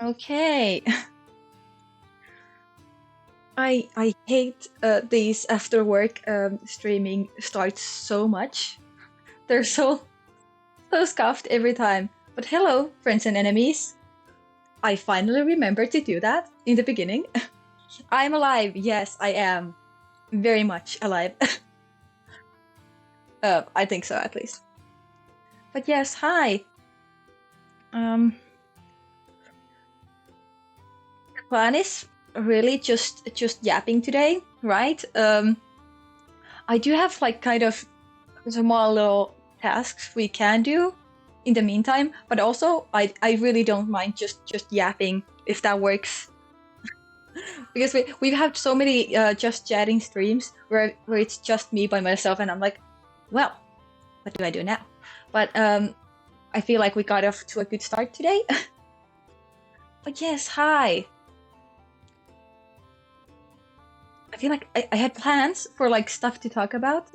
Okay. I hate these after work streaming starts so much. They're so scuffed every time. But hello, friends and enemies. I finally remembered to do that in the beginning. I'm alive. Yes, I am very much alive. I think so at least. But yes, hi. Um, Plan is really just yapping today, right? I do have like kind of small little tasks we can do in the meantime, but also I really don't mind just yapping if that works. Because we've had so many just chatting streams where it's just me by myself and I'm like, well, what do I do now? But I feel like we got off to a good start today. But yes, hi. I feel like I had plans for like stuff to talk about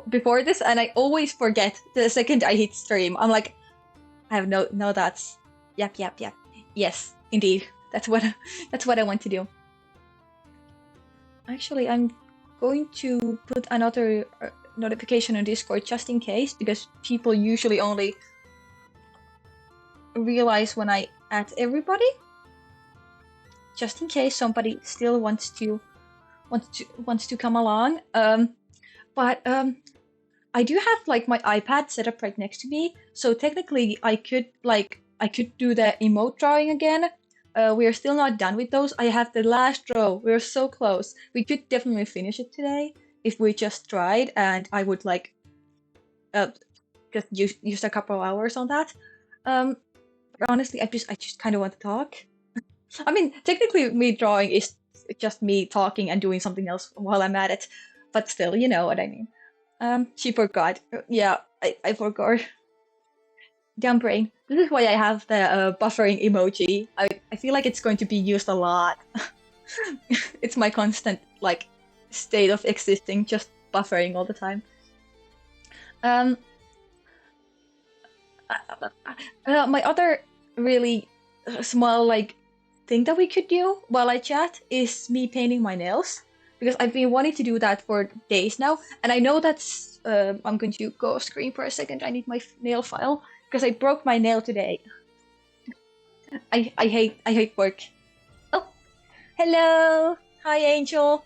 before this, and I always forget the second I hit stream. I'm like, I have no that's yep. Yes, indeed. That's what I want to do. Actually, I'm going to put another notification on Discord just in case, because people usually only realize when I add everybody. Just in case somebody still wants to come along. But I do have like my iPad set up right next to me, so technically I could do the emote drawing again. We are still not done with those. I have the last row. We're so close. We could definitely finish it today if we just tried, and I would like just use a couple of hours on that. But honestly, I just kind of want to talk. I mean, technically, me drawing is just me talking and doing something else while I'm at it, but still, you know what I mean. She forgot. Yeah, I forgot. Dumb brain. This is why I have the buffering emoji. I feel like it's going to be used a lot. It's my constant like state of existing, just buffering all the time. Um, my other really small like thing that we could do while I chat is me painting my nails, because I've been wanting to do that for days now, and I know that's I'm going to go off screen for a second. I need my nail file because I broke my nail today. I hate work. Oh, hello, hi Angel.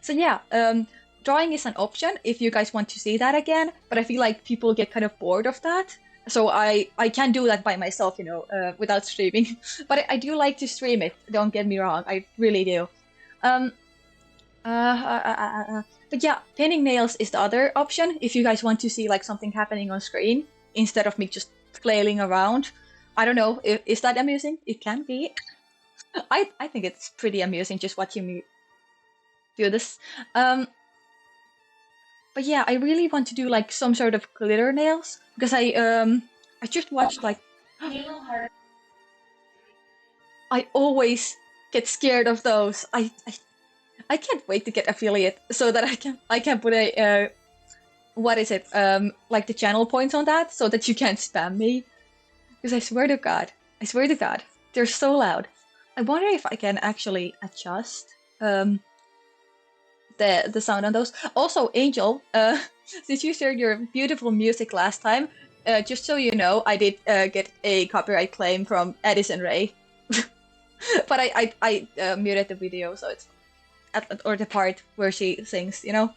So yeah, drawing is an option if you guys want to see that again, but I feel like people get kind of bored of that. So I can do that by myself, you know, without streaming. But I do like to stream it. Don't get me wrong, I really do. Um, but yeah, painting nails is the other option if you guys want to see like something happening on screen instead of me just flailing around. I don't know, is that amusing? It can be. I think it's pretty amusing just watching me do this. Um, but yeah, I really want to do like some sort of glitter nails because I just watched like I always get scared of those. I can't wait to get affiliate so that I can put a what is it like the channel points on that so that you can't spam me, because I swear to God they're so loud. I wonder if I can actually adjust um the sound on those. Also, Angel, since you shared your beautiful music last time, just so you know, I did get a copyright claim from Edison Ray, but I muted the video, so it's or the part where she sings. You know,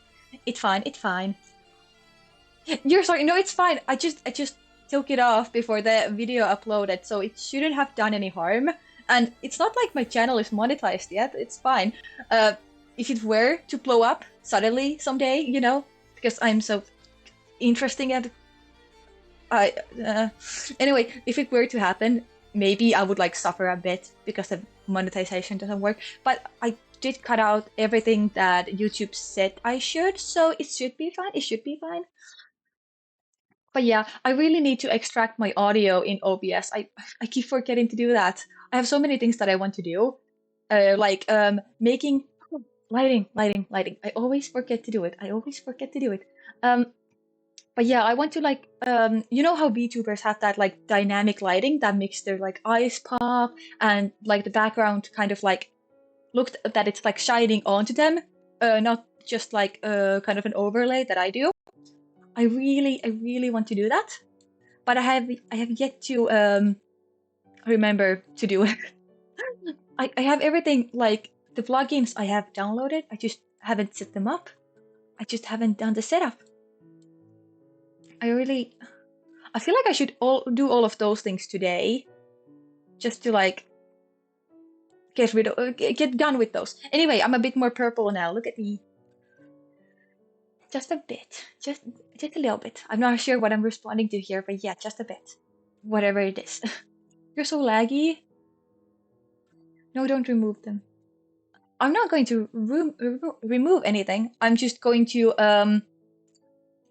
it's fine. It's fine. You're sorry. No, it's fine. I just took it off before the video uploaded, so it shouldn't have done any harm. And it's not like my channel is monetized yet. It's fine. Uh, if it were to blow up suddenly someday, you know, because I'm so interesting at I anyway, if it were to happen, maybe I would like suffer a bit because the monetization doesn't work. But I did cut out everything that YouTube said I should, so it should be fine. It should be fine. But yeah, I really need to extract my audio in OBS. I keep forgetting to do that. I have so many things that I want to do, like making lighting. I always forget to do it. I always forget to do it. Um, But yeah, I want to like you know how VTubers have that like dynamic lighting that makes their like eyes pop and like the background kind of like looked that it's like shining onto them, not just like kind of an overlay that I do. I really want to do that, but I have yet to remember to do it. I have everything like the vlog games I have downloaded. I just haven't set them up. I just haven't done the setup. I feel like I should do all of those things today, just to like get done with those. Anyway, I'm a bit more purple now. Look at me. Just a bit. Just a little bit. I'm not sure what I'm responding to here, but yeah, just a bit. Whatever it is. You're so laggy. No, don't remove them. I'm not going to remove anything. I'm just going to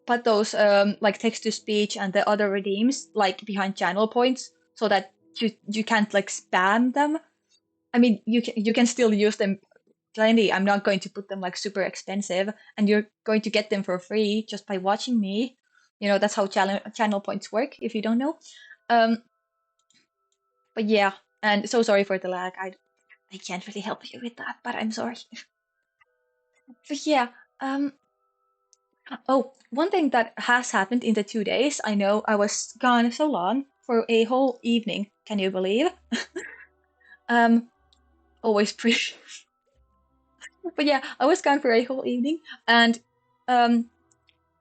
put those like text to speech and the other redeems like behind channel points so that you can't like spam them. I mean, you can still use them plenty. I'm not going to put them like super expensive, and you're going to get them for free just by watching me. You know, that's how channel points work, if you don't know. Um, but yeah, and so sorry for the lag. I can't really help you with that, but I'm sorry. But yeah, um, oh, one thing that has happened in the 2 days, I know I was gone so long for a whole evening. Can you believe? Um, always pretty. But yeah, I was gone for a whole evening, and um,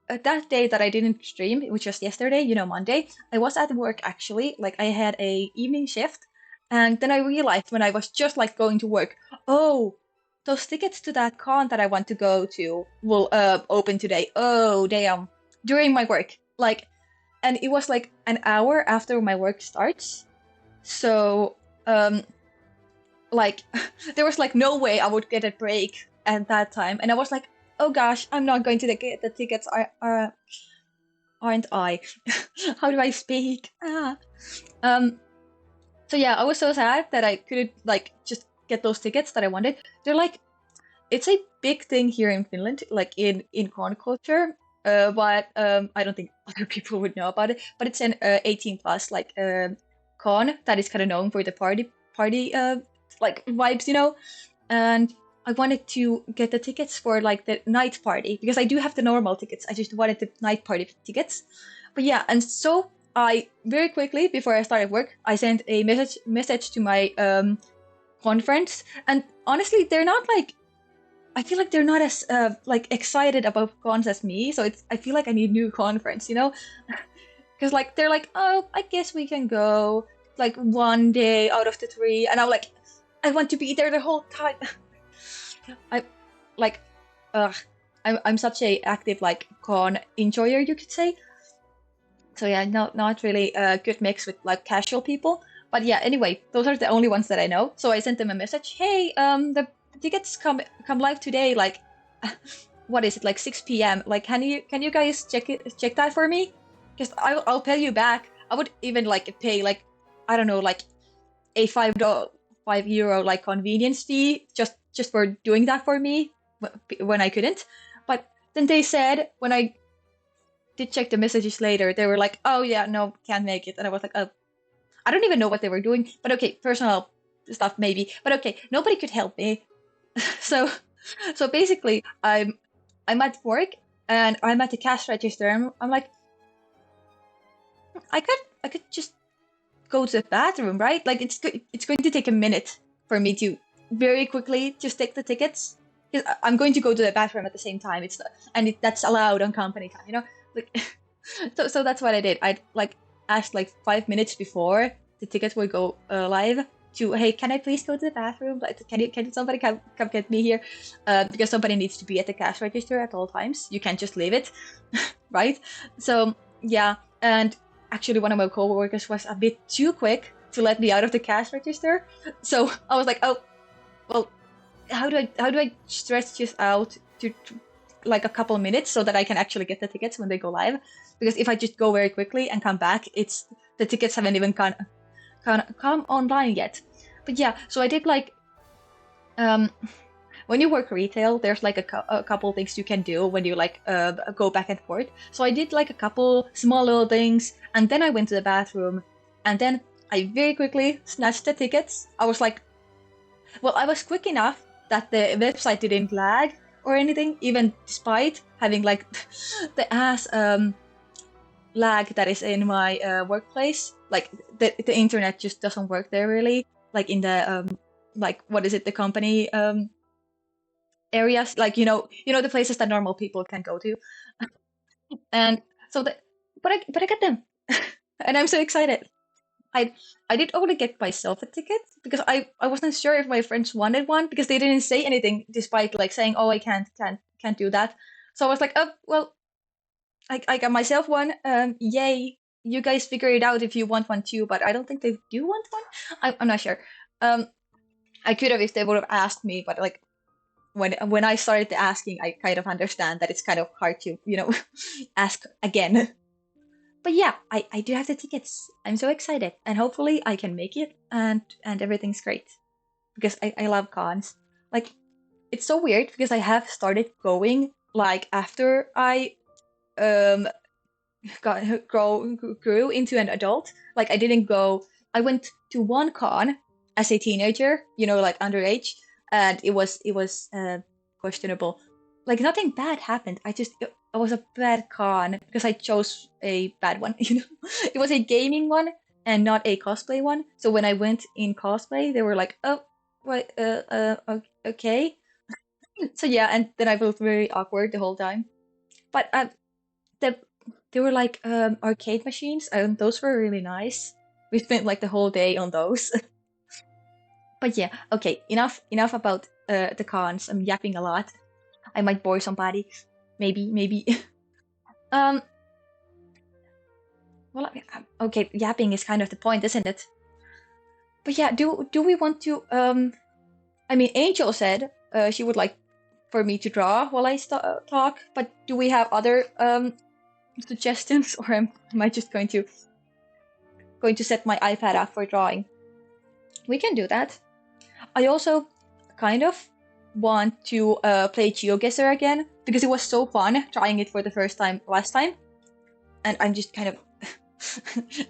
that day that I didn't stream, which was yesterday, you know, Monday, I was at work actually. Like I had a evening shift, and then I realized when I was just like going to work, oh, those tickets to that con that I want to go to will open today. Oh, damn. During my work. Like, and it was like an hour after my work starts. So, like there was like no way I would get a break at that time. And I was like, oh gosh, I'm not going to get the tickets. Aren't I? How do I speak? Um, so yeah, I was so sad that I couldn't like just get those tickets that I wanted. They're like, it's a big thing here in Finland, like in con culture. But I don't think other people would know about it. But it's an 18 plus like con that is kind of known for the party like vibes, you know. And I wanted to get the tickets for like the night party because I do have the normal tickets. I just wanted the night party tickets. But yeah, and so I very quickly before I started work, I sent a message to my conference, and honestly, they're not like I feel like they're not as like excited about cons as me. So it's I feel like I need new conference, you know, because like they're like, oh, I guess we can go like one day out of the three, and I'm like, I want to be there the whole time. I like, I'm such a active like con enjoyer, you could say. So yeah, not really a good mix with like casual people. But yeah, anyway, those are the only ones that I know. So I sent them a message. Hey, the tickets come live today. Like, what is it? Like 6 p.m. Like, can you guys check that for me? Because I'll pay you back. I would even like pay like I don't know like a €5 like convenience fee just for doing that for me when I couldn't. But then they said when I did check the messages later, they were like, "Oh yeah, no, can't make it." And I was like, "Oh, I don't even know what they were doing." But okay, personal stuff maybe. But okay, nobody could help me. so so basically, I'm at work and I'm at the cash register. And I'm like, I could just go to the bathroom, right? Like it's going to take a minute for me to very quickly just take the tickets. 'Cause I'm going to go to the bathroom at the same time. It's not, and that's allowed on company time, you know. Like, so that's what I did. I like asked like 5 minutes before the tickets would go live to, hey, can I please go to the bathroom? Like, can somebody come get me here? Because somebody needs to be at the cash register at all times. You can't just leave it, right? So yeah, and actually one of my coworkers was a bit too quick to let me out of the cash register. So I was like, oh, well, how do I stretch this out to like a couple of minutes so that I can actually get the tickets when they go live? Because if I just go very quickly and come back, it's the tickets haven't even come online yet. But yeah, so I did like when you work retail, there's like a couple things you can do when you like go back and forth. So I did like a couple small little things, and then I went to the bathroom, and then I very quickly snatched the tickets. I was like, well, I was quick enough that the website didn't lag or anything, even despite having like the ass lag that is in my workplace. Like the internet just doesn't work there really. Like in the like what is it, the company areas, like the places that normal people can go to. And so but I got them. And I'm so excited. I I did only get myself a ticket because I wasn't sure if my friends wanted one because they didn't say anything despite like saying, oh, I can't do that. So I was like, oh well, I got myself one. Yay. You guys figure it out if you want one too, but I don't think they do want one. I'm not sure. Um, I could have if they would have asked me, but like when I started asking, I kind of understand that it's kind of hard to ask again. But yeah, I do have the tickets. I'm so excited, and hopefully I can make it, and everything's great because I love cons. Like it's so weird because I have started going like after I um grew into an adult. Like I didn't go. I went to one con as a teenager, like underage, and it was questionable. Like nothing bad happened. It was a bad con because I chose a bad one. It was a gaming one and not a cosplay one. So when I went in cosplay, they were like, "Oh, what? Okay." So yeah, and then I felt very awkward the whole time. But the they were like arcade machines, and those were really nice. We spent like the whole day on those. But yeah, okay, enough about the cons. I'm yapping a lot. I might bore somebody. Maybe. um. Well, okay, yapping is kind of the point, isn't it? But yeah, do we want to? I mean, Angel said she would like for me to draw while I talk. But do we have other suggestions, or am I just going to set my iPad up for drawing? We can do that. I also kind of want to play GeoGuessr again because it was so fun trying it for the first time last time, and I'm just kind of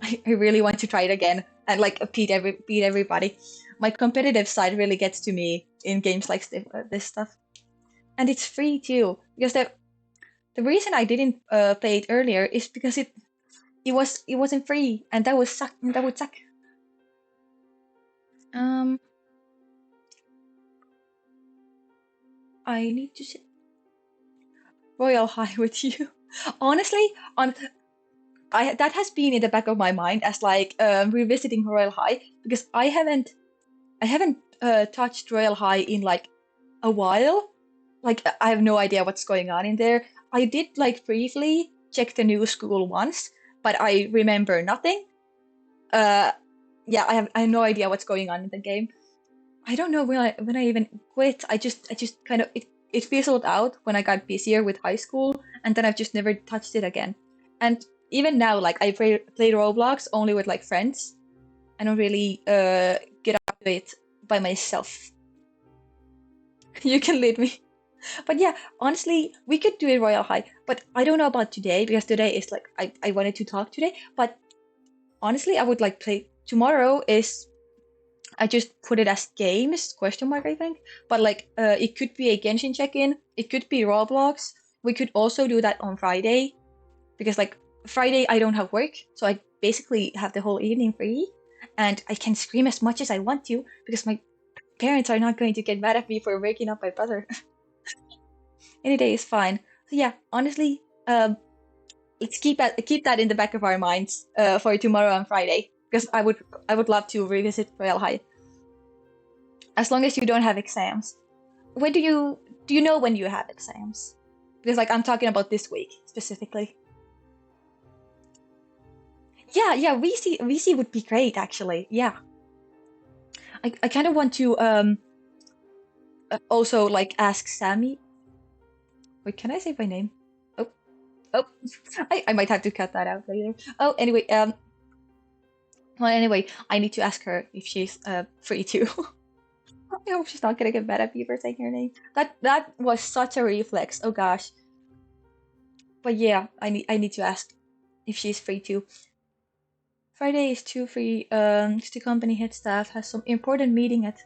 I really want to try it again and like beat everybody. My competitive side really gets to me in games like this stuff, and it's free too because the reason I didn't play it earlier is because it wasn't free, and that would suck. That would suck. Um, I need to sit Royal High with you. Honestly, on that has been in the back of my mind as like revisiting Royal High because I haven't touched Royal High in like a while. Like I have no idea what's going on in there. I did like briefly check the new school once, but I remember nothing. Uh, yeah, I have no idea what's going on in the game. I don't know when I even quit. I just kind of it fizzled out when I got busier with high school, and then I've just never touched it again. And even now, like I play Roblox only with like friends. I don't really get up to it by myself. You can lead me. But yeah, honestly, we could do it Royal High. But I don't know about today because today is like I wanted to talk today. But honestly, I would like play tomorrow is I just put it as games question mark I think. But like it could be a Genshin check-in. It could be Roblox. We could also do that on Friday because like Friday I don't have work, so I basically have the whole evening free, and I can scream as much as I want to because my parents are not going to get mad at me for waking up my brother. Any day is fine. So yeah, honestly, let's keep that in the back of our minds for tomorrow and Friday because I would love to revisit Royal High as long as you don't have exams. When do you know when you have exams? Because like I'm talking about this week specifically. Yeah, VC would be great actually. Yeah, I kind of want to also like ask Sammy. Wait, can I say my name? Oh, oh, I might have to cut that out later. Oh, anyway, well, anyway, I need to ask her if she's free too. I hope she's not gonna get mad at me for saying her name. That was such a reflex. Oh gosh. But yeah, I need to ask if she's free too. Friday is too free. The company head staff has some important meeting at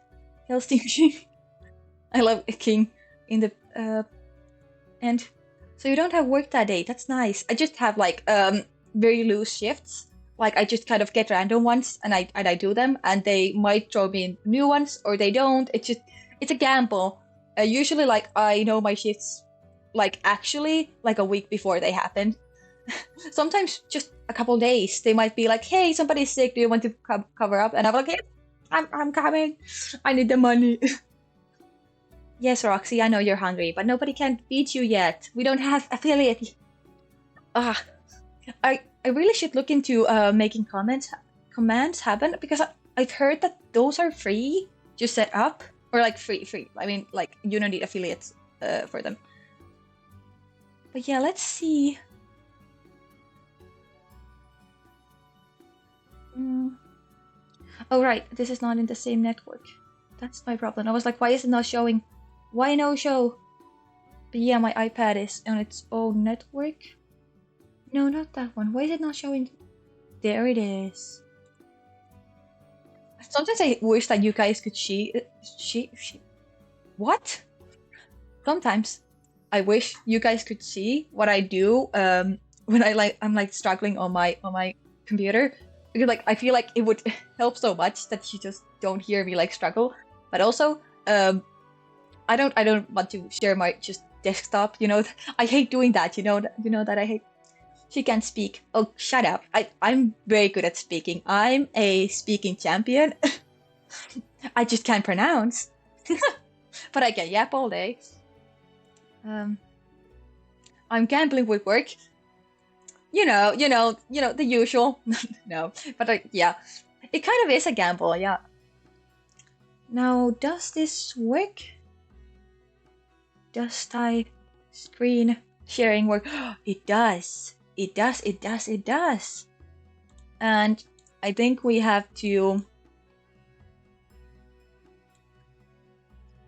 Helsinki. I love a king in the and so you don't have work that day. That's nice. I just have like very loose shifts. Like I just kind of get random ones and I do them, and they might throw me in new ones or they don't. It's a gamble. Usually like I know my shifts like actually like a week before they happen. Sometimes just a couple days. They might be like, "Hey, somebody's sick. Do you want to cover up?" And I'm like, "Yeah, I'm coming. I need the money." Yes, Roxy, I know you're hungry, but nobody can beat you yet. We don't have affiliate. Ah, I really should look into making commands happen, because I've heard that those are free to set up, or like free. I mean, like you don't need affiliates for them. But yeah, let's see. Oh right, this is not in the same network. That's my problem. I was like, why is it not showing? Why no show? But yeah, my iPad is on its own network. No, not that one. Why is it not showing? There it is. Sometimes I wish that you guys could see. What? Sometimes I wish you guys could see what I do when I'm like struggling on my computer, because like I feel like it would help so much that you just don't hear me like struggle. But also I don't want to share my just desktop. You know, I hate doing that. You know that I hate. She can't speak. Oh, shut up. I'm very good at speaking. I'm a speaking champion. I just can't pronounce. But I can yap all day. I'm gambling with work. You know, the usual. No, but yeah, it kind of is a gamble, yeah. Now, does this work? Does I screen sharing work? It does. It does. And I think we have to.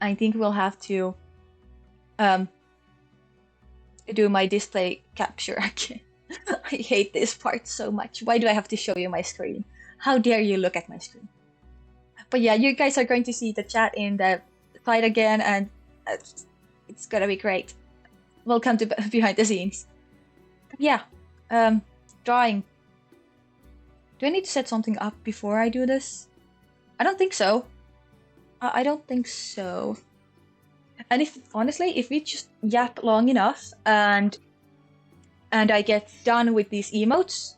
I think we'll have to do my display capture again. I hate this part so much. Why do I have to show you my screen? How dare you look at my screen? But yeah, you guys are going to see the chat in the slide again, and it's gonna be great. Welcome to behind the scenes. Yeah, drawing. Do I need to set something up before I do this? I don't think so. I don't think so. And if honestly, if we just yap long enough and I get done with these emotes,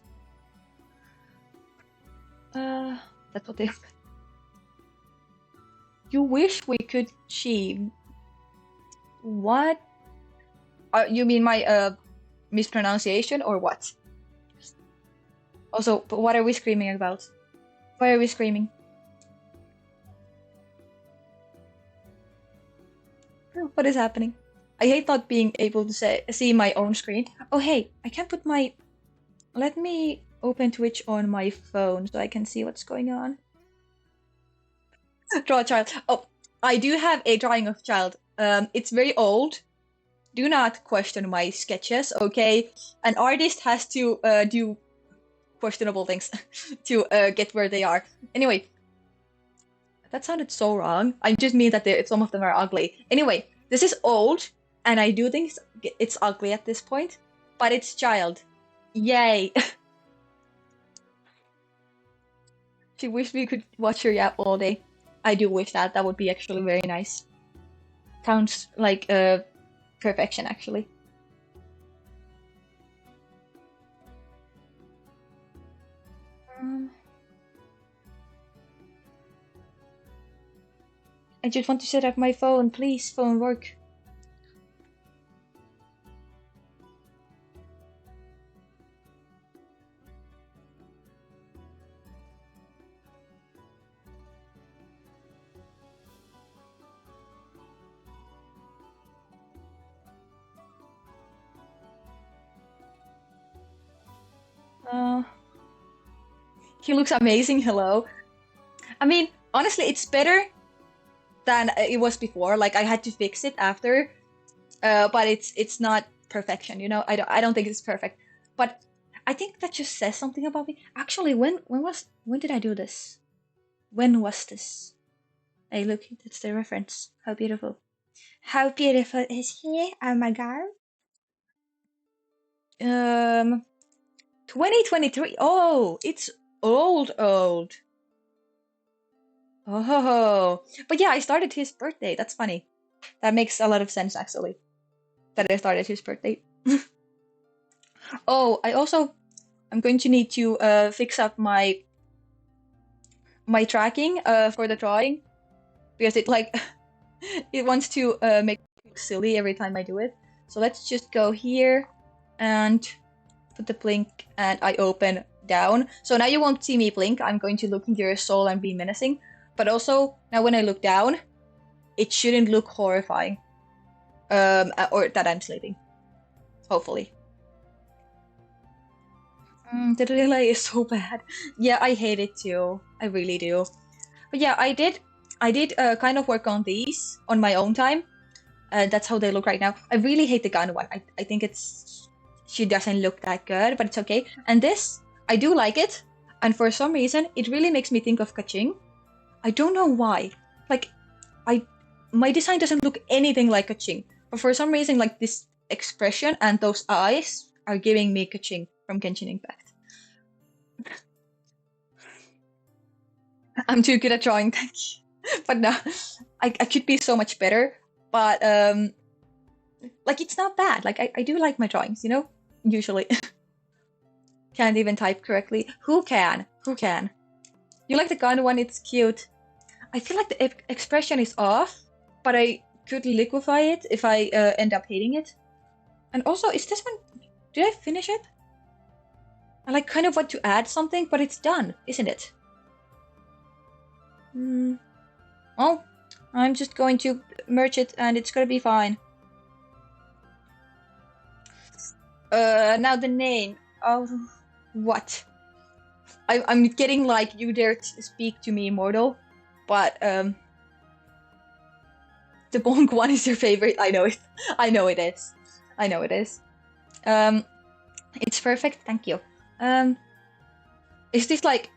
that's what they. You wish we could achieve. What? You mean my mispronunciation or what? Also, but what are we screaming about? Why are we screaming? What is happening? I hate not being able to see my own screen. Oh hey, I can't put my. Let me open Twitch on my phone so I can see what's going on. Draw a child. Oh, I do have a drawing of child. It's very old. Do not question my sketches, okay? An artist has to do questionable things to get where they are. Anyway, that sounded so wrong. I just mean that some of them are ugly. Anyway, this is old, and I do think it's ugly at this point, but it's child. Yay! She wished we could watch her yap all day. I do wish that. That would be actually very nice. Sounds like perfection, actually. I just want to set up my phone. Please, phone work. He looks amazing. Hello. I mean, honestly, it's better. than it was before. Like I had to fix it after, but it's not perfection. You know, I don't think it's perfect, but I think that just says something about me. Actually, when did I do this? When was this? Hey, look, that's the reference. How beautiful! How beautiful is he? Oh my god. 2023. Oh, it's old, old. Oh, but yeah, I started his birthday. That's funny. That makes a lot of sense, actually, that I started his birthday. Oh, I'm going to need to fix up my tracking for the drawing because it like it wants to make me look silly every time I do it. So let's just go here and put the blink, and I open down. So now you won't see me blink. I'm going to look into your soul and be menacing. But also now when I look down, it shouldn't look horrifying. Or that I'm sleeping. Hopefully. The delay is so bad. Yeah, I hate it too. I really do. But yeah, I did kind of work on these on my own time. That's how they look right now. I really hate the gun one. I think she doesn't look that good, but it's okay. And this, I do like it. And for some reason, it really makes me think of Kaching. I don't know why. Like, my design doesn't look anything like Kaching. But for some reason, like this expression and those eyes are giving me Kaching from Genshin Impact. I'm too good at drawing, thank you. But no, I could be so much better. But like it's not bad. Like I do like my drawings, you know? Usually. Can't even type correctly. Who can? Who can? You like the gun one? It's cute. I feel like the expression is off, but I could liquefy it if I end up hating it. And also, is this one... Did I finish it? I like kind of want to add something, but it's done, isn't it? Well, I'm just going to merge it and it's gonna be fine. Now the name. Oh, what? I'm getting like, you dare to speak to me, mortal. But, the bonk one is your favorite. I know it. I know it is. I know it is. It's perfect. Thank you. Is this like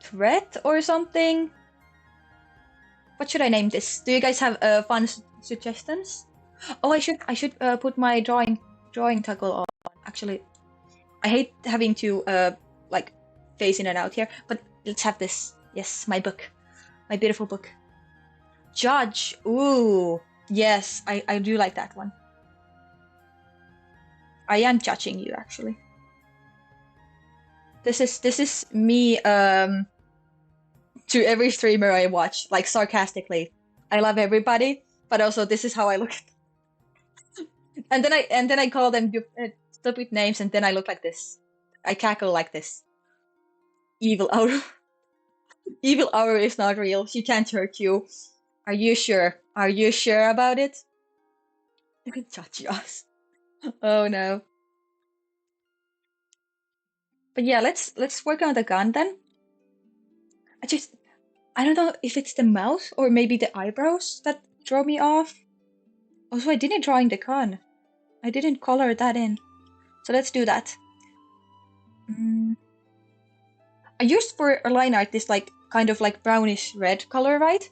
threat or something? What should I name this? Do you guys have fun suggestions? Oh, I should put my drawing toggle on. Actually, I hate having to like phase in and out here, but let's have this. Yes, my book, my beautiful book. Judge. Ooh, yes, I do like that one. I am judging you, actually. This is me to every streamer I watch, like sarcastically. I love everybody, but also this is how I look. And then I call them stupid names, and then I look like this. I cackle like this. Evil hour. Evil hour is not real. She can't hurt you. Are you sure? Are you sure about it? Judge us. Oh no. But yeah, let's work on the gun then. I don't know if it's the mouth or maybe the eyebrows that throw me off. Also, I didn't draw in the gun. I didn't color that in. So let's do that. I used for a line art this like kind of like brownish red color, right?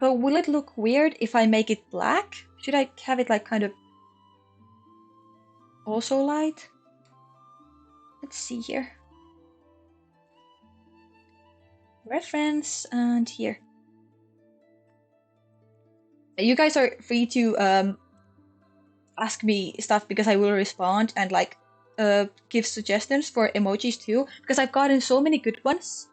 So will it look weird if I make it black? Should I have it like kind of also light? Let's see here. Reference and here. You guys are free to ask me stuff because I will respond and like give suggestions for emojis too, because I've gotten so many good ones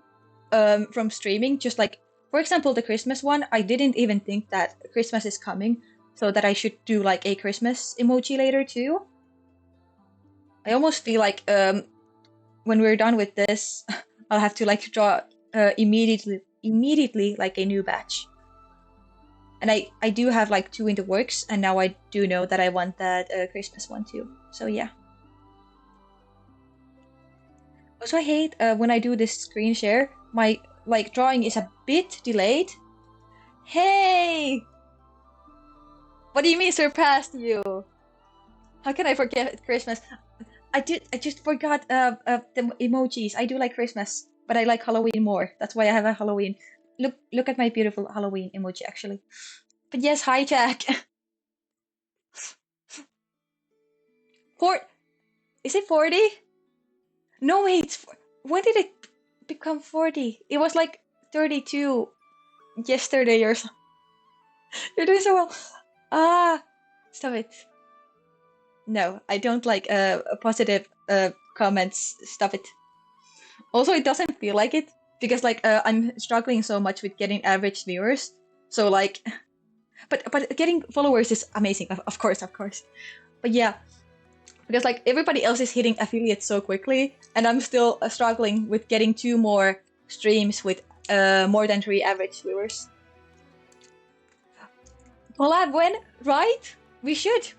from streaming. Just like, for example, the Christmas one, I didn't even think that Christmas is coming, so that I should do like a Christmas emoji later too. I almost feel like when we're done with this, I'll have to like draw immediately like a new batch. And I do have like 2 in the works, and now I do know that I want that Christmas one too. So yeah. Also, I hate when I do this screen share, my like drawing is a bit delayed, Hey! What do you mean surpassed you? How can I forget Christmas? I just forgot the emojis. I do like Christmas, but I like Halloween more. That's why I have a Halloween. Look at my beautiful Halloween emoji actually. But yes, hi Jack. Four is it 40? No wait, when did it become 40? It was like 32 yesterday or something. You're doing so well. Ah, stop it. No, I don't like positive comments. Stop it. Also, it doesn't feel like it because like I'm struggling so much with getting average viewers. So like, but getting followers is amazing. Of course, of course. But yeah, because like everybody else is hitting affiliates so quickly, and I'm still struggling with getting 2 more streams with more than 3 average viewers. Collab when, right? We should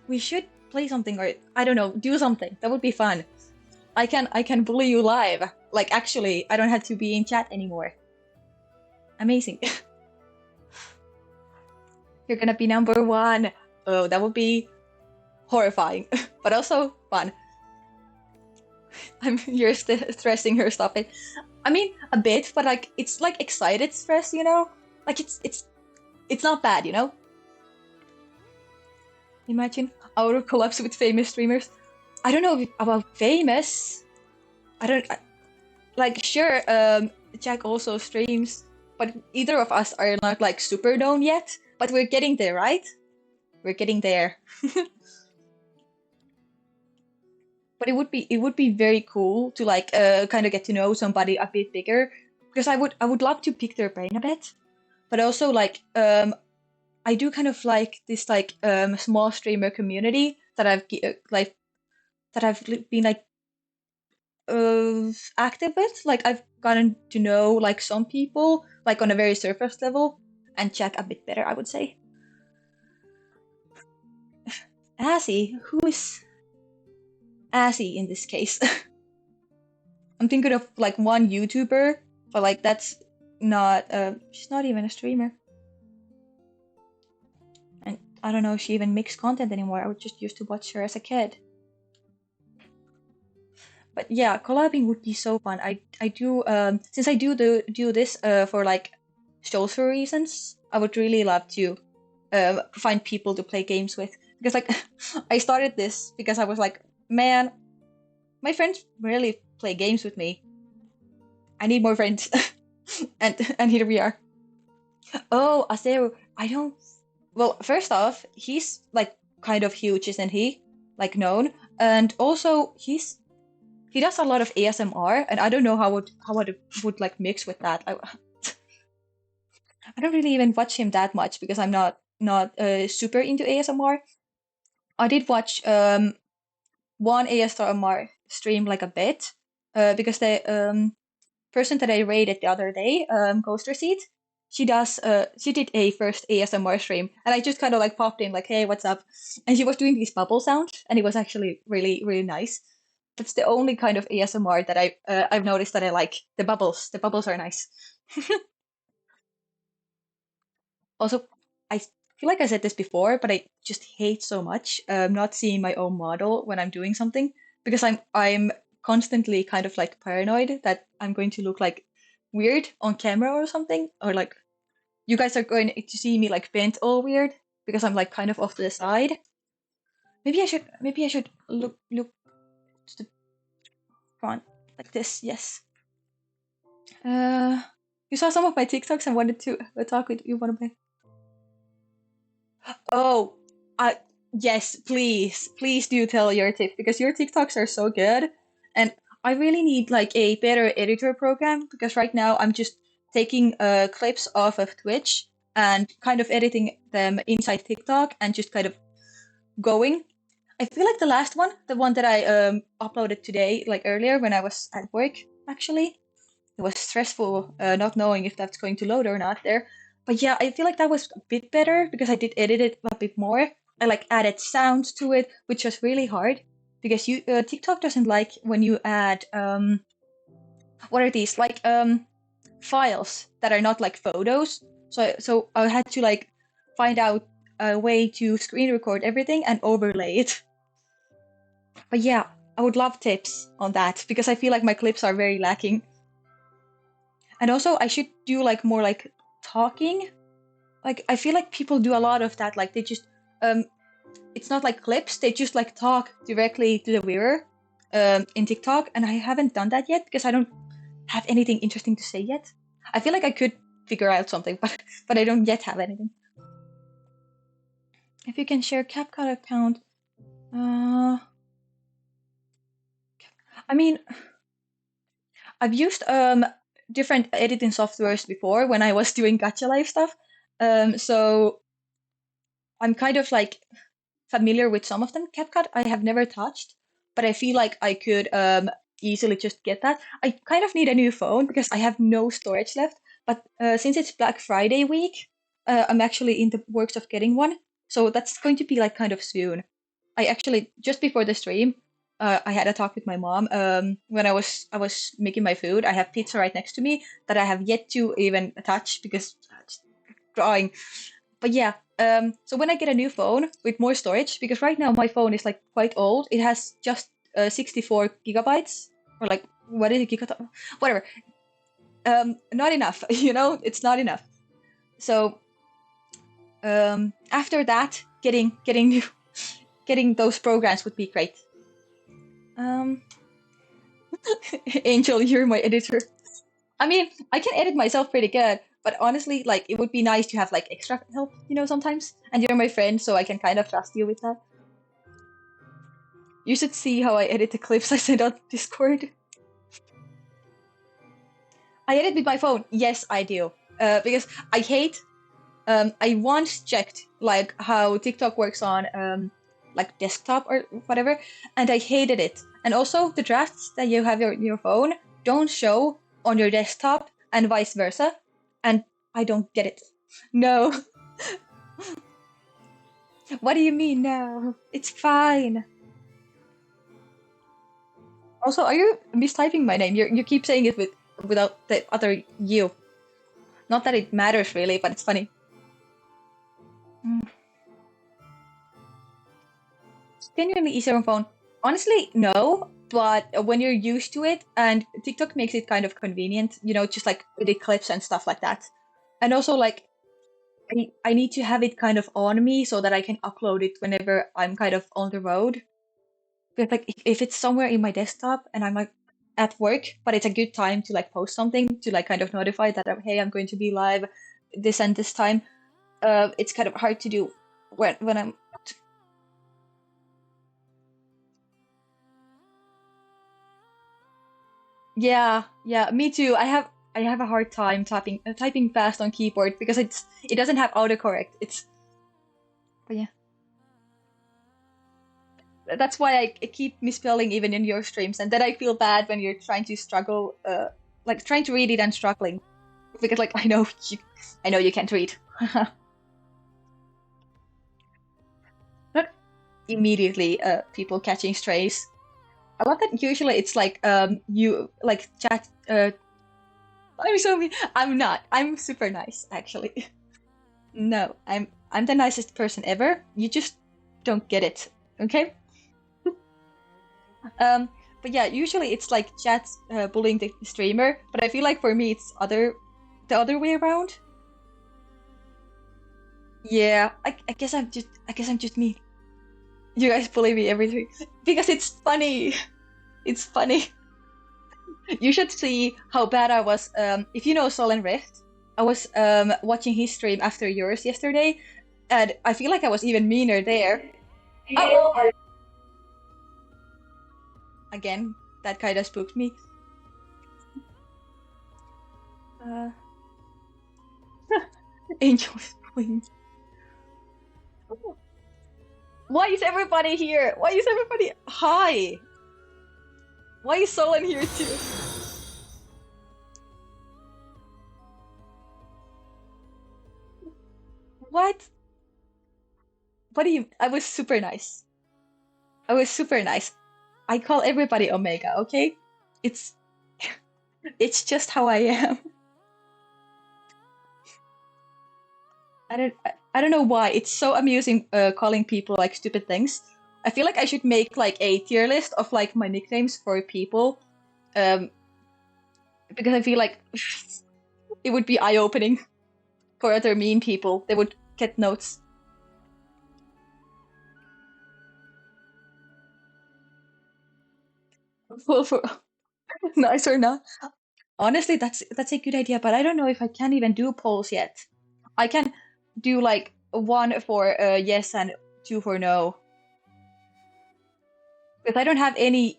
play something or I don't know, do something. That would be fun. I can bully you live. Like actually, I don't have to be in chat anymore. Amazing. You're gonna be number 1. Oh, that would be horrifying, but also fun. You're stressing her. Stop it. I mean, a bit, but like it's like excited stress, you know? Like it's not bad, you know? Imagine our collabs with famous streamers. I don't know about famous. I don't like sure. Jack also streams, but either of us are not like super known yet. But we're getting there, right? We're getting there. But it would be very cool to like kind of get to know somebody a bit bigger because I would love to pick their brain a bit, but also like I do kind of like this like small streamer community that like that I've been like active with. Like I've gotten to know like some people like on a very surface level and check a bit better, I would say. Assy, who is Assy in this case? I'm thinking of like one YouTuber, but like that's not she's not even a streamer. And I don't know if she even makes content anymore. I would just used to watch her as a kid. But yeah, collabing would be so fun. I do since I do this for like social reasons, I would really love to find people to play games with because like I started this because I was like, man, my friends rarely play games with me. I need more friends. and here we are. Oh, Azero, I don't. Well, first off, he's like kind of huge, isn't he? Like known, and also he does a lot of ASMR, and I don't know how would like mix with that. I don't really even watch him that much because I'm not super into ASMR. I did watch one ASMR stream like a bit because the person that I rated the other day, Ghost Receipt, she did a first ASMR stream, and I just kind of like popped in like, hey, what's up? And she was doing these bubble sounds, and it was actually really really nice. That's the only kind of ASMR that I've noticed that I like. The bubbles. The bubbles are nice. Also, I feel like I said this before, but I just hate so much not seeing my own model when I'm doing something because I'm constantly kind of like paranoid that I'm going to look like weird on camera or something, or like you guys are going to see me like bent all weird because I'm like kind of off to the side. Maybe I should look to the front like this. Yes. Uh, you saw some of my TikToks and wanted to talk with you. Want to play? Oh, I yes, please do tell your tip because your TikToks are so good, and I really need like a better editor program because right now I'm just taking clips off of Twitch and kind of editing them inside TikTok and just kind of going. I feel like the last one, the one that I uploaded today, like earlier when I was at work, actually, it was stressful not knowing if that's going to load or not there. But yeah, I feel like that was a bit better because I did edit it a bit more. I like added sounds to it, which was really hard because you TikTok doesn't like when you add what are these like files that are not like photos. So I had to like find out a way to screen record everything and overlay it. But yeah, I would love tips on that because I feel like my clips are very lacking. And also I should do like more like talking. Like I feel like people do a lot of that. Like they just it's not like clips, they just like talk directly to the viewer in TikTok, and I haven't done that yet because I don't have anything interesting to say yet. I feel like I could figure out something, but I don't yet have anything. If you can share CapCut account, I mean, I've used different editing softwares before when I was doing Gacha Life stuff, so I'm kind of like familiar with some of them. CapCut I have never touched, but I feel like I could easily just get that. I kind of need a new phone because I have no storage left. But since it's Black Friday week, I'm actually in the works of getting one. So that's going to be like kind of soon. I actually just before the stream, I had a talk with my mom. When I was making my food, I have pizza right next to me that I have yet to even touch because drawing. But yeah, so when I get a new phone with more storage, because right now my phone is like quite old, it has just 64 gigabytes or like what is it, gigabyte? Whatever. Not enough, it's not enough. So after that, getting new, getting those programs would be great. Um, Angel, you're my editor. I mean, I can edit myself pretty good, but honestly, like it would be nice to have like extra help, sometimes. And you're my friend, so I can kind of trust you with that. You should see how I edit the clips I send on Discord. I edit with my phone. Yes, I do. Because I hate. I once checked like how TikTok works on like desktop or whatever, and I hated it. And also the drafts that you have your phone don't show on your desktop, and vice versa. And I don't get it. No. What do you mean no? It's fine. Also, are you mistyping my name? You keep saying it without the other you. Not that it matters really, but it's funny. Genuinely easier on phone. Honestly, no. But when you're used to it, and TikTok makes it kind of convenient, just like the clips and stuff like that. And also, like, I need to have it kind of on me so that I can upload it whenever I'm kind of on the road. But like, if it's somewhere in my desktop and I'm like at work, but it's a good time to like post something to like kind of notify that hey, I'm going to be live this and this time. It's kind of hard to do when I'm. Yeah, yeah, me too. I have a hard time typing fast on keyboard because it doesn't have autocorrect. But yeah, that's why I keep misspelling even in your streams, and then I feel bad when you're trying to struggle, like trying to read it and struggling because like I know you can't read. Not immediately, people catching strays. I love that usually it's like you like chat. I'm so mean. I'm not. I'm super nice actually. No, I'm the nicest person ever. You just don't get it, okay? Um, but yeah, usually it's like chats bullying the streamer, but I feel like for me it's the other way around. Yeah, I guess I'm just mean. You guys bully me everything because it's funny. It's funny. You should see how bad I was. If you know Solen Rift, I was watching his stream after yours yesterday, and I feel like I was even meaner there. Oh, again, that kind of spooked me. Uh, Angel is playing. Why is everybody here? Why is everybody? Hi. Why is Solen here too? What? What do you? I was super nice. I was super nice. I call everybody Omega. Okay? It's it's just how I am. I don't know why. It's so amusing calling people like stupid things. I feel like I should make like a tier list of like my nicknames for people. Um, because I feel like it would be eye-opening for other mean people. They would get notes. For nice or not. Honestly, that's a good idea, but I don't know if I can even do polls yet. I can do like one for yes and two for no. Because I don't have any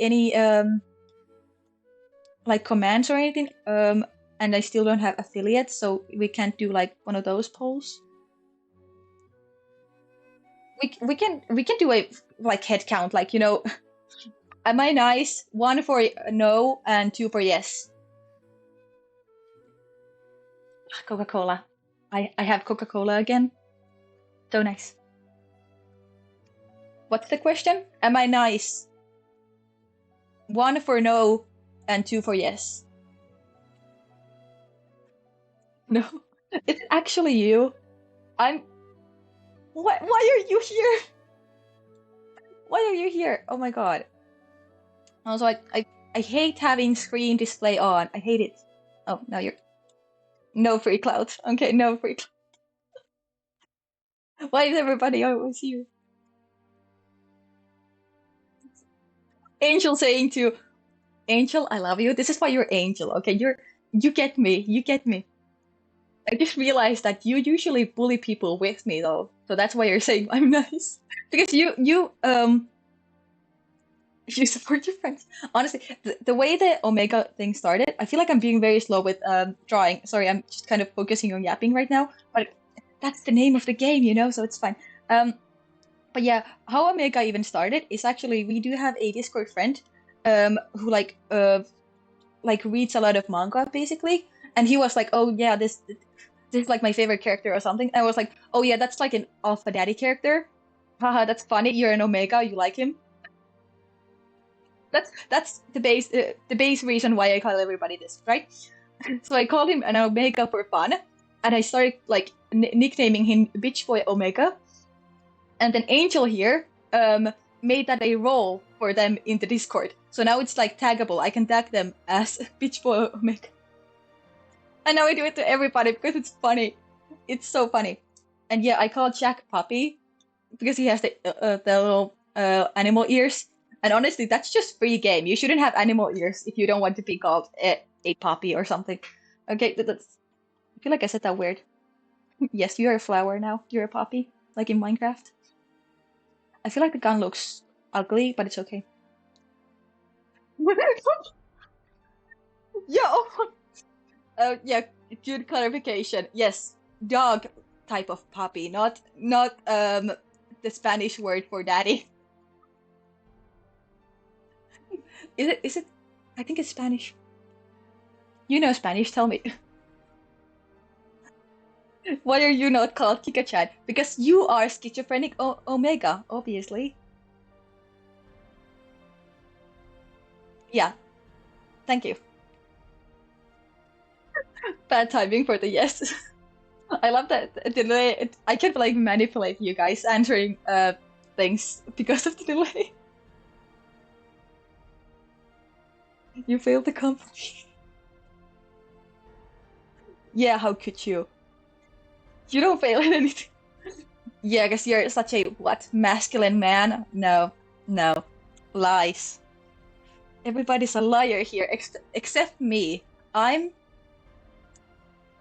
like commands or anything. And I still don't have affiliates, so we can't do like one of those polls. We can do a like head count, like am I nice? One for no and two for yes. Coca-Cola. I have Coca-Cola again. So nice. What's the question? Am I nice? One for no and two for yes. No, it's actually you. I'm. Why are you here? Why are you here? Oh my god. Also, I hate having screen display on. I hate it. Oh, now you're no free cloud. Okay, no free cloud. Why is everybody always here? Angel saying to Angel, I love you. This is why you're Angel. Okay, you get me. You get me. I just realized that you usually bully people with me though, so that's why you're saying I'm nice. Because you you support your friends. Honestly, the way the Omega thing started, I feel like I'm being very slow with drawing. Sorry, I'm just kind of focusing on yapping right now. But that's the name of the game, so it's fine. But yeah, how Omega even started is actually we do have a Discord friend, who like reads a lot of manga basically, and he was like, oh yeah, this is like my favorite character or something. And I was like, oh yeah, that's like an Alpha Daddy character. Haha, that's funny. You're an Omega, you like him. That's the base reason why I call everybody this, right? So I called him an Omega for fun, and I started like nicknaming him Bitch Boy Omega. And then Angel here made that a role for them in the Discord. So now it's like taggable. I can tag them as Bitch Boy Omega. And now I do it to everybody because it's funny. It's so funny. And yeah, I call Jack Puppy because he has the little animal ears. And honestly, that's just free game. You shouldn't have animal ears if you don't want to be called a puppy or something. Okay, I feel like I said that weird. Yes, you're a flower now. You're a poppy, like in Minecraft. I feel like the gun looks ugly, but it's okay. Yo! Yeah, good clarification. Yes, dog type of puppy, not the Spanish word for daddy. Is it? I think it's Spanish. You know Spanish, tell me. Why are you not called Kika-chan? Because you are schizophrenic Omega, obviously. Yeah, thank you. Bad timing for the yes. I love that delay. I can like manipulate you guys answering things because of the delay. You failed the company. Yeah, how could you? You don't fail at anything. Yeah, because you're such a what masculine man. No, no, lies. Everybody's a liar here except me. I'm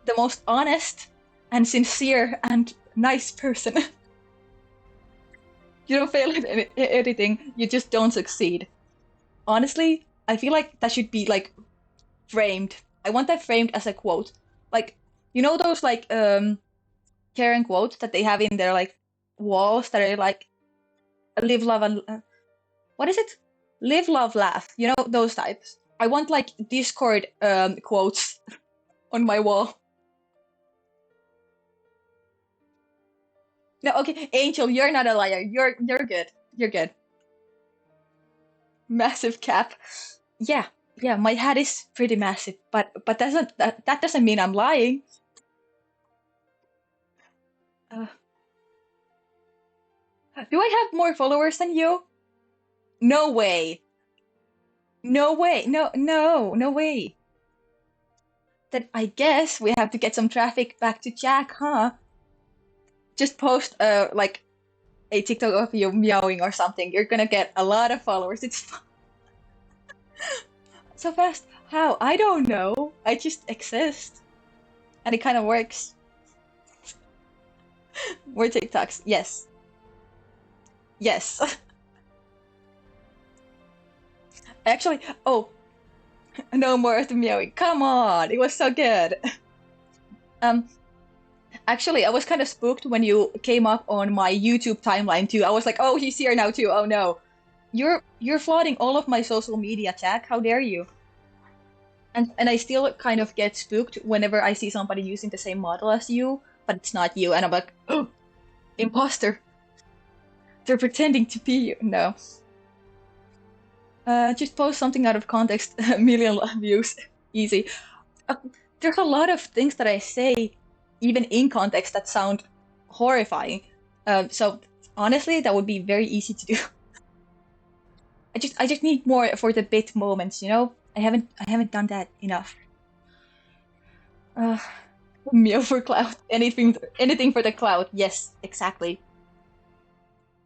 the most honest and sincere and nice person. You don't fail at anything. You just don't succeed. Honestly, I feel like that should be like framed. I want that framed as a quote. Like, those like Karen quotes that they have in their like walls that are like live, love, and what is it? Live, love, laugh. Those types. I want like Discord quotes on my wall. No, okay, Angel, you're not a liar. You're good. You're good. Massive cap. Yeah, yeah. My hat is pretty massive, but that doesn't mean I'm lying. Uh, do I have more followers than you? No way. No way. No way. Then I guess we have to get some traffic back to Jack, huh? Just post like a TikTok of you meowing or something. You're gonna get a lot of followers. It's so fast. How? I don't know. I just exist. And it kind of works. More TikToks. Yes. Yes. Actually, oh, no more of the meowing. Come on. It was so good. Um, Actually, I was kind of spooked when you came up on my YouTube timeline too. I was like, oh, he's here now too. Oh no. You're flooding all of my social media, Jack. How dare you? And I still kind of get spooked whenever I see somebody using the same model as you, but it's not you, and I'm like, oh, imposter. They're pretending to be you. No. Just post something out of context. A million views. Easy. Uh, there's a lot of things that I say, even in context, that sound horrifying. So honestly, that would be very easy to do. I just need more for the bit moments, you know? I haven't done that enough. Uh, Meow for cloud. Anything for the cloud. Yes, exactly.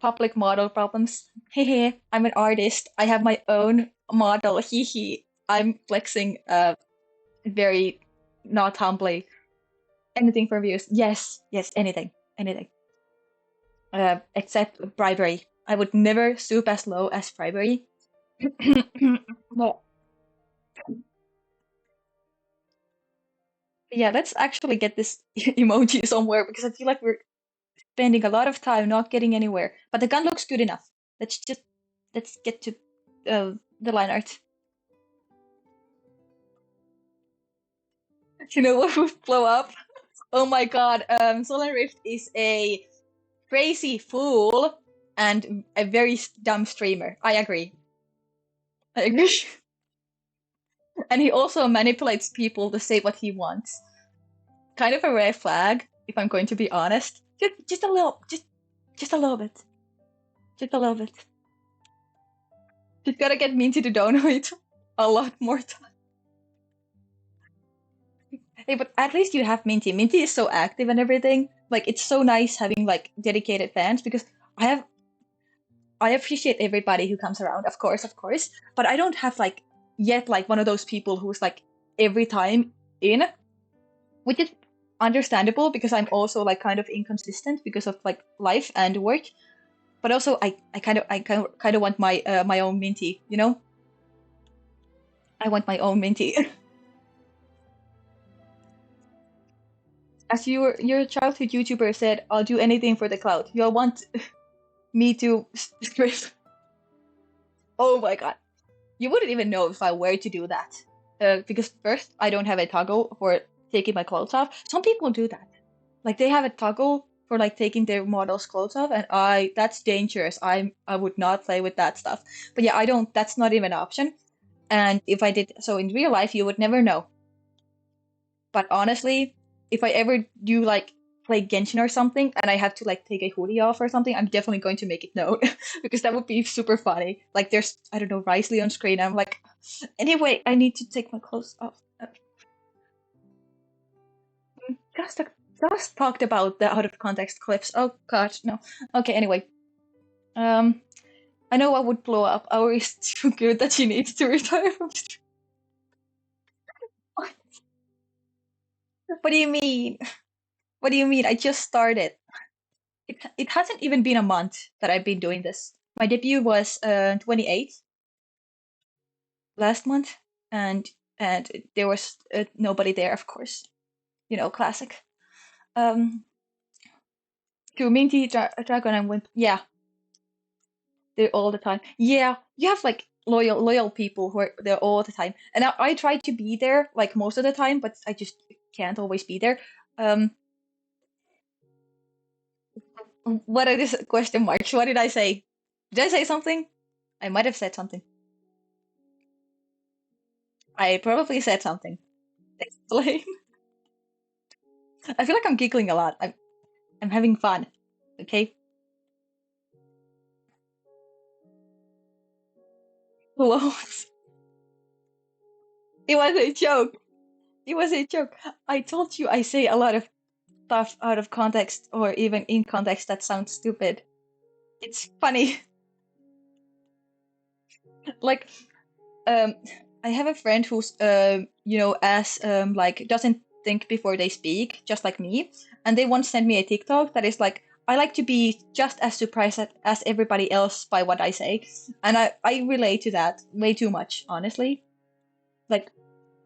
Public model problems. Hehe, I'm an artist. I have my own model. Hehe. I'm flexing very not humbly. Anything for views. Yes, yes, anything. Anything. Except bribery. I would never stoop as low as bribery. No. Yeah, let's actually get this emoji somewhere because I feel like we're spending a lot of time not getting anywhere. But the gun looks good enough. Let's get to the line art. You know what would blow up? Oh my god, Solar Rift is a crazy fool and a very dumb streamer. I agree. I agree. And he also manipulates people to say what he wants. Kind of a red flag, if I'm going to be honest. Just a little, just a little bit, just a little bit. Just gotta get Minty to donate a lot more time. Hey, but at least you have Minty. Minty is so active and everything. Like it's so nice having like dedicated fans because I have I appreciate everybody who comes around, of course. But I don't have like yet like one of those people who's like every time in, which is understandable because I'm also like kind of inconsistent because of like life and work. But also I kind of want my own Minty, you know? I want my own Minty. As your childhood YouTuber said, I'll do anything for the cloud. You'll want me to script. Oh my god. You wouldn't even know if I were to do that. Because first, I don't have a toggle for taking my clothes off. Some people do that. Like they have a toggle for like taking their model's clothes off, and that's dangerous. I would not play with that stuff. But yeah, I don't. That's not even an option. And if I did so in real life, you would never know. But honestly, if I ever do like play Genshin or something and I have to like take a hoodie off or something, I'm definitely going to make it known because that would be super funny. Like there's I don't know Risley on screen. I'm like, anyway, I need to take my clothes off. Just just talked about the out of context clips. Oh god, no. Okay, anyway. Um, I know I would blow up. Our is too good that she needs to retire from stream. What do you mean? What do you mean? I just started. It hasn't even been a month that I've been doing this. My debut was 28th last month, and there was nobody there, of course. You know, classic. Um, to Minty, Dragon, and Wimp. Yeah, they're all the time. Yeah, you have like loyal people who are there all the time, and I try to be there like most of the time, but I just can't always be there. Um, what are these question marks? What did I say? Did I say something? I might have said something. I probably said something. Explain. I feel like I'm giggling a lot. I'm having fun. Okay? Close. It was a joke. It was a joke. I told you I say a lot of stuff out of context or even in context that sounds stupid. It's funny. Like, um, I have a friend who's, as like doesn't think before they speak, just like me. And they once sent me a TikTok that is like, I like to be just as surprised as everybody else by what I say, and I relate to that way too much, honestly. Like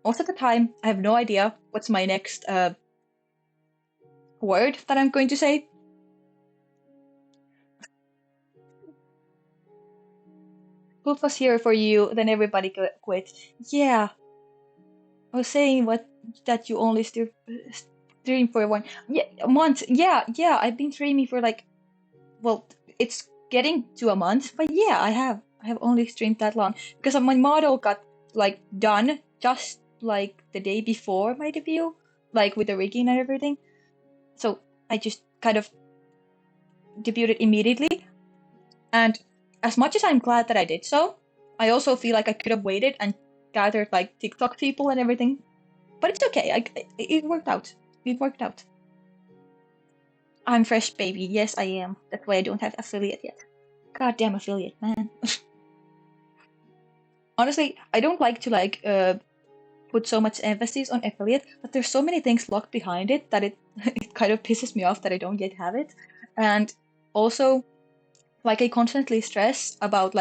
most of the time, I have no idea what's my next word that I'm going to say. Proof was here for you, then everybody quit. Yeah, I was saying what that you only stream for a month. Yeah, I've been streaming for like, well, it's getting to a month, but yeah, I have only streamed that long because my model got like done just like the day before my debut, like with the rigging and everything. So I just kind of debuted immediately, and as much as I'm glad that I did so, I also feel like I could have waited and gathered like TikTok people and everything. But it's okay. It worked out. It worked out. I'm fresh, baby. Yes, I am. That's why I don't have affiliate yet. Goddamn affiliate, man. Honestly, I don't like to put so much emphasis on affiliate, but there's so many things locked behind it that it it kind of pisses me off that I don't yet have it. And also, like I constantly stress about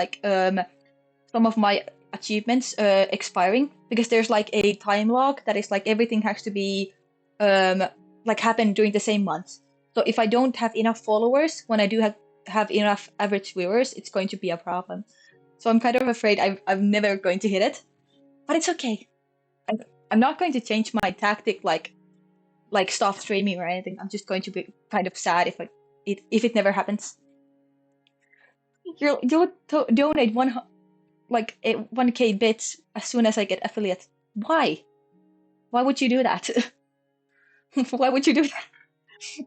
some of my achievements expiring because there's like a time log that is like everything has to be um like happen during the same month. So if I don't have enough followers when I do have enough average viewers, it's going to be a problem. So I'm kind of afraid I'm never going to hit it, but it's okay. I'm, I'm not going to change my tactic like stop streaming or anything. I'm just going to be kind of sad if it never happens. You'll donate 1K bits as soon as I get affiliate. Why? Why would you do that? Why would you do that?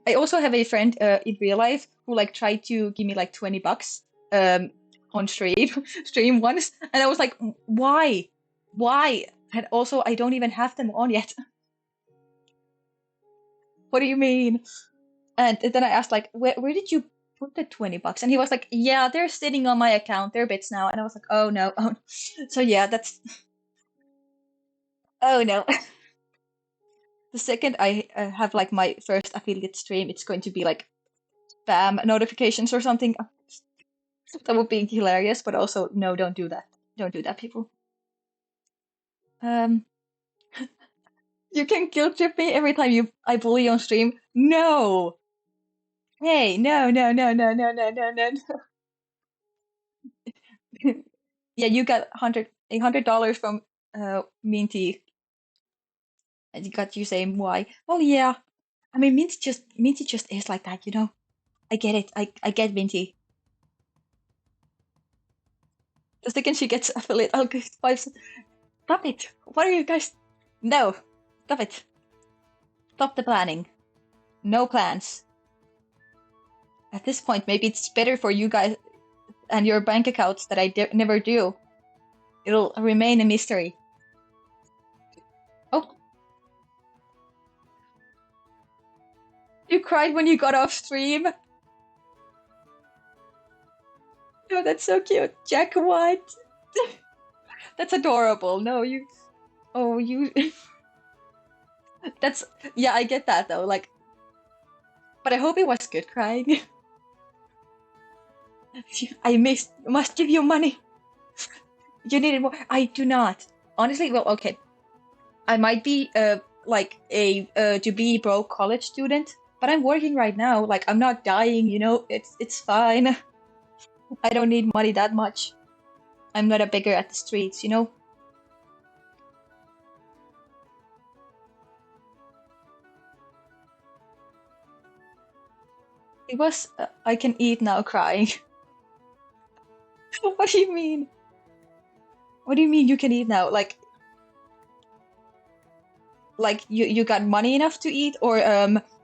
I also have a friend in real life who like tried to give me like $20 um on stream once, and I was like, why? Why? And also I don't even have them on yet. What do you mean? And then I asked like, where did you put the $20? And he was like, yeah, they're sitting on my account. They're bits now. And I was like, oh no. Oh. So yeah, that's oh no. The second I have like my first affiliate stream, it's going to be like spam notifications or something. That would be hilarious, but also no, don't do that. Don't do that, people. Um, you can guilt trip me every time I bully on stream. No, hey, no, no, no, no, no, no, no, no. Yeah, you got $100 from Minty, and you got you saying why. Well, yeah. I mean, Minty just is like that, you know. I get it. I get Minty. The second she gets affiliate, I'll give 5 cents. Stop it! What are you guys? No! Stop it! Stop the planning. No plans. At this point, maybe it's better for you guys and your bank accounts that I never do. It'll remain a mystery. Oh, you cried when you got off stream? Oh, that's so cute. Jack, what? That's adorable. No, you. Oh, you. That's. Yeah, I get that though. Like, but I hope it was good crying. I must give you money. You needed more. I do not. Honestly, well, okay. I might be like a to be broke college student, but I'm working right now. Like I'm not dying, you know. It's fine. I don't need money that much. I'm not a beggar at the streets, you know. It was I can eat now crying. What do you mean? What do you mean you can eat now? Like you got money enough to eat or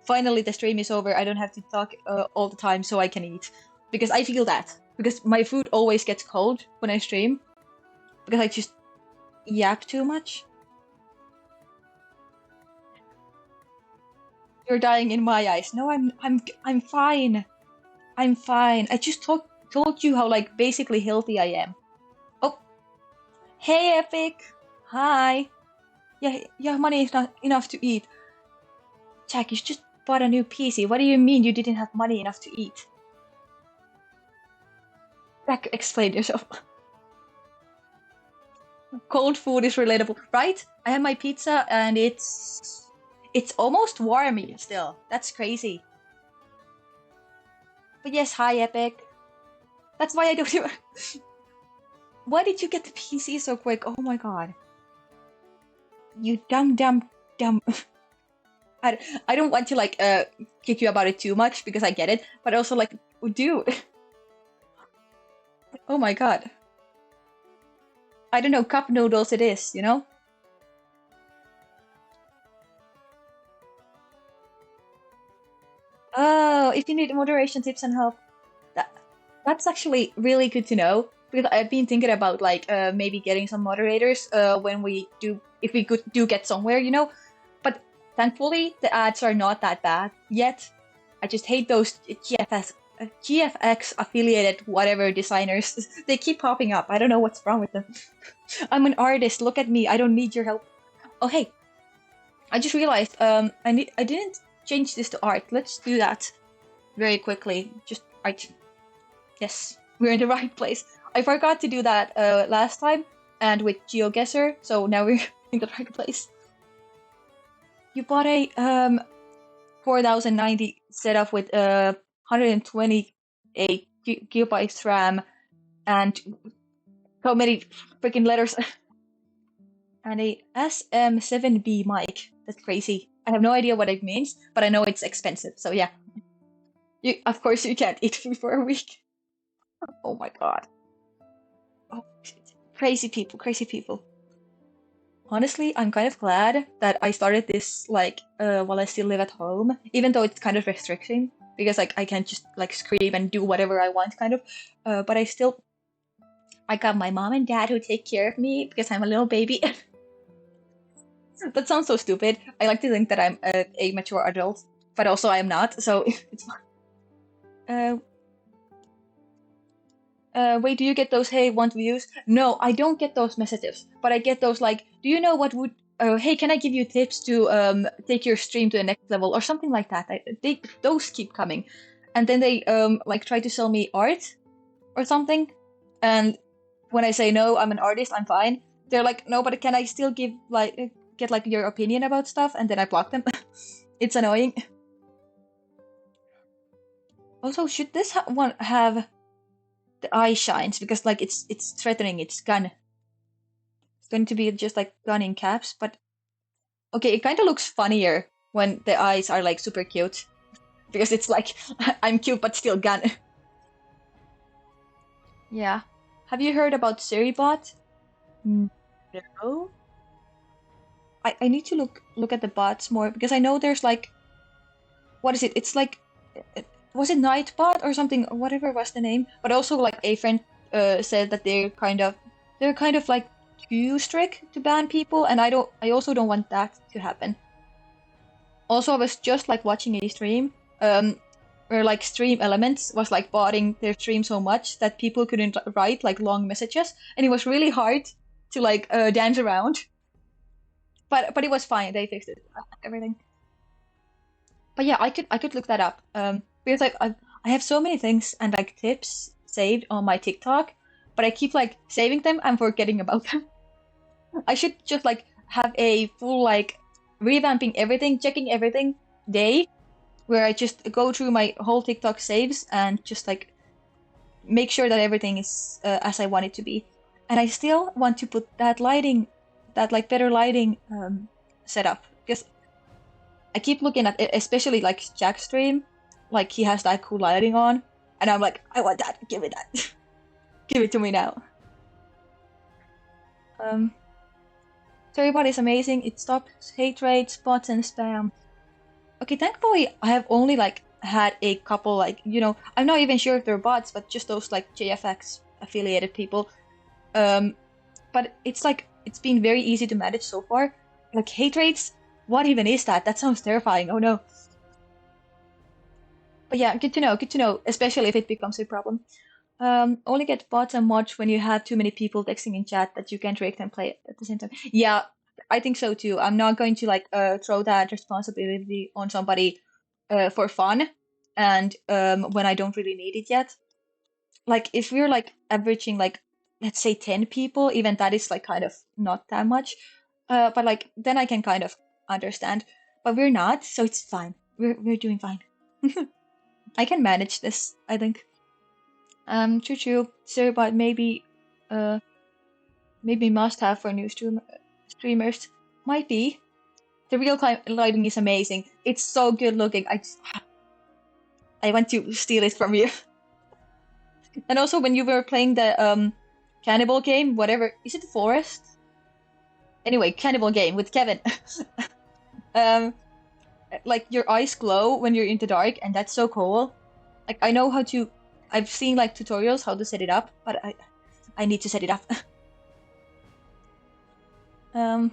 finally the stream is over. I don't have to talk all the time, so I can eat. Because I feel that. Because my food always gets cold when I stream. Because I just yap too much. You're dying in my eyes. No, I'm fine. I'm fine. I just told you how like basically healthy I am. Oh, hey Epic. Hi. Yeah, your money is not enough to eat. Jack, you just bought a new PC. What do you mean you didn't have money enough to eat? Jack, explain yourself. Cold food is relatable, right? I have my pizza and it's almost warm still. That's crazy. But yes, hi Epic. That's why I don't even... Why did you get the PC so quick? Oh my god. You dumb. I don't want to like kick you about it too much because I get it, but also like, dude. Oh my god. I don't know, cup noodles it is, you know? Oh, if you need moderation tips and help, that's actually really good to know because I've been thinking about like maybe getting some moderators when we do if we could do get somewhere, you know. But thankfully the ads are not that bad yet. I just hate those GFX affiliated whatever designers. They keep popping up. I don't know what's wrong with them. I'm an artist. Look at me. I don't need your help. Oh hey, I just realized I didn't change this to art. Let's do that very quickly. Just art. Yes, we're in the right place. I forgot to do that last time and with GeoGuessr, so now we're in the right place. You bought a 4090 setup with 128 gigabytes RAM and so many freaking letters and a SM7B mic. That's crazy. I have no idea what it means, but I know it's expensive. So yeah, of course you can't eat food for a week. Oh my god. Oh, crazy people, crazy people. Honestly, I'm kind of glad that I started this like while I still live at home, even though it's kind of restricting because like I can't just like scream and do whatever I want, kind of. But I got my mom and dad who take care of me because I'm a little baby. That sounds so stupid. I like to think that I'm a mature adult, but also I am not, so it's fine. Wait, do you get those, hey, want views? No, I don't get those messages, but I get those like, do you know what would, hey, can I give you tips to take your stream to the next level or something like that? Those keep coming. And then they like try to sell me art or something. And when I say no, I'm an artist, I'm fine. They're like, no, but can I still give like, get like your opinion about stuff? And then I block them. It's annoying. Also, should this one have the eye shines because like it's threatening, it's gun. It's going to be just like gun in caps, but okay, it kind of looks funnier when the eyes are like super cute because it's like I'm cute but still gun. Yeah. Have you heard about Seribot? No. I need to look at the bots more because I know there's like what is it? It's like was it Nightbot or something or whatever was the name? But also like a friend said that they're kind of like too strict to ban people, and I also don't want that to happen. Also, I was just like watching a stream, where like Stream Elements was like botting their stream so much that people couldn't write like long messages, and it was really hard to like dance around. But it was fine. They fixed it, everything. But yeah, I could look that up. Because like I have so many things and like tips saved on my TikTok, but I keep like saving them and forgetting about them. I should just like have a full like revamping everything, checking everything day where I just go through my whole TikTok saves and just like make sure that everything is as I want it to be. And I still want to put that lighting, that like better lighting setup because I keep looking at it, especially like Jack's stream, like he has that cool lighting on, and I'm like, I want that. Give me that. Give it to me now. Storyboard is amazing. It stops hate rates, bots, and spam. Okay, thankfully I have only like had a couple like I'm not even sure if they're bots, but just those like JFX affiliated people. Um, but it's like it's been very easy to manage so far. Like hate rates, what even is that? That sounds terrifying. Oh no. But yeah, good to know. Good to know, especially if it becomes a problem. Only get bots and mods when you have too many people texting in chat that you can't react and play at the same time. Yeah, I think so too. I'm not going to like throw that responsibility on somebody for fun and when I don't really need it yet. Like if we're like averaging like let's say 10 people, even that is like kind of not that much. But like then I can kind of understand. But we're not, so it's fine. We're doing fine. I can manage this, I think. Choo choo. So, but uh, maybe must have for new streamers. Might be. The real time lighting is amazing. It's so good looking. I want to steal it from you. And also, when you were playing the cannibal game, whatever is it, Forest? Anyway, cannibal game with Kevin. um, like your eyes glow when you're in the dark, and that's so cool. Like I know how to. I've seen like tutorials how to set it up, but I need to set it up. um.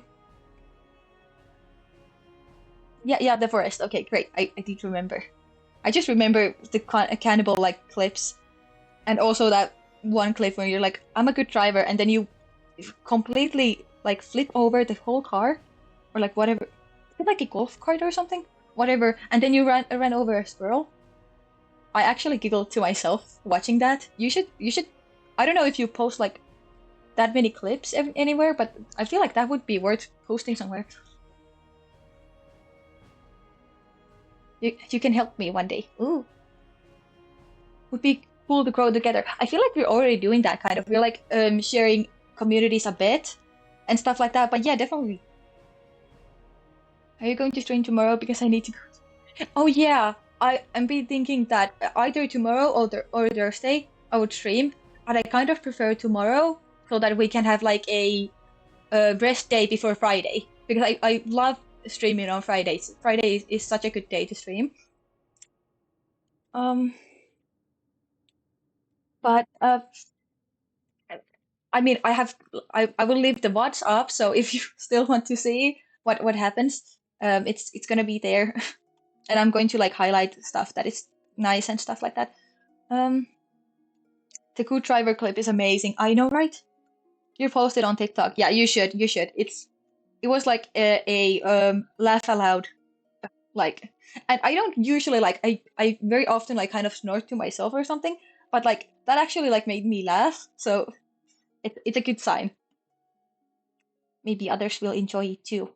Yeah, the forest. Okay, great. I did remember. I just remember the cannibal like clips, and also that one clip where you're like, "I'm a good driver," and then you completely like flip over the whole car, or like whatever, is it like a golf cart or something, whatever, and then you ran over a squirrel. I actually giggled to myself watching that. You should. I don't know if you post like that many clips anywhere, but I feel like that would be worth posting somewhere. You can help me one day. Ooh. Would be cool to grow together. I feel like we're already doing that kind of. We're like sharing communities a bit and stuff like that. But yeah, definitely. Are you going to stream tomorrow? Because I need to go. Oh yeah, I'm been thinking that either tomorrow or Thursday I would stream, but I kind of prefer tomorrow so that we can have like a rest day before Friday because I love streaming on Fridays. Friday is such a good day to stream. Um, but I mean, I will leave the VODs up, so if you still want to see what happens, it's gonna be there, and I'm going to like highlight stuff that is nice and stuff like that. Um, the good driver clip is amazing. I know, right? You posted on TikTok. Yeah, you should. You should. It was like a laugh aloud like, and I don't usually like I very often like kind of snort to myself or something, but like that actually like made me laugh, so it's a good sign. Maybe others will enjoy it too.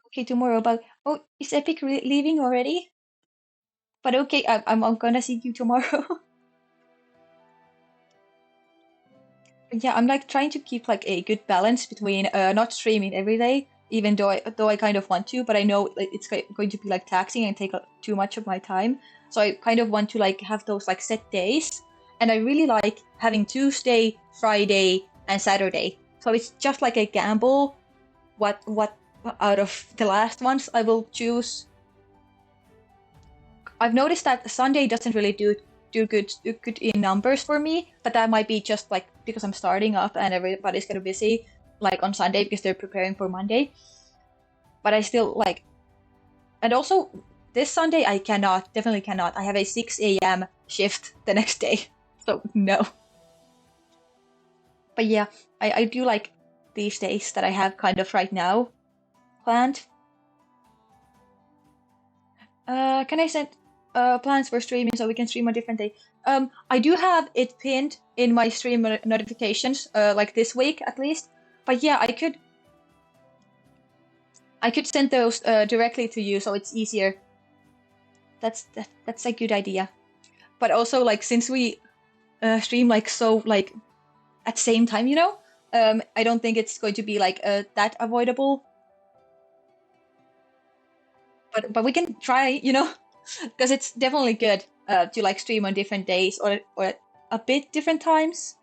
Okay, tomorrow, but oh, is Epic leaving already? But okay, I'm gonna see you tomorrow. Yeah, I'm like trying to keep like a good balance between not streaming every day, even though I kind of want to, but I know like, it's going to be like taxing and take too much of my time. So I kind of want to like have those like set days, and I really like having Tuesday, Friday, and Saturday. So it's just like a gamble. What out of the last ones I will choose. I've noticed that Sunday doesn't really do good in numbers for me, but that might be just like because I'm starting up and everybody's kind of busy like on Sunday because they're preparing for Monday. But I still like, and also this Sunday I cannot, definitely cannot. I have a 6 a.m. shift the next day, so no. But yeah, I do like these days that I have kind of right now planned. Can I send plans for streaming so we can stream on different day? I do have it pinned in my stream notifications, like this week at least. But yeah, I could send those directly to you so it's easier. That's a good idea. But also like since we stream like so like at the same time, I don't think it's going to be like that avoidable. But we can try, because it's definitely good to like stream on different days or a bit different times.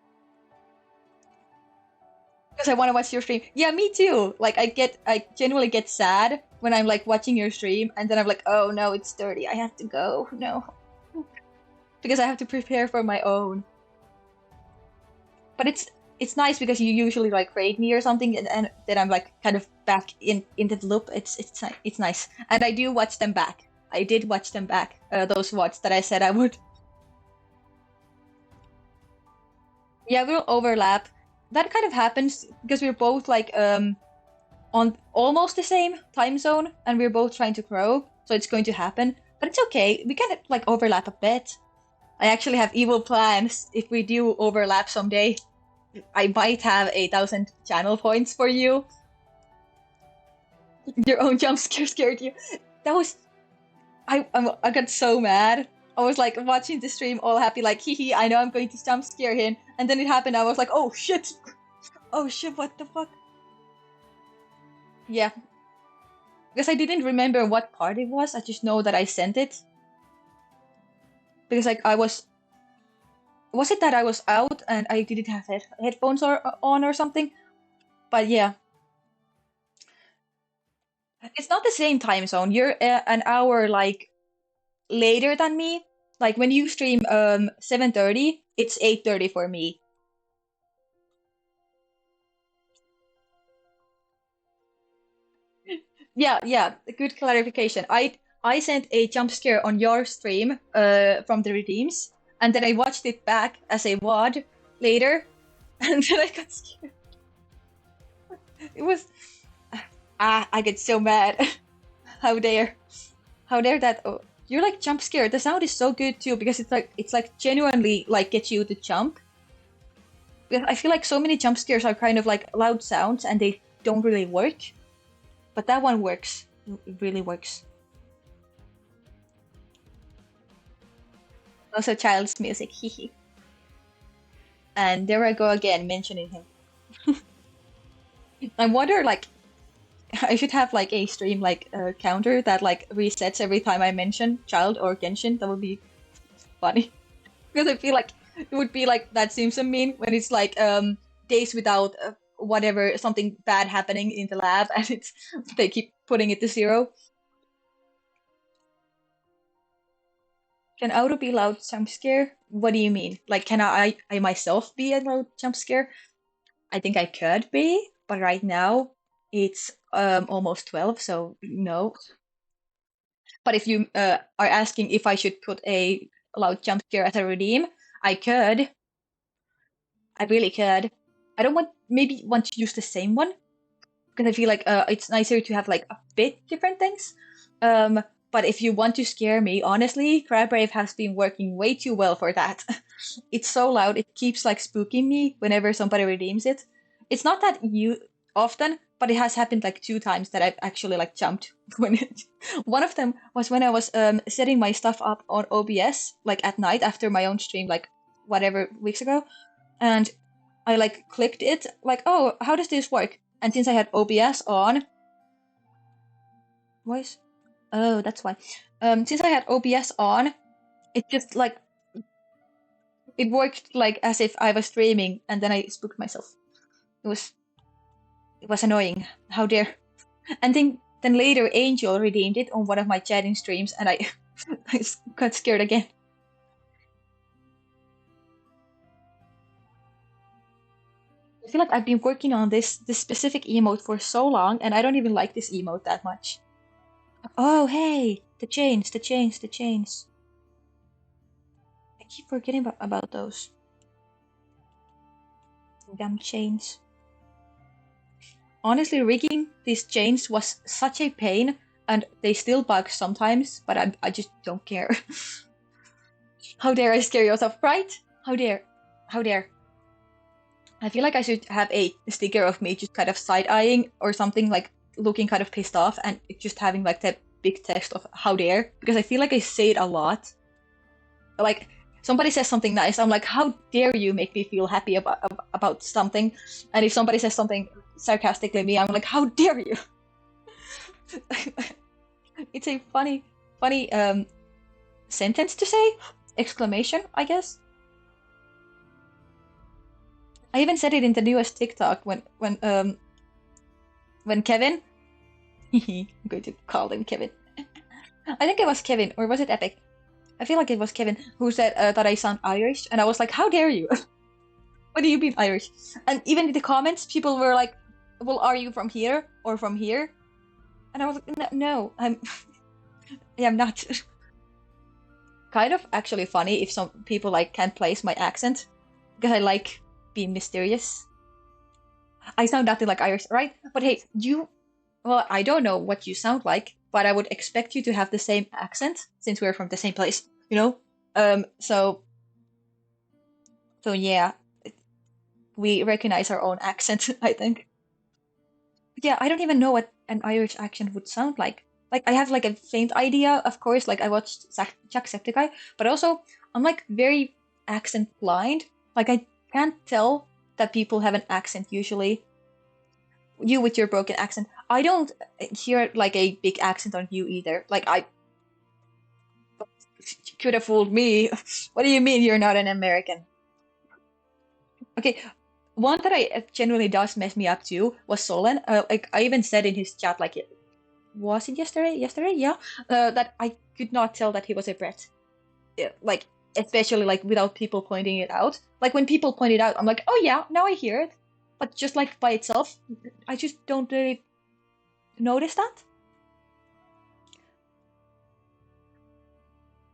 because I want to watch your stream. Yeah, me too. Like I genuinely get sad when I'm like watching your stream, and then I'm like, oh no, it's 30. I have to go. No, because I have to prepare for my own. But it's nice because you usually like raid me or something, and then I'm like kind of back into the loop. It's nice, and I do watch them back. I did watch them back. Those VODs that I said I would. Yeah, we'll overlap. That kind of happens because we're both like on almost the same time zone, and we're both trying to grow, so it's going to happen. But it's okay. We can like overlap a bit. I actually have evil plans if we do overlap someday. I might have 1,000 channel points for you. Your own jump scare scared you. That was I got so mad. I was like watching the stream all happy, like hee hee, I know I'm going to jump scare him, and then it happened. I was like, oh shit, oh shit, what the fuck? Yeah, because I didn't remember what part it was. I just know that I sent it because like I was it that I was out and I didn't have headphones on or something? But yeah, it's not the same time zone. You're an hour like later than me. Like when you stream 7:30, it's 8:30 for me. Yeah, yeah, good clarification. I sent a jump scare on your stream from the redeems, and then I watched it back as a VOD later, and then I got scared. It was I get so mad. How dare, how dare that? Oh, you're like jump scared. The sound is so good too because it's like genuinely like gets you to jump. Because I feel like so many jump scares are kind of like loud sounds and they don't really work, but that one works. It really works. Also, child's music, hehe. And there I go again mentioning him. I wonder, like, I should have like a stream like counter that like resets every time I mention child or Genshin. That would be funny because I feel like it would be like that Simpson meme when it's like days without whatever something bad happening in the lab, and it's they keep putting it to 0. Can auto be loud jump scare? What do you mean? Like, can I myself be a loud jump scare? I think I could be, but right now it's almost 12, so no. But if you are asking if I should put a loud jump scare as a redeem, I could. I really could. I don't want to use the same one because I feel like it's nicer to have like a bit different things. Um, but if you want to scare me, honestly, Crab Brave has been working way too well for that. It's so loud, it keeps like spooking me whenever somebody redeems it. It's not that you often, but it has happened like 2 times that I've actually like jumped when one of them was when I was setting my stuff up on OBS like at night after my own stream like whatever weeks ago, and I like clicked it like, oh, how does this work? And since I had OBS on, voice, oh, that's why. Since I had OBS on, it just like it worked like as if I was streaming, and then I spooked myself. It was it was annoying. How dare! And then later Angel redeemed it on one of my chatting streams, and I I got scared again. I feel like I've been working on this specific emote for so long, and I don't even like this emote that much. Oh hey, the chains, the chains, the chains. I keep forgetting about those damn chains. Honestly, rigging these chains was such a pain, and they still bug sometimes, but I just don't care. How dare I scare yourself, right? How dare? How dare? I feel like I should have a sticker of me just kind of side-eyeing or something, like looking kind of pissed off, and just having like that big text of how dare, because I feel like I say it a lot. Like somebody says something nice, I'm like, how dare you make me feel happy about something? And if somebody says something sarcastically me, I'm like, how dare you? It's a funny sentence to say, exclamation, I guess. I even said it in the newest TikTok when Kevin, I'm going to call him Kevin. I think it was Kevin, or was it Epic? I feel like it was Kevin who said that I sound Irish, and I was like, "How dare you? What do you mean Irish?" And even in the comments, people were like, "Well, are you from here or from here?" And I was like, "No, I'm, yeah, I'm not." Kind of actually funny if some people like can't place my accent because I like being mysterious. I sound nothing like Irish, right? But hey, well, I don't know what you sound like, but I would expect you to have the same accent since we're from the same place, you know? So yeah, we recognize our own accent, I think. Yeah, I don't even know what an Irish accent would sound like. Like, I have like a faint idea, of course, like I watched Jacksepticeye, but also I'm like very accent blind. Like, I can't tell that people have an accent usually. You with your broken accent. I don't hear like a big accent on you either. Like, I could have fooled me. What do you mean you're not an American? Okay, one that I genuinely does mess me up too was Solon. Like I even said in his chat, like was it yesterday? Yesterday, yeah. That I could not tell that he was a Brit. Yeah, like especially like without people pointing it out. Like when people point it out, I'm like, oh yeah, now I hear it. But just like by itself, I just don't really notice that.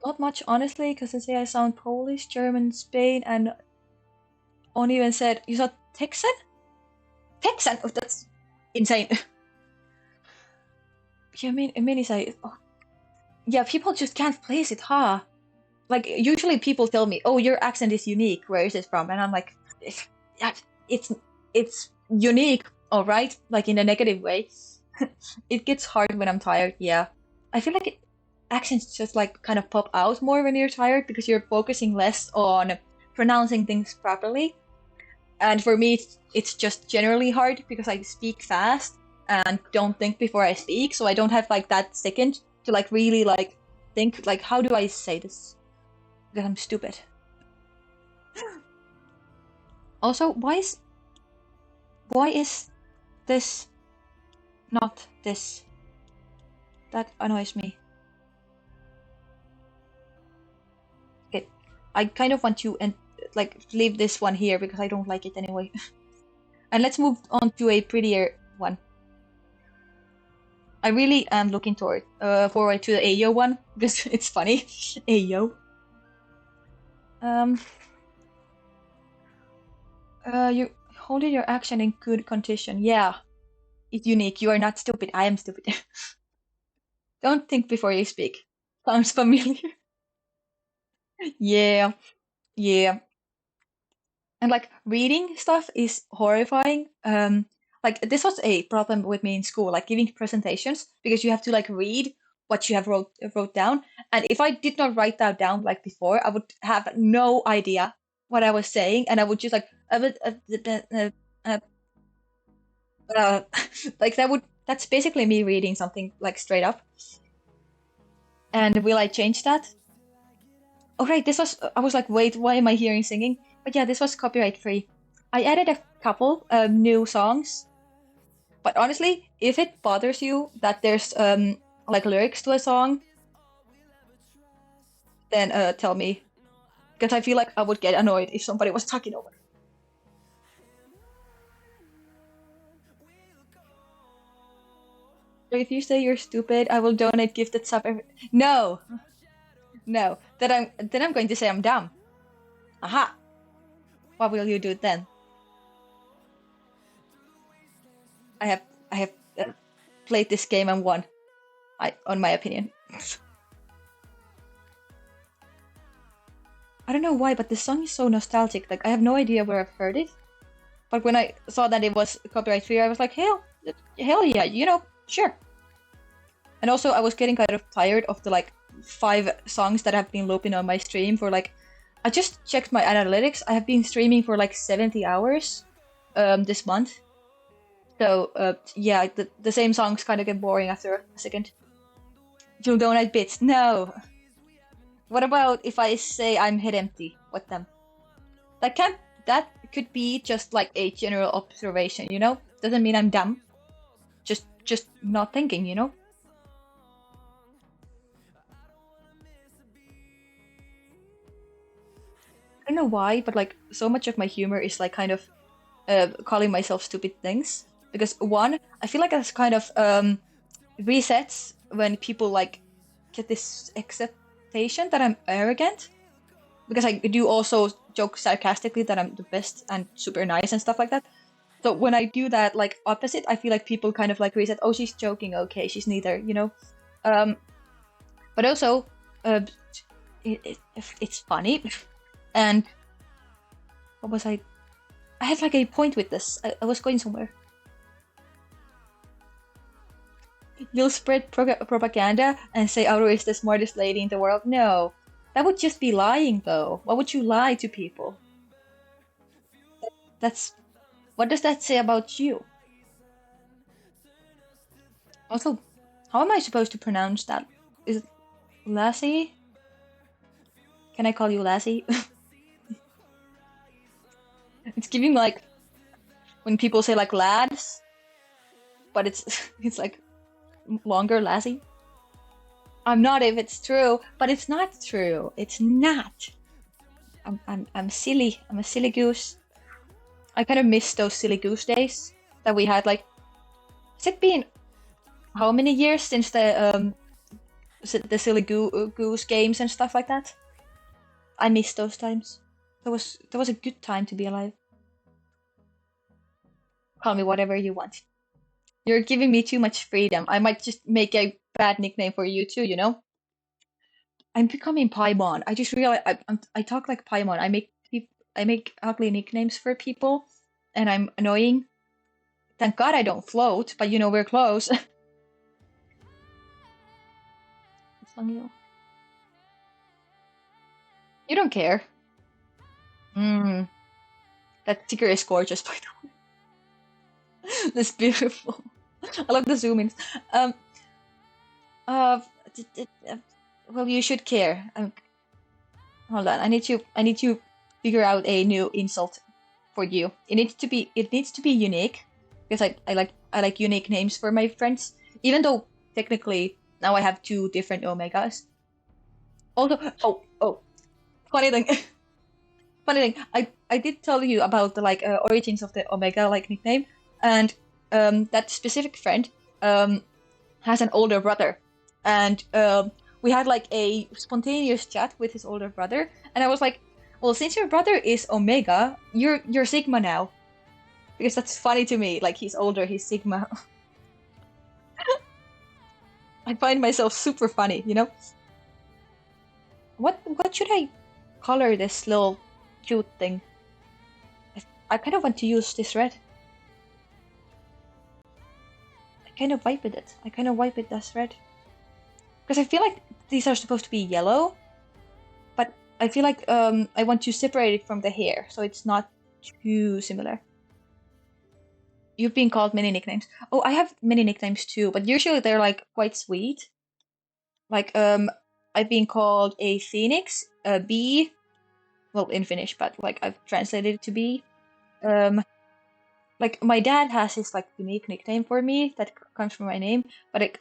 Not much, honestly, because they say I sound Polish, German, Spain, and on even said you saw Texan. Texan. Oh, that's insane. Yeah, I mean, it's like, oh, yeah, people just can't place it, huh? Like usually people tell me, "Oh, your accent is unique. Where is it from?" And I'm like, yeah, it's it's unique, all right, like in a negative way. It gets hard when I'm tired. Yeah, I feel like accents just like kind of pop out more when you're tired because you're focusing less on pronouncing things properly. And for me, it's just generally hard because I speak fast and don't think before I speak, so I don't have like that second to like really like think like how do I say this because I'm stupid. Also, why is this not this? That annoys me. Okay, I kind of want to and like leave this one here because I don't like it anyway. And let's move on to a prettier one. I really am looking forward to the Ayo one because it's funny. Ayo. Um, you holding your action in good condition. Yeah, it's unique. You are not stupid. I am stupid. Don't think before you speak. Sounds familiar. Yeah, yeah. And like reading stuff is horrifying. Like this was a problem with me in school, like giving presentations because you have to like read what you have wrote down. And if I did not write that down like before, I would have no idea what I was saying, and I would just like uh, uh, like that's basically me reading something like straight up. And will I change that? Oh right, this was I was like, wait, why am I hearing singing? But yeah, this was copyright free. I added a couple new songs, but honestly, if it bothers you that there's like lyrics to a song, then tell me because I feel like I would get annoyed if somebody was talking over. So if you say you're stupid, I will donate gifted sub. No, no. Then I'm going to say I'm dumb. Aha. What will you do then? I have played this game and won. On my opinion. I don't know why, but the song is so nostalgic. Like I have no idea where I've heard it, but when I saw that it was copyright free, I was like, hell yeah, sure. And also, I was getting kind of tired of the like 5 songs that have been looping on my stream for like. I just checked my analytics. I have been streaming for like 70 hours, this month. So yeah, the same songs kind of get boring after a second. You'll donate bits? No. What about if I say I'm head empty? What then? That can't that could be just like a general observation, you know? Doesn't mean I'm dumb. Just not thinking, you know? I don't know why, but like so much of my humor is like kind of calling myself stupid things. Because one, I feel like that's kind of resets when people like get this acceptation that I'm arrogant. Because I do also joke sarcastically that I'm the best and super nice and stuff like that. So when I do that, like opposite, I feel like people kind of like reset. Oh, she's joking. Okay, she's neither, you know. Um, but also, uh, it's funny. And what was I? I had like a point with this. I was going somewhere. You'll spread propaganda and say Auro is the smartest lady in the world. No, that would just be lying, though. Why would you lie to people? That's what does that say about you? Also, how am I supposed to pronounce that? Is it Lassie? Can I call you Lassie? It's giving like when people say like lads, but it's it's like longer Lassie. I'm not if it's true, but it's not true. It's not. I'm silly. I'm a silly goose. I kind of miss those silly goose days that we had. Like, has it been how many years since the silly goose games and stuff like that? I miss those times. That was a good time to be alive. Call me whatever you want. You're giving me too much freedom. I might just make a bad nickname for you too, you know? I'm becoming Paimon. I just realized I talk like Paimon. I make ugly nicknames for people, and I'm annoying. Thank God I don't float, but you know we're close. You don't care. Mm, that sticker is gorgeous, by the way. That's beautiful. I love the zoom ins. Um, uh, well, you should care. Hold on. I need to figure out a new insult for you. It needs to be unique because I like unique names for my friends. Even though technically now I have two different omegas. Also, funny thing, funny thing. I did tell you about the like origins of the omega like nickname, and that specific friend has an older brother, and we had like a spontaneous chat with his older brother, and I was like, well, since your brother is Omega, you're Sigma now, because that's funny to me. Like he's older, he's Sigma. I find myself super funny, you know. What should I color this little cute thing? I kind of want to use this red. I kind of wipe it. I kind of wipe it as red because I feel like these are supposed to be yellow, but I feel like I want to separate it from the hair so it's not too similar. You've been called many nicknames. Oh, I have many nicknames too, but usually they're like quite sweet. Like I've been called a phoenix, a bee, well in Finnish, but like I've translated it to bee. Um, like my dad has his like unique nickname for me that comes from my name, but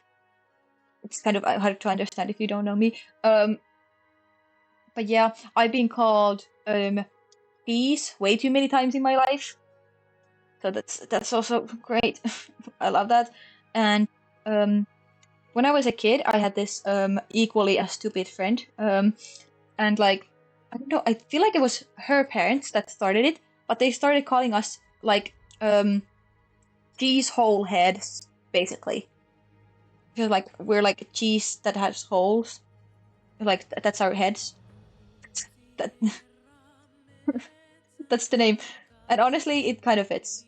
it's kind of hard to understand if you don't know me. But yeah, I've been called peas way too many times in my life, so that's also great. I love that. And when I was a kid, I had this equally as stupid friend, and like I don't know, I feel like it was her parents that started it, but they started calling us like cheese hole heads, basically. Because like we're like a cheese that has holes, like that's our heads. That that's the name, and honestly, it kind of fits.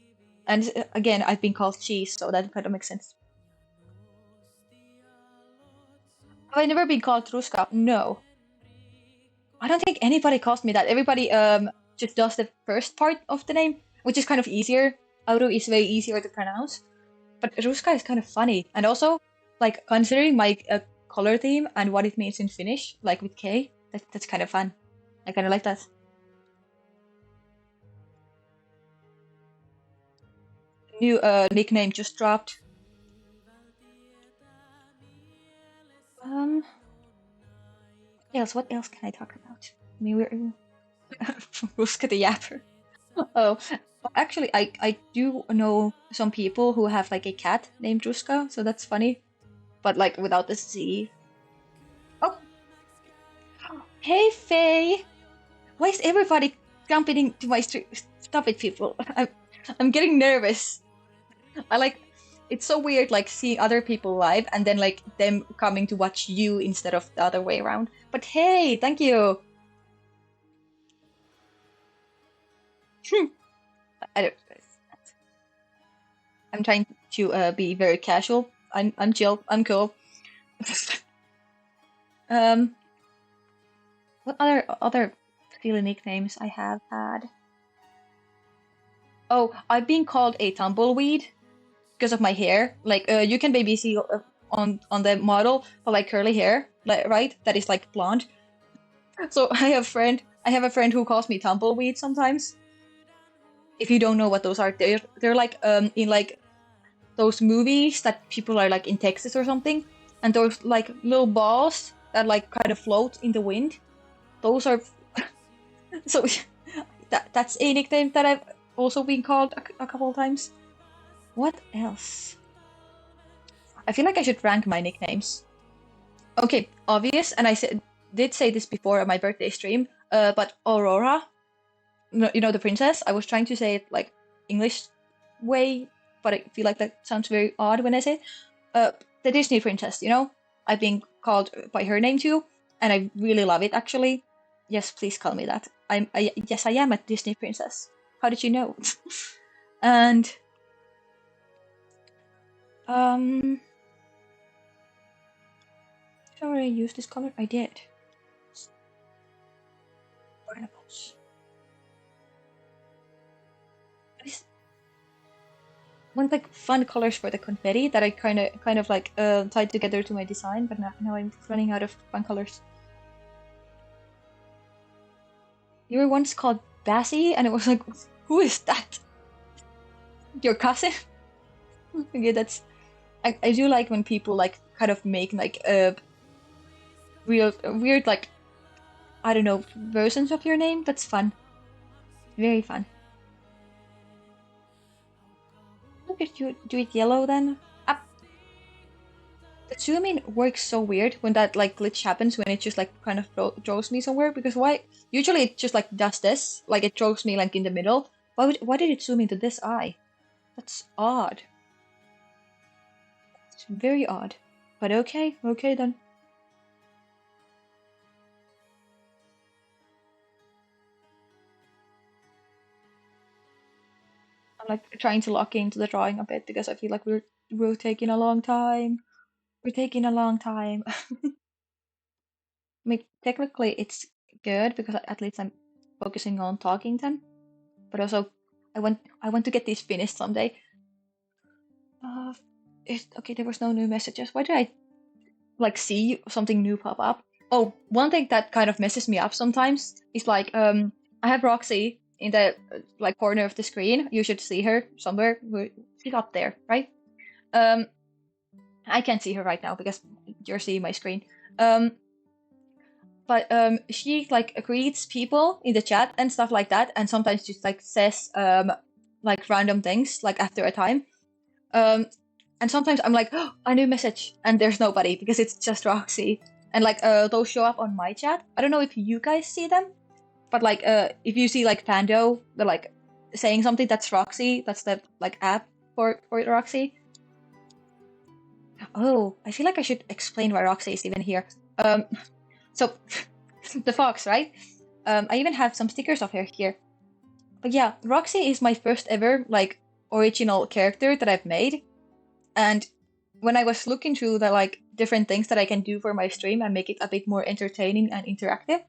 And again, I've been called cheese, so that kind of makes sense. Have I never been called Truska? No. I don't think anybody calls me that. Everybody just does the first part of the name, which is kind of easier. Auru is way easier to pronounce. But Ruska is kind of funny. And also, like, considering my color theme and what it means in Finnish, like with K, that's kind of fun. I kind of like that. new nickname just dropped. What else can I talk about? I mean, we're Ruska the Yapper. Oh, actually, I do know some people who have like a cat named Ruska, so that's funny. But like without the Z. Oh, hey Faye! Why is everybody jumping into my stream? Stop it, people! I'm getting nervous. I like it's so weird, like seeing other people live and then like them coming to watch you instead of the other way around. But hey, thank you. I don't, I'm trying to be very casual. I'm chill. I'm cool. um, what other silly nicknames I have had? Oh, I've been called a tumbleweed because of my hair. Like, you can maybe see on the model, but like curly hair, like, right? That is like blonde. So I have a friend who calls me tumbleweed sometimes. If you don't know what those are, they're like in like those movies that people are like in Texas or something, and those like little balls that like kind of float in the wind. Those are so that's a nickname that I've also been called a couple of times. What else? I feel like I should rank my nicknames. Okay, obvious, and did say this before on my birthday stream. But Aurora, you know the princess. I was trying to say it like English way, but I feel like that sounds very odd when I say it. The Disney princess. You know, I've been called by her name too, and I really love it. Actually, yes, please call me that. Yes, I am a Disney princess. How did you know? And did I already use this color? I did. Barnacles. One like fun colors for the confetti that I kind of like tied together to my design, but now I'm running out of fun colors. You were once called Bassie, and it was like, who is that? Your cousin? Okay, that's I do like when people like kind of make like weird like I don't know versions of your name. That's fun, very fun. Look at you do it yellow then. Up. The zooming works so weird when that like glitch happens when it just like kind of draws me somewhere because why? Usually it just like does this, like it draws me like in the middle. Why did it zoom into this eye? That's odd. It's very odd. But okay then. I'm like trying to lock into the drawing a bit because I feel like we're taking a long time. We're taking a long time. I mean, technically it's good because at least I'm focusing on talking then. But also, I want to get these finished someday. Uh, okay, there was no new messages. Why did I like see something new pop up? Oh, one thing that kind of messes me up sometimes is like I have Roxy in the like corner of the screen. You should see her somewhere. She's up there, right? Um, I can't see her right now because you're seeing my screen. But she like greets people in the chat and stuff like that, and sometimes just like says like random things like after a time. And sometimes I'm like, oh, a new message, and there's nobody because it's just Roxy. And like those show up on my chat. I don't know if you guys see them, but like if you see like Pando, they're like saying something, that's Roxy. That's the like app for Roxy. Oh, I feel like I should explain why Roxy is even here. So the fox, right? I even have some stickers of her here. But yeah, Roxy is my first ever like original character that I've made. And when I was looking through the like different things that I can do for my stream and make it a bit more entertaining and interactive,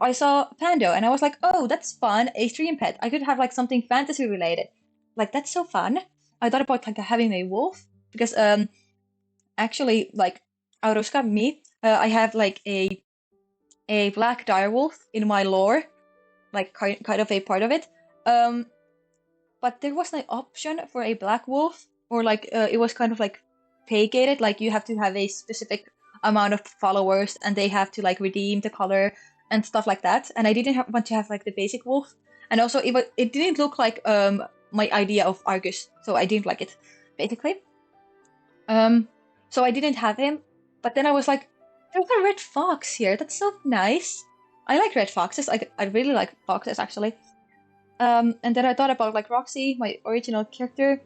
I saw Pando and I was like, oh, that's fun, a stream pet. I could have like something fantasy related. Like that's so fun. I thought about like having a wolf because actually like Auroska, me, I have like a black direwolf in my lore, like kind of a part of it. but there was no option for a black wolf, or like it was kind of like pay gated, like you have to have a specific amount of followers and they have to like redeem the color and stuff like that. And I didn't want to have like the basic wolf, and also it didn't look like my idea of Argus, so I didn't like it basically. So I didn't have him, but then I was like, there's a red fox here. That's so nice. I like red foxes. I really like foxes actually. And then I thought about like Roxy, my original character,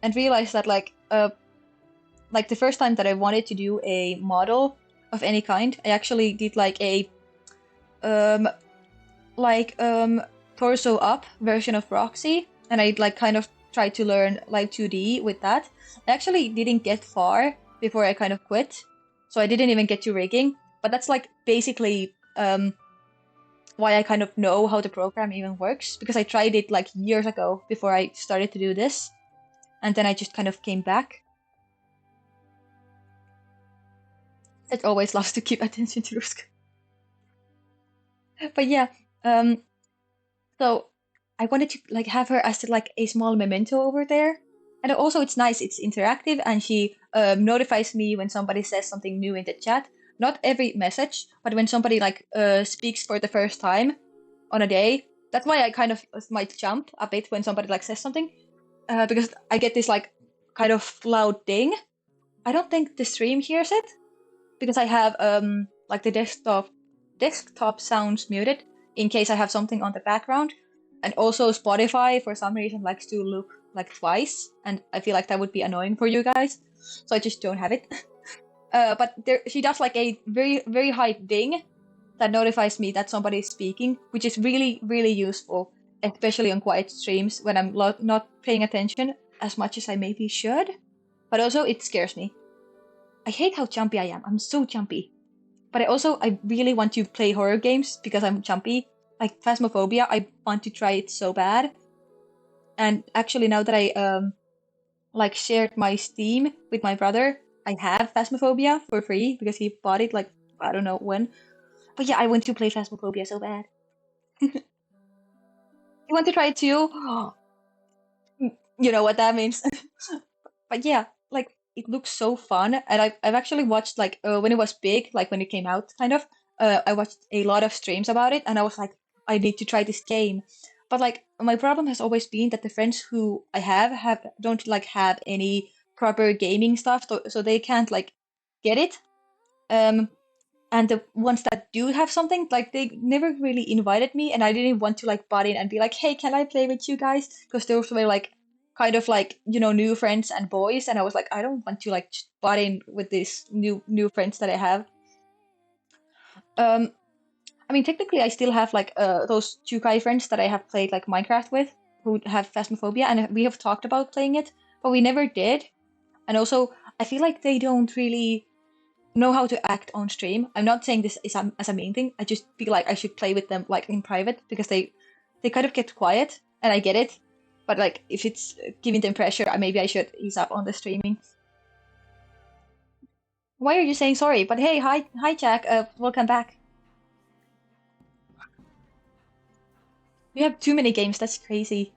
and realized that like the first time that I wanted to do a model of any kind, I actually did like a torso up version of Roxy, and I like kind of tried to learn like 2D with that. I actually didn't get far before I kind of quit, so I didn't even get to rigging. But that's like basically why I kind of know how the program even works, because I tried it like years ago before I started to do this, and then I just kind of came back. It always loves to keep attention to Rusk. But yeah, so I wanted to like have her as like a small memento over there. And also it's nice, it's interactive, and she notifies me when somebody says something new in the chat. Not every message, but when somebody like speaks for the first time on a day. That's why I kind of might jump a bit when somebody like says something, because I get this like kind of loud ding. I don't think the stream hears it, because I have like the desktop sounds muted in case I have something on the background. And also Spotify for some reason likes to loop like twice, and I feel like that would be annoying for you guys, so I just don't have it. But she does like a very, very high ding that notifies me that somebody is speaking, which is really, really useful, especially on quiet streams when I'm not paying attention as much as I maybe should. But also it scares me. I hate how jumpy I am. I'm so jumpy. But I really want to play horror games because I'm jumpy. Like Phasmophobia, I want to try it so bad. And actually, now that I like shared my Steam with my brother, I have Phasmophobia for free because he bought it like I don't know when. But yeah, I want to play Phasmophobia so bad. You want to try it too? You know what that means. But yeah, like it looks so fun, and I've actually watched like when it was big, like when it came out, kind of. I watched a lot of streams about it, and I was like, I need to try this game. But like my problem has always been that the friends who I have don't like have any proper gaming stuff, so they can't like get it. And the ones that do have something, like they never really invited me, and I didn't want to like butt in and be like, hey, can I play with you guys? Because those were like kind of like, you know, new friends and boys, and I was like, I don't want to like butt in with these new friends that I have. I mean, technically, I still have like those two guy friends that I have played like Minecraft with, who have Phasmophobia, and we have talked about playing it, but we never did. And also, I feel like they don't really know how to act on stream. I'm not saying this is as a main thing. I just feel like I should play with them like in private, because they kind of get quiet, and I get it. But like if it's giving them pressure, maybe I should ease up on the streaming. Why are you saying sorry? But hey, hi Jack. Welcome back. You have too many games. That's crazy.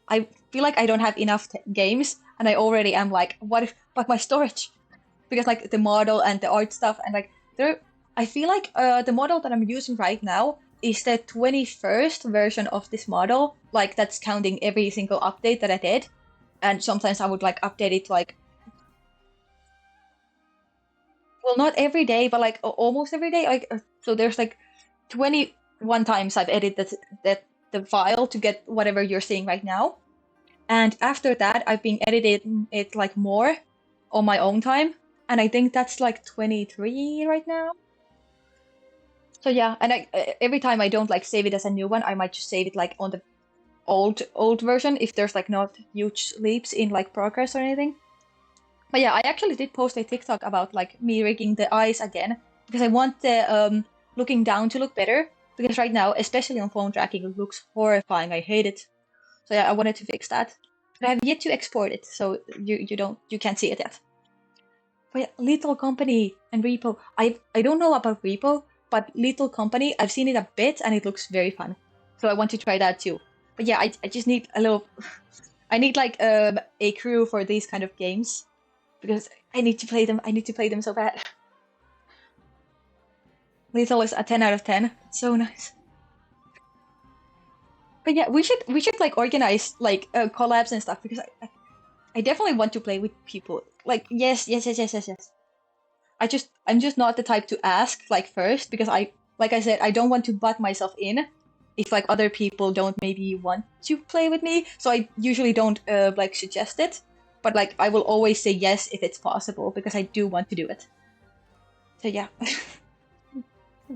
I feel like I don't have enough games, and I already am like, what if? But my storage, because like the model and the art stuff, and like there, I feel like the model that I'm using right now is the 21st version of this model. Like that's counting every single update that I did, and sometimes I would like update it like, well, not every day, but like almost every day. Like so, there's like 21 times I've edited the file to get whatever you're seeing right now. And after that, I've been editing it like more on my own time. And I think that's like 23 right now. So yeah, and every time I don't like save it as a new one, I might just save it like on the old version if there's like not huge leaps in like progress or anything. But yeah, I actually did post a TikTok about like me rigging the eyes again, because I want the looking down to look better. Because right now, especially on phone tracking, it looks horrifying. I hate it. So yeah, I wanted to fix that. But I have yet to export it, so you can't see it yet. But yeah, Little Company and Repo. I don't know about Repo, but Little Company, I've seen it a bit and it looks very fun. So I want to try that too. But yeah, I just need a little. I need like a crew for these kind of games because I need to play them. I need to play them so bad. Lethal is a 10 out of 10. It's so nice. But yeah, we should like organize like collabs and stuff because I definitely want to play with people. Like yes, yes, yes, yes, yes, yes. I'm just not the type to ask like first because like I said I don't want to butt myself in if like other people don't maybe want to play with me. So I usually don't like suggest it, but like I will always say yes if it's possible because I do want to do it. So yeah,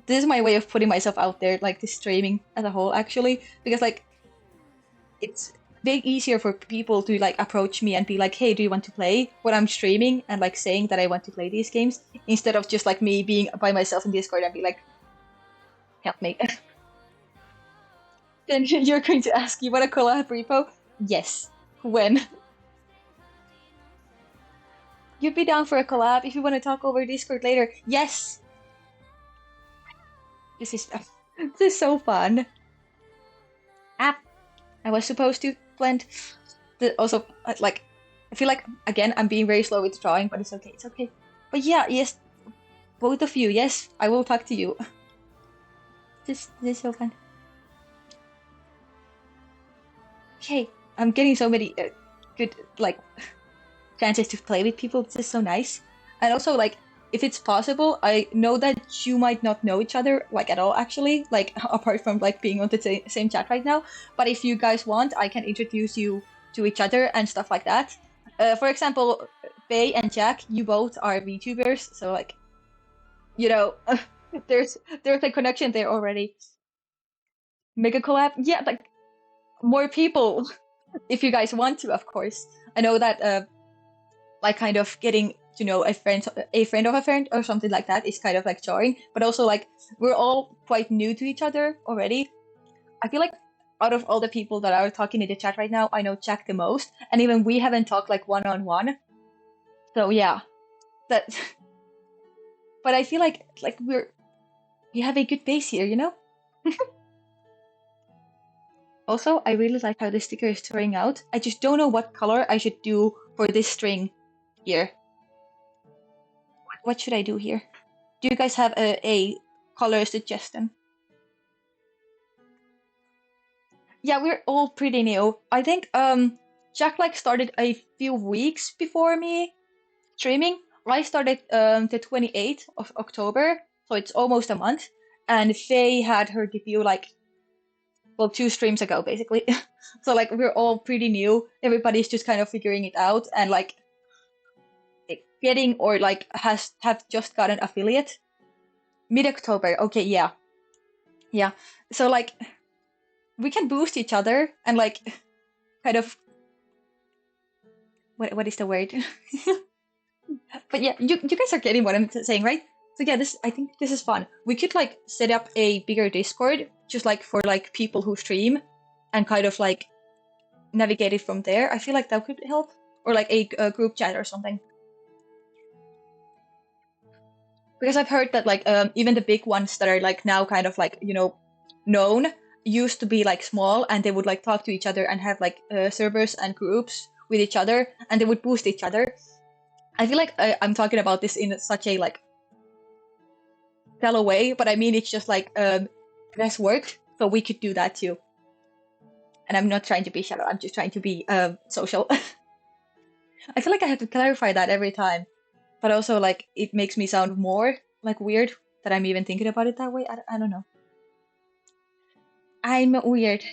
this is my way of putting myself out there, like the streaming as a whole actually, because like it's way easier for people to like approach me and be like, hey, do you want to play when I'm streaming and like saying that I want to play these games instead of just like me being by myself in Discord and be like, help me. Then you're going to ask, you want to collab repo? Yes. When? You'd be down for a collab if you want to talk over Discord later. Yes. This is this is so fun. Ah, I was supposed to blend. Also, like, I feel like again I'm being very slow with drawing, but it's okay. It's okay. But yeah, yes, both of you. Yes, I will talk to you. This is so fun. Okay, I'm getting so many good like chances to play with people. This is so nice. And also like if it's possible, I know that you might not know each other like at all actually, like apart from like being on the same chat right now. But if you guys want, I can introduce you to each other and stuff like that. For example, Faye and Jack, you both are VTubers, so like you know, there's a connection there already. Mega collab, yeah, like more people if you guys want to, of course. I know that like kind of getting to know a friend of a friend or something like that is kind of like jarring, but also like we're all quite new to each other already. I feel like out of all the people that are talking in the chat right now, I know Jack the most, and even we haven't talked like one on one. So yeah, that. But I feel like we have a good base here, you know. Also, I really like how the sticker is turning out. I just don't know what color I should do for this string here. What should I do here? Do you guys have a color suggestion? Yeah, we're all pretty new. I think Jack like started a few weeks before me streaming. I started the 28th of October, so it's almost a month. And Faye had her debut like well 2 streams ago basically. So like we're all pretty new. Everybody's just kind of figuring it out and like getting or like have just got an affiliate mid-October. Okay, yeah. Yeah. So like we can boost each other and like kind of what is the word? But yeah, you guys are getting what I'm saying, right? So yeah, this I think this is fun. We could like set up a bigger Discord just like for like people who stream and kind of like navigate it from there. I feel like that could help, or like a group chat or something. Because I've heard that like even the big ones that are like now kind of like known used to be like small and they would like talk to each other and have like servers and groups with each other and they would boost each other. I feel like I'm talking about this in such a like shallow way, but I mean it's just like less work, so we could do that too. And I'm not trying to be shallow. I'm just trying to be social. I feel like I have to clarify that every time, but also like it makes me sound more like weird that I'm even thinking about it that way. I don't know. I'm weird.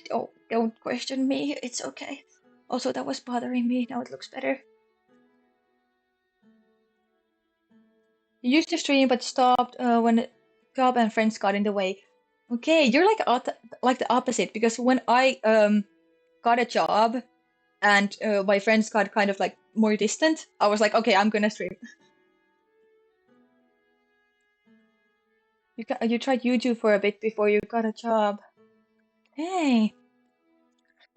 Don't question me. It's okay. Also, that was bothering me. Now it looks better. You used to stream but stopped when job and friends got in the way. Okay, you're like the opposite because when I got a job and my friends got kind of like more distant, I was like, okay, I'm gonna stream. You tried YouTube for a bit before you got a job. Hey,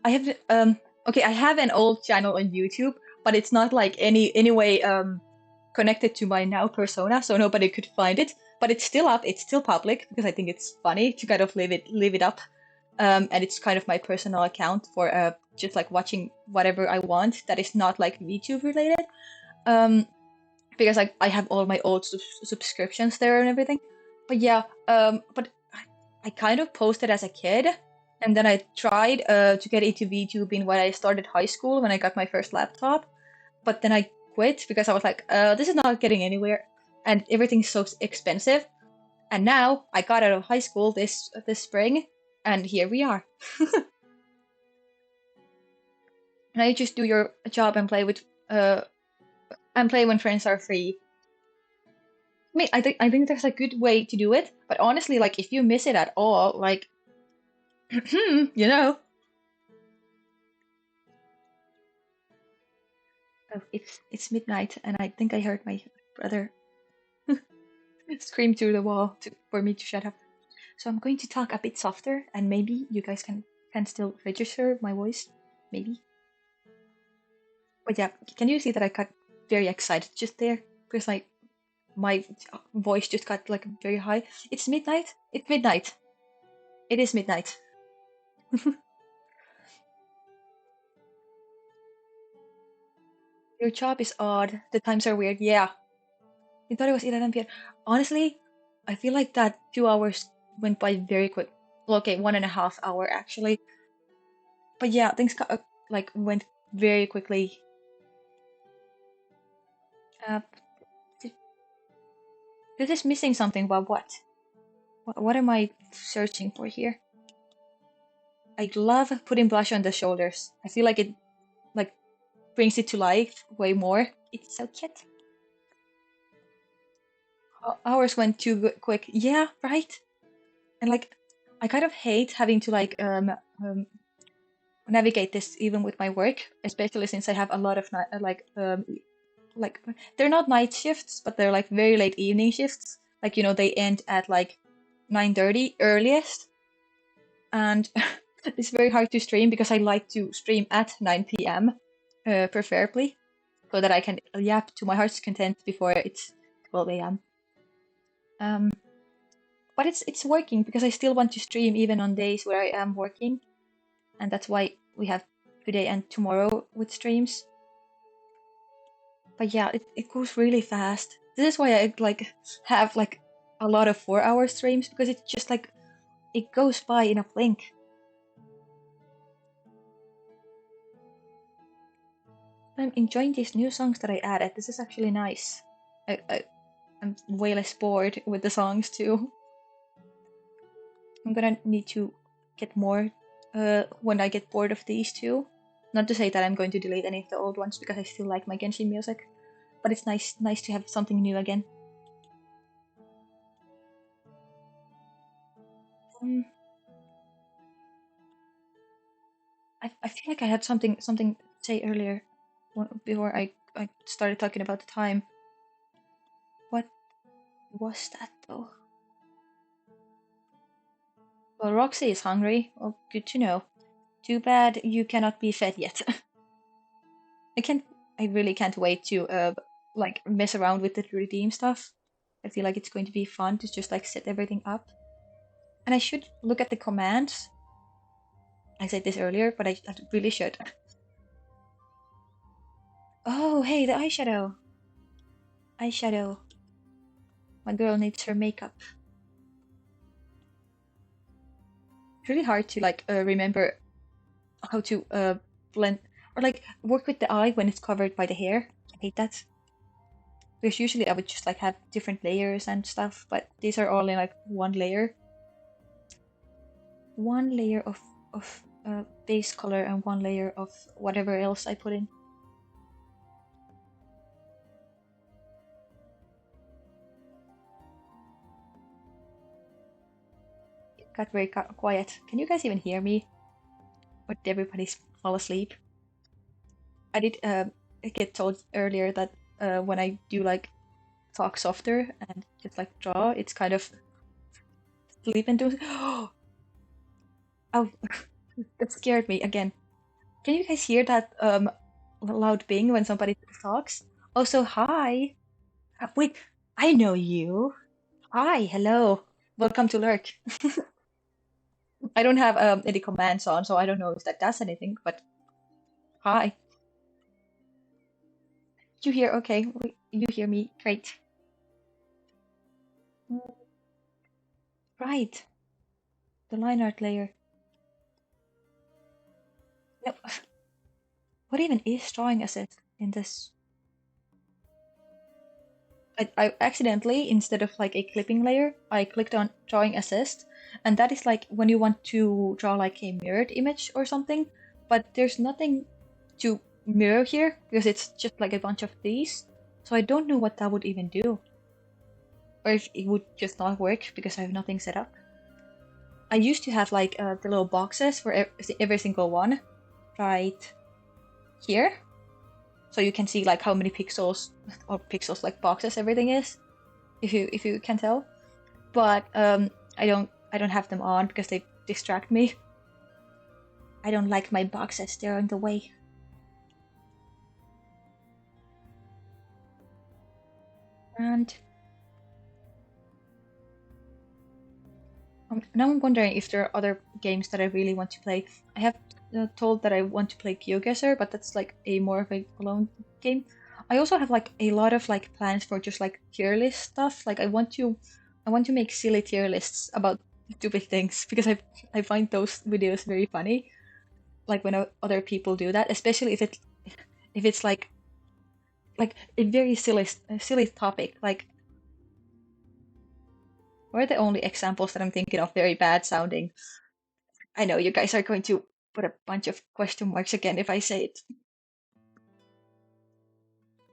I have okay, I have an old channel on YouTube, but it's not like any way connected to my now persona, so nobody could find it. But it's still up. It's still public because I think it's funny to kind of leave it up. and it's kind of my personal account for just like watching whatever I want that is not like VTube related. Um, because I have all my old subscriptions there and everything. But yeah, but I kind of posted as a kid, and then I tried to get into VTubing when I started high school when I got my first laptop. But then I quit because I was like, this is not getting anywhere, and everything's so expensive. And now I got out of high school this spring, and here we are. Now you just do your job and play with and play when friends are free. I mean, I think there's a good way to do it, but honestly, like if you miss it at all, like you know, oh, it's midnight, and I think I heard my brother scream through the wall for me to shut up. So I'm going to talk a bit softer, and maybe you guys can still register my voice, maybe. But yeah, can you see that I got very excited just there because like my voice just got like very high. It's midnight. It's midnight. It is midnight. Your job is odd. The times are weird. Yeah. You thought it was 11 p.m. Honestly, I feel like that 2 hours went by very quick. Well, okay, 1.5 hour actually. But yeah, things got like went very quickly. Uh, this is missing something, but what? What am I searching for here? I love putting blush on the shoulders. I feel like it like brings it to life way more. It's so cute. Hours went too quick. Yeah, right. And like, I kind of hate having to like navigate this even with my work, especially since I have a lot of like they're not night shifts, but they're like very late evening shifts. Like they end at like 9:30 earliest, and it's very hard to stream because I like to stream at 9 p.m. Preferably, so that I can yap to my heart's content before it's 12 a.m. Um, but it's working because I still want to stream even on days where I am working, and that's why we have today and tomorrow with streams. But yeah, it goes really fast. This is why I like have like a lot of 4 hour streams because it's just like it goes by in a blink. I'm enjoying these new songs that I added. This is actually nice. I'm way less bored with the songs too. I'm gonna need to get more when I get bored of these two. Not to say that I'm going to delete any of the old ones because I still like my Genshin music, but it's nice to have something new again. Um, I feel like I had something to say earlier before I started talking about the time. What was that though? Well, Roxy is hungry. Well, good to know. Too bad you cannot be fed yet. I can't. I really can't wait to like mess around with the redeem stuff. I feel like it's going to be fun to just like set everything up. And I should look at the commands. I said this earlier, but I really should. Oh, hey, the eyeshadow. Eyeshadow. My girl needs her makeup. It's really hard to like remember how to blend or like work with the eye when it's covered by the hair. I hate that. Because usually I would just like have different layers and stuff, but these are all in like one layer. One layer of base color and one layer of whatever else I put in. It got very quiet. Can you guys even hear me? Or did everybody fall asleep? I did get told earlier that when I do like talk softer and just like draw, it's kind of sleep into. Oh, that scared me again. Can you guys hear that loud bing when somebody talks? Also, hi. Wait, I know you. Hi, hello. Welcome to Lurk. I don't have any commands on, so I don't know if that does anything, but hi. You hear? Okay, you hear me? Great. Mm, right, the line art layer. Yep. What even is drawing assist in this? I accidentally, instead of like a clipping layer, I clicked on drawing assist, and that is like when you want to draw like a mirrored image or something, but there's nothing to mirror here because it's just like a bunch of these. So I don't know what that would even do, or if it would just not work because I have nothing set up. I used to have like the little boxes for every single one right here, so you can see like how many pixels or pixels like boxes everything is, if you can tell. But I don't have them on because they distract me. I don't like my boxes; they're in the way. And now I'm wondering if there are other games that I really want to play. I have told that I want to play GeoGuessr, but that's like a more of a alone game. I also have like a lot of like plans for just like tier list stuff. Like I want to make silly tier lists about stupid things because I find those videos very funny. Like when other people do that, especially if it's like a very silly topic. Like, what are the only examples that I'm thinking of very bad sounding? I know you guys are going to put a bunch of question marks again if I say it.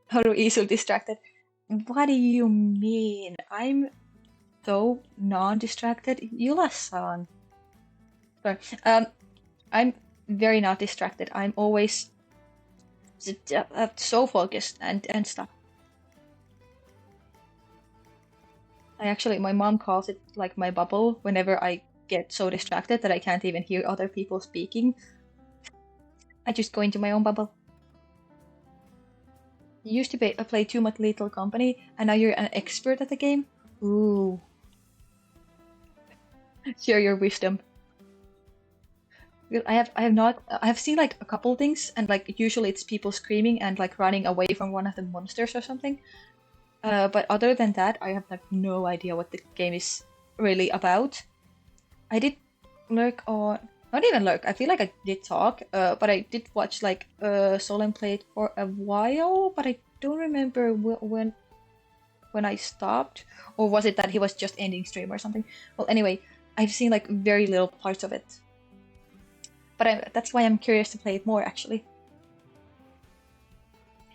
How to easily distracted. What do you mean? I'm so non-distracted. Yula-san. Sorry. I'm very not distracted. I'm always so focused and stuff. My mom calls it like my bubble whenever I get so distracted that I can't even hear other people speaking. I just go into my own bubble. You used to play too much Lethal Company, and now you're an expert at the game? Ooh, share your wisdom. Well, I have not, I have seen like a couple things, and like usually it's people screaming and like running away from one of the monsters or something. But other than that, I have like no idea what the game is really about. I did lurk on, not even lurk. I feel like I did talk, but I did watch like Solen play it for a while, but I don't remember when I stopped, or was it that he was just ending stream or something? Well, anyway, I've seen like very little parts of it, but that's why I'm curious to play it more. Actually,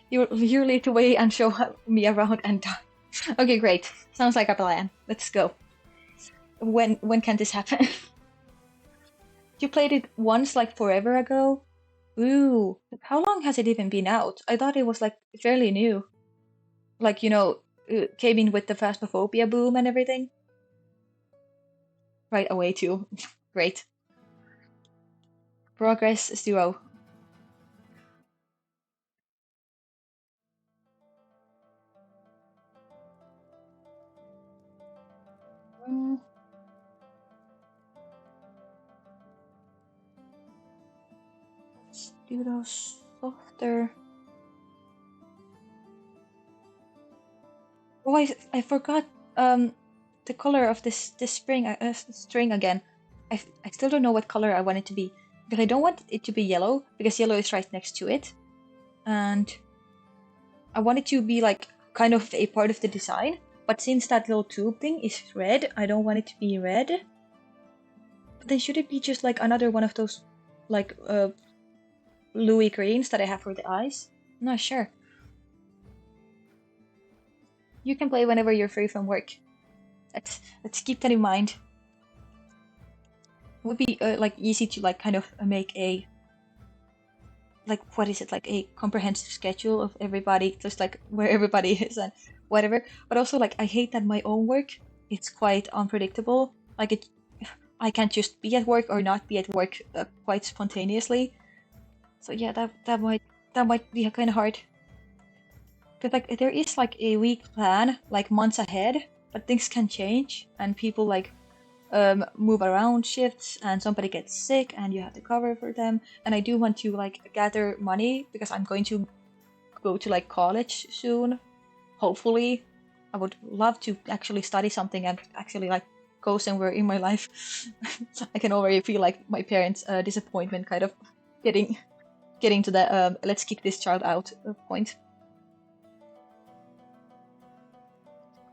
you lead the way and show me around and die. Okay, great. Sounds like a plan. Let's go. When can this happen? You played it once, like forever ago. Ooh, how long has it even been out? I thought it was like fairly new. Like, came in with the Phasmophobia boom and everything. Right away too. Great. Progress 0. Mm, let's do those softer. Oh, I forgot the color of this string again. I still don't know what color I want it to be because I don't want it to be yellow because yellow is right next to it, and I want it to be like kind of a part of the design. But since that little tube thing is red, I don't want it to be red. But then should it be just like another one of those like bluey greens that I have for the eyes? I'm not sure. You can play whenever you're free from work. Let's keep that in mind. It would be like easy to like kind of make a like what is it, like a comprehensive schedule of everybody, just like where everybody is and whatever. But also like I hate that my own work, it's quite unpredictable. Like I can't just be at work or not be at work quite spontaneously. So yeah, that might be kind of hard. Because like there is like a week plan, like months ahead, but things can change and people like move around shifts and somebody gets sick and you have to cover for them. And I do want to like gather money because I'm going to go to like college soon. Hopefully, I would love to actually study something and actually like go somewhere in my life. I can already feel like my parents' disappointment kind of getting to the let's kick this child out point.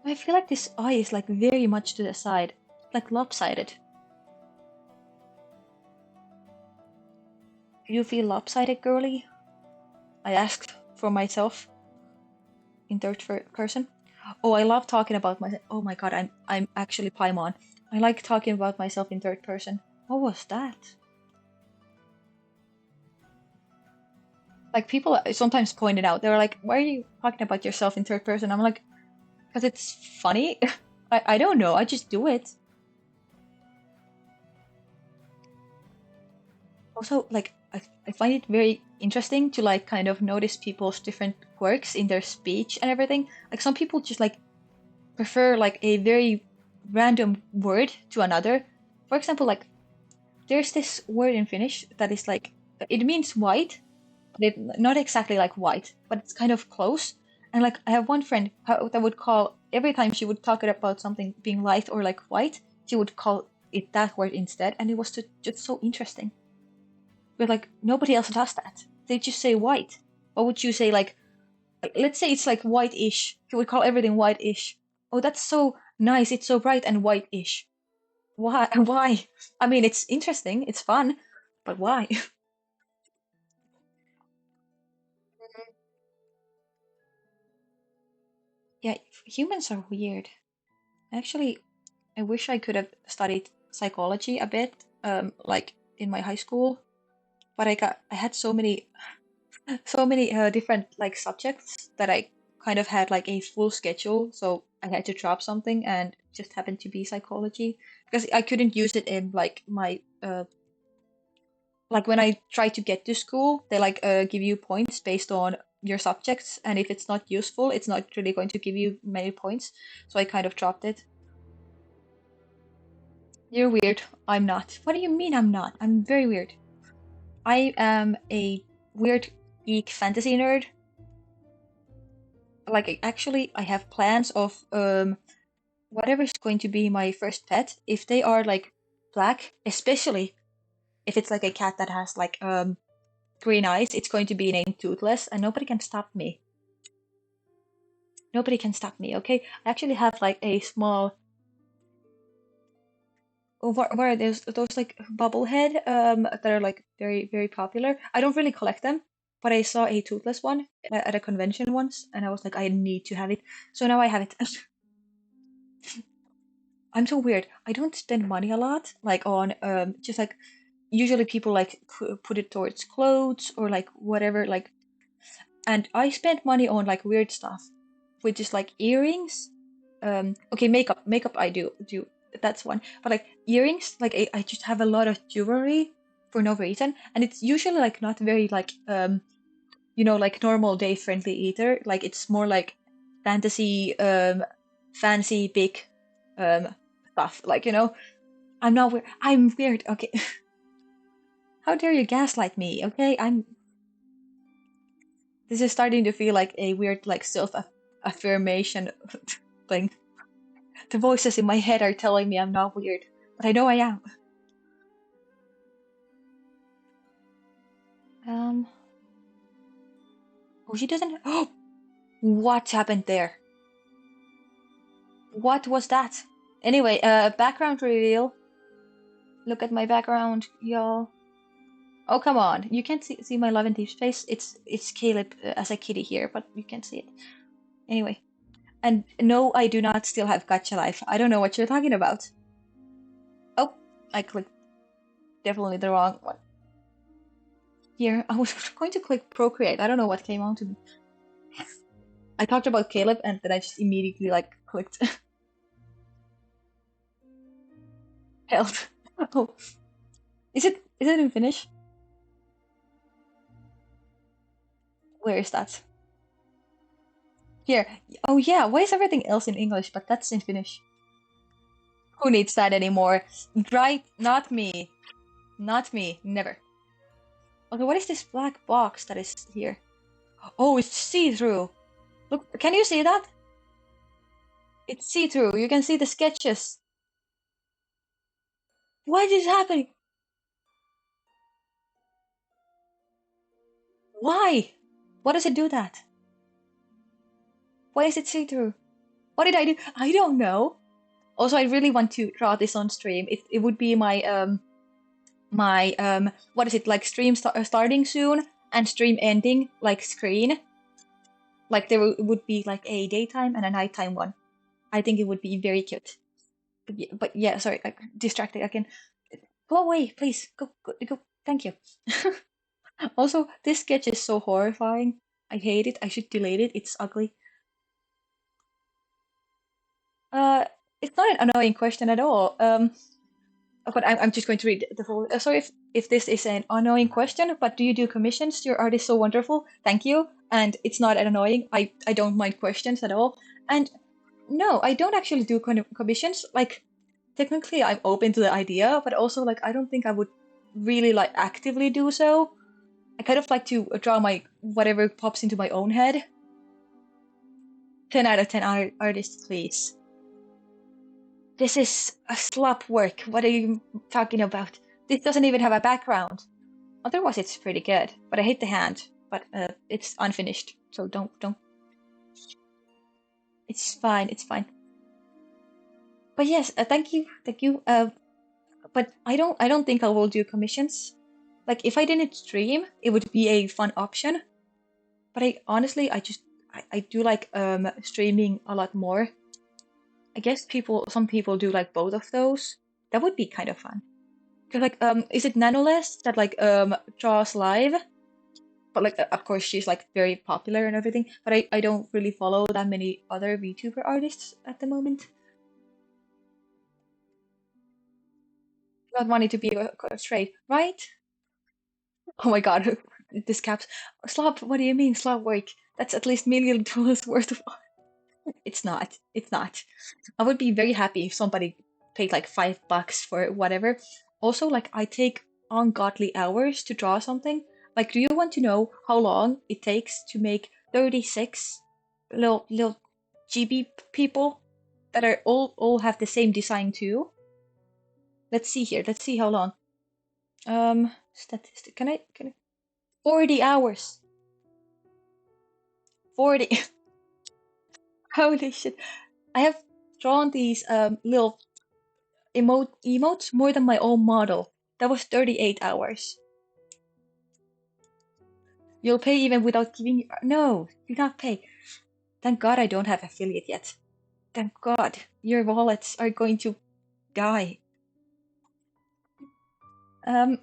I feel like this eye is like very much to the side, like lopsided. You feel lopsided, girly? I asked for myself in third person. Oh, I love talking about myself. Oh my god, I'm actually Paimon. I like talking about myself in third person. What was that? Like people sometimes pointed out, they were like, "Why are you talking about yourself in third person?" I'm like, "Because it's funny." I don't know. I just do it. Also, like I find it very interesting to like kind of notice people's different quirks in their speech and everything. Like some people just like prefer like a very random word to another. For example, like there's this word in Finnish that is like it means white, but it, not exactly like white, but it's kind of close. And like I have one friend that would call every time she would talk about something being light or like white, she would call it that word instead, and it was just so interesting. But like nobody else does that. They just say white. What would you say like let's say it's like white-ish. He would call everything white-ish. Oh, that's so nice. It's so bright and white-ish. Why? Why? I mean, it's interesting. It's fun, but why? Yeah, humans are weird. Actually, I wish I could have studied psychology a bit, like in my high school, but I had so many different like subjects that I kind of had like a full schedule, so I had to drop something and it just happened to be psychology because I couldn't use it in like my like when I try to get to school, they like give you points based on your subjects, and if it's not useful, it's not really going to give you many points. So I kind of dropped it. You're weird. I'm not. What do you mean I'm not? I'm very weird. I am a weird geek fantasy nerd. Like actually, I have plans of whatever is going to be my first pet. If they are like black, especially if it's like a cat that has like green eyes, it's going to be named Toothless, and nobody can stop me. Nobody can stop me, okay? I actually have like a small. Oh, what are those like bubblehead that are like very popular. I don't really collect them, but I saw a toothless one at a convention once, and I was like, I need to have it. So now I have it. I'm so weird. I don't spend money a lot, like on just like usually people like put it towards clothes or like whatever like, and I spend money on like weird stuff, which is like earrings. Okay, makeup I do. That's one. But like earrings, like I just have a lot of jewelry for no reason, and it's usually like not very like like normal day friendly either. Like it's more like fantasy fancy big um stuff. Like I'm not weird. I'm weird. Okay. How dare you gaslight me? Okay, this is starting to feel like a weird like self affirmation thing. The voices in my head are telling me I'm not weird, but I know I am. Um, oh, she doesn't. Oh, what happened there? What was that? Anyway, background reveal. Look at my background, y'all. Oh, come on. You can't see my love and deep face. It's Caleb as a kitty here, but you can't see it. Anyway. And no, I do not still have Gacha Life. I don't know what you're talking about. Oh, I clicked definitely the wrong one. Here, I was going to click Procreate. I don't know what came on to me. I talked about Caleb and then I just immediately like clicked health. Oh, is it in Finnish? Where is that? Here. Oh yeah, why is everything else in English but that's in Finnish? Who needs that anymore? Right? Not me. Not me. Never. Okay, what is this black box that is here? Oh, it's see-through. Look, can you see that? It's see-through. You can see the sketches. What is happening? Why? Why does it do that? Why is it see-through? What did I do? I don't know. Also, I really want to draw this on stream. It would be my what is it, like stream starting soon and stream ending like screen. Like there would be like a daytime and a nighttime one. I think it would be very cute. But yeah, sorry, I distracted again. Go away, please. Go, go, go. Thank you. Also, this sketch is so horrifying. I hate it. I should delete it. It's ugly. Uh, it's not an annoying question at all. But I'm just going to read the full. Sorry if this is an annoying question, but do you do commissions? Your art is so wonderful. Thank you. And it's not annoying. I don't mind questions at all. And no, I don't actually do commissions. Like technically, I'm open to the idea, but also like I don't think I would really like actively do so. I kind of like to draw my whatever pops into my own head. 10 out of 10 artists, please. This is a slop work. What are you talking about? This doesn't even have a background. Otherwise, it's pretty good. But I hate the hand. But it's unfinished, so don't. It's fine. It's fine. But yes, thank you. But I don't think I will do commissions. Like if I didn't stream, it would be a fun option. But I honestly, I do like streaming a lot more. I guess some people do like both of those. That would be kind of fun. 'Cause like is it Nanoless that like draws live? But like of course she's like very popular and everything. But I don't really follow that many other VTuber artists at the moment. Not wanting to be straight, right? Oh my god, this caps. Slop, what do you mean slop work? That's at least $1 million worth of. It's not. It's not. I would be very happy if somebody paid like $5 for whatever. Also, like I take ungodly hours to draw something. Like, do you want to know how long it takes to make 36 little GB people that are all have the same design too? Let's see here. Let's see how long. Statistic. Can I 40 hours. 40. Holy shit. I have drawn these little emotes more than my own model. That was 38 hours. You'll pay even without giving. No, do not pay. Thank God I don't have affiliate yet. Thank God your wallets are going to die. Um,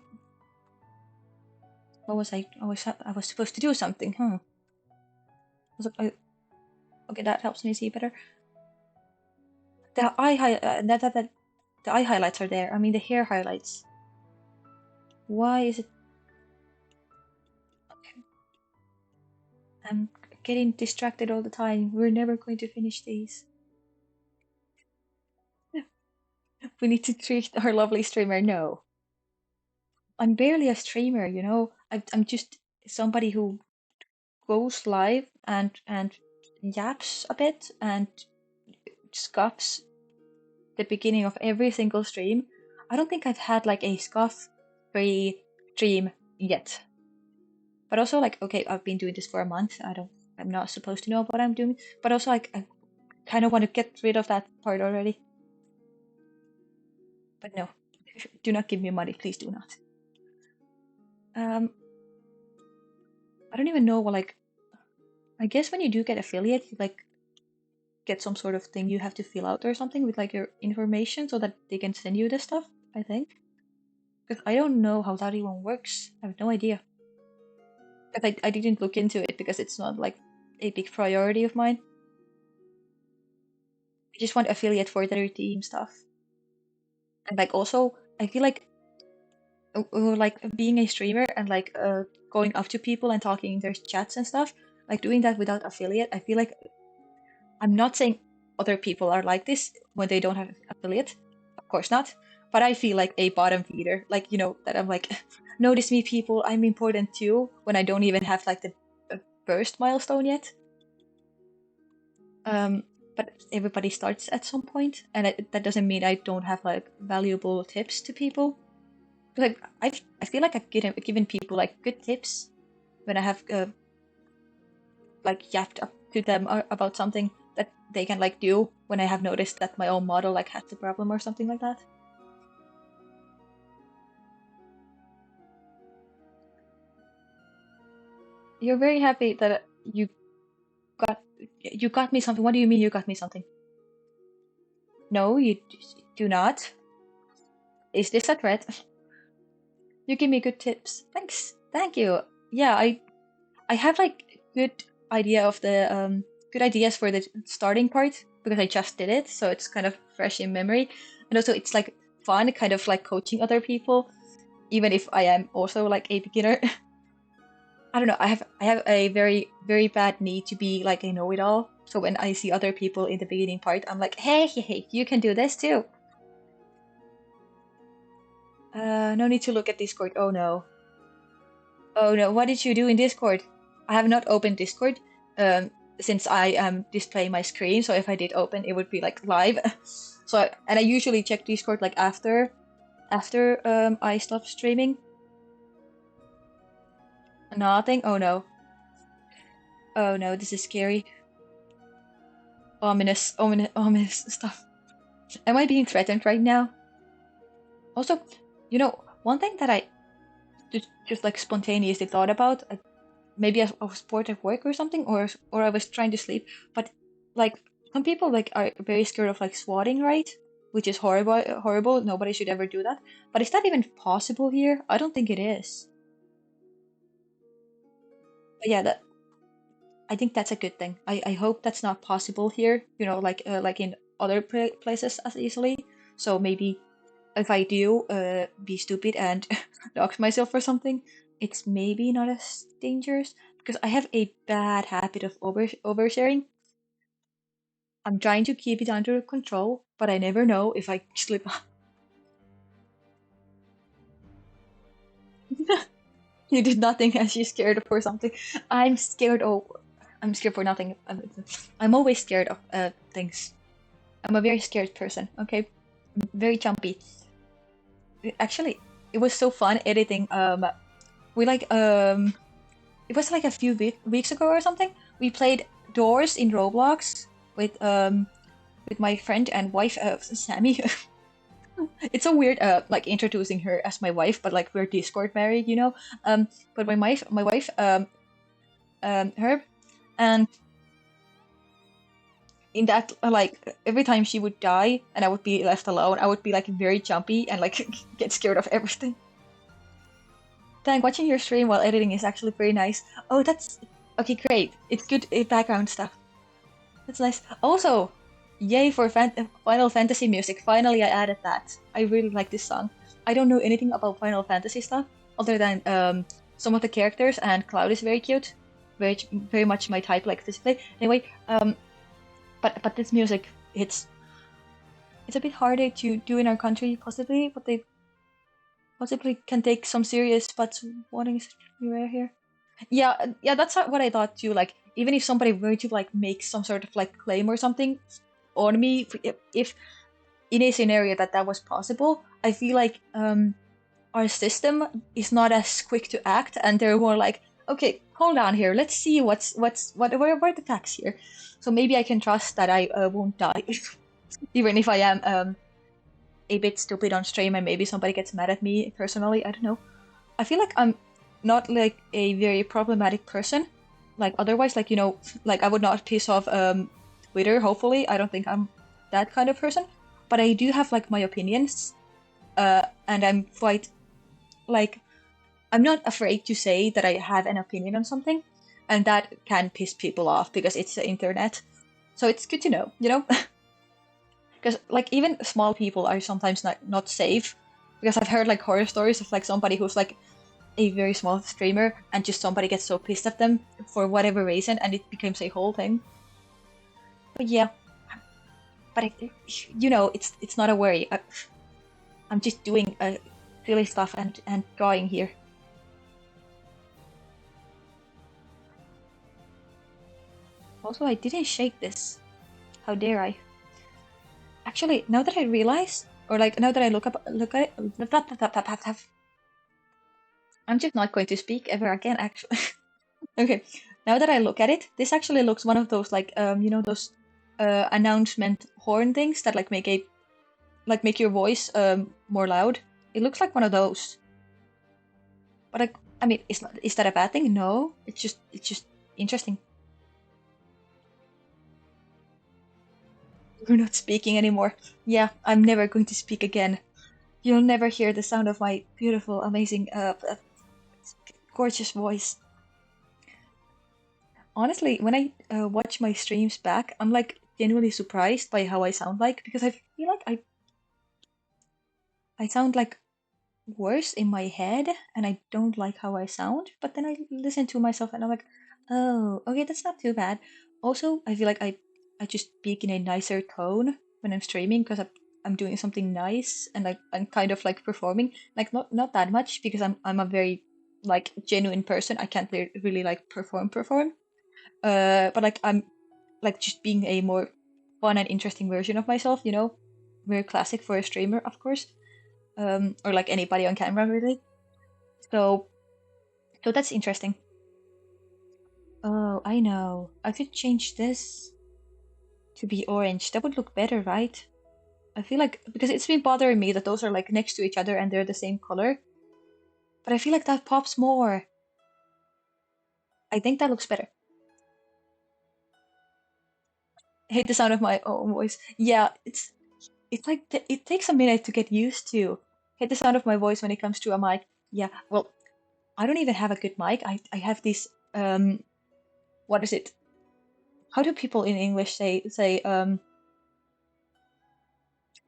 what was I? I was supposed to do something. Okay, that helps me see better. The the eye highlights are there. I mean the hair highlights. Why is it? Okay. I'm getting distracted all the time. We're never going to finish these. We need to treat our lovely streamer. No, I'm barely a streamer. You know, I'm just somebody who goes live and yaps a bit and scoffs the beginning of every single stream. I don't think I've had like a scoff-free stream yet. But also like, okay, I've been doing this for a month. I'm not supposed to know what I'm doing. But also like, I kind of want to get rid of that part already. But no, do not give me money, please do not. I don't even know what like. I guess when you do get affiliate, you like get some sort of thing you have to fill out or something with like your information so that they can send you this stuff. I think. Because I don't know how that even works. I have no idea. Because I didn't look into it because it's not like a big priority of mine. I just want affiliate for their team stuff. And like also, I feel like being a streamer and like going up to people and talking in their chats and stuff, like doing that without affiliate, I feel like I'm not saying other people are like this when they don't have affiliate, of course not. But I feel like a bottom feeder, like that I'm like, notice me, people, I'm important too, when I don't even have like the first milestone yet. But everybody starts at some point, and that doesn't mean I don't have like valuable tips to people. Like I feel like I've given people like good tips when I have like yapped up to them about something that they can like do when I have noticed that my own model like has a problem or something like that. You're very happy that you got me something. What do you mean you got me something? No, you do not. Is this a threat? You give me good tips. Thanks. Thank you. Yeah, I have like good ideas for the starting part because I just did it, so it's kind of fresh in memory. And also it's like fun kind of like coaching other people, even if I am also like a beginner. I don't know, I have a very, very bad need to be like a know-it-all. So when I see other people in the beginning part, I'm like, hey, you can do this too. No need to look at Discord. Oh no. Oh no, what did you do in Discord? I have not opened Discord since I am displaying my screen, so if I did open, it would be like live. And I usually check Discord like after I stop streaming. Nothing? Oh no. Oh no, this is scary. Ominous stuff. Am I being threatened right now? Also, one thing that I just like spontaneously thought about, maybe I was bored at work or something, or I was trying to sleep, but like some people like are very scared of like swatting, right? Which is horrible. Nobody should ever do that. But is that even possible here? I don't think it is. But yeah, I think that's a good thing. I hope that's not possible here. Like in other places as easily. So maybe if I do be stupid and dox myself or something, it's maybe not as dangerous because I have a bad habit of oversharing. I'm trying to keep it under control, but I never know if I slip up. You did nothing as you scared for something. I'm scared. Oh, I'm scared for nothing. I'm always scared of things. I'm a very scared person. Okay, very jumpy. Actually, it was so fun editing. We like it was like a few weeks ago or something. We played Doors in Roblox with my friend and wife Sammy. It's so weird like introducing her as my wife, but like we're Discord married, you know. But my wife Herb, and in that like every time she would die and I would be left alone, I would be like very jumpy and like get scared of everything. Thank watching your stream while editing is actually very nice. Oh, that's okay, great. It's good background stuff. That's nice. Also, yay for Final Fantasy music. Finally, I added that. I really like this song. I don't know anything about Final Fantasy stuff other than some of the characters, and Cloud is very cute. Very much my type, like physically. Anyway, but this music, it's a bit harder to do in our country, possibly, but they possibly can take some serious but warnings rare here. Yeah, that's what I thought too. Like, even if somebody were to like make some sort of like claim or something on me, if in a scenario that was possible, I feel like our system is not as quick to act, and they're more like, okay, hold on here, let's see what are the facts here. So maybe I can trust that I won't die, even if I am a bit stupid on stream, and maybe somebody gets mad at me personally. I don't know. I feel like I'm not like a very problematic person. Like otherwise, like like I would not piss off Twitter. Hopefully, I don't think I'm that kind of person. But I do have like my opinions, and I'm quite like I'm not afraid to say that I have an opinion on something, and that can piss people off because it's the internet. So it's good to know, because like even small people are sometimes not safe. Because I've heard like horror stories of like somebody who's like a very small streamer and just somebody gets so pissed at them for whatever reason and it becomes a whole thing. But yeah, but it's not a worry. I'm just doing silly stuff and drawing here. Also, I didn't shake this. How dare I? Actually, now that I realize, or like now that I look at it, I'm just not going to speak ever again. Actually, okay. Now that I look at it, this actually looks one of those like you know those announcement horn things that make your voice more loud. It looks like one of those. But I mean, is that a bad thing? No, it's just interesting. We're not speaking anymore. Yeah, I'm never going to speak again. You'll never hear the sound of my beautiful, amazing, gorgeous voice. Honestly, when I watch my streams back, I'm like genuinely surprised by how I sound like because I feel like I sound like worse in my head and I don't like how I sound. But then I listen to myself and I'm like, oh, okay, that's not too bad. Also, I feel like I just speak in a nicer tone when I'm streaming because I'm doing something nice and like I'm kind of like performing, like not that much because I'm a very like genuine person. I can't really like perform. But like I'm like just being a more fun and interesting version of myself, you know, very classic for a streamer, of course, or like anybody on camera, really. So, so that's interesting. Oh, I know. I could change this to be orange. That would look better, right? I feel like because it's been bothering me that those are like next to each other and they're the same color, but I feel like that pops more. I think that looks better. I hate the sound of my own voice. Yeah, it's like it takes a minute to get used to. Hate the sound of my voice when it comes to a mic. Yeah, well, I don't even have a good mic. I have this what is it? How do people in English say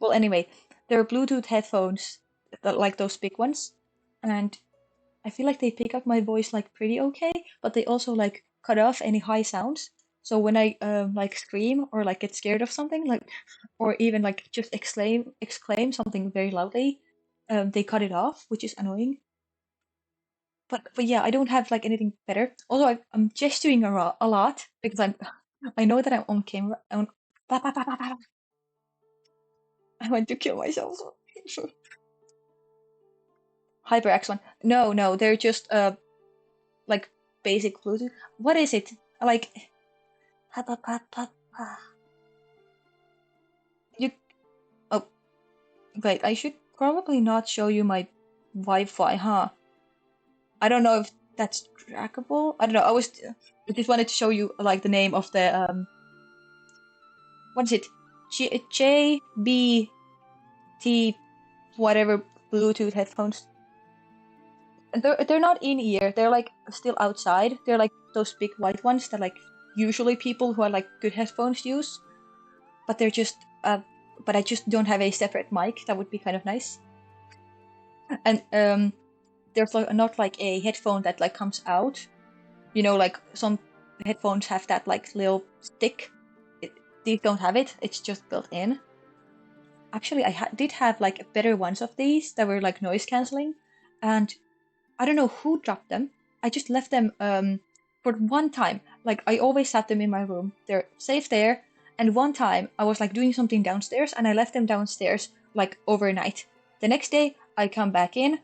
well anyway, there are Bluetooth headphones that like those big ones, and I feel like they pick up my voice like pretty okay, but they also like cut off any high sounds. So when I like scream or like get scared of something, like or even like just exclaim something very loudly, they cut it off, which is annoying. But yeah, I don't have like anything better. Although I'm gesturing a lot because I know that I'm on camera. I want to kill myself. HyperX one. No, no, they're just like basic Bluetooth. What is it? Like you oh wait, I should probably not show you my Wi-Fi, huh? I don't know if that's trackable. I don't know. I just wanted to show you like the name of the what is it? JBT whatever Bluetooth headphones. And they're not in ear. They're like still outside. They're like those big white ones that like usually people who are like good headphones use. But they're just but I just don't have a separate mic. That would be kind of nice. And there's like not like a headphone that like comes out. You know, like some headphones have that like little stick. These don't have it. It's just built in. Actually, I did have like better ones of these that were like noise canceling, and I don't know who dropped them. I just left them for one time. Like I always had them in my room. They're safe there. And one time I was like doing something downstairs and I left them downstairs like overnight. The next day I come back in.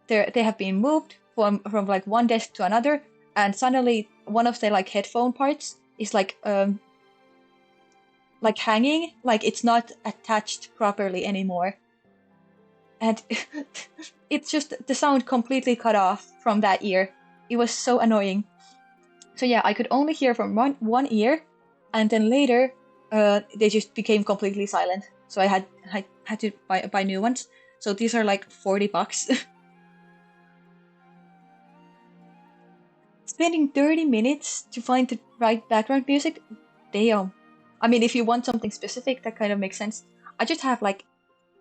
They have been moved from like one desk to another, and suddenly one of the like headphone parts is like hanging, like it's not attached properly anymore. And it's just the sound completely cut off from that ear. It was so annoying. So yeah, I could only hear from one ear, and then later they just became completely silent. So I had to buy new ones. So these are like $40. Spending 30 minutes to find the right background music? Damn. I mean, if you want something specific, that kind of makes sense. I just have like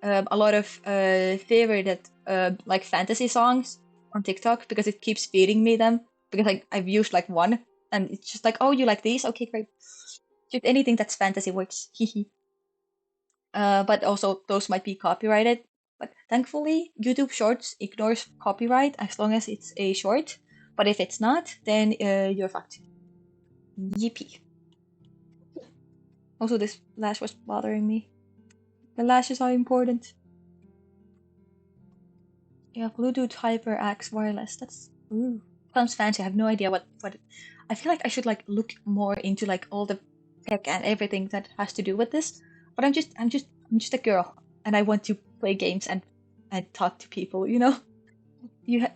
a lot of favorite like fantasy songs on TikTok because it keeps feeding me them because I've used like one and it's just like, oh, you like these? Okay, great. Just anything that's fantasy works. But also those might be copyrighted. But thankfully, YouTube Shorts ignores copyright as long as it's a short. But if it's not, then you're fucked. Yippee. Also, this lash was bothering me. The lashes are important. Yeah, Bluetooth HyperX wireless. That's ooh, sounds fancy. I have no idea what. I feel like I should like look more into like all the tech and everything that has to do with this. But I'm just a girl, and I want to play games and talk to people. You know,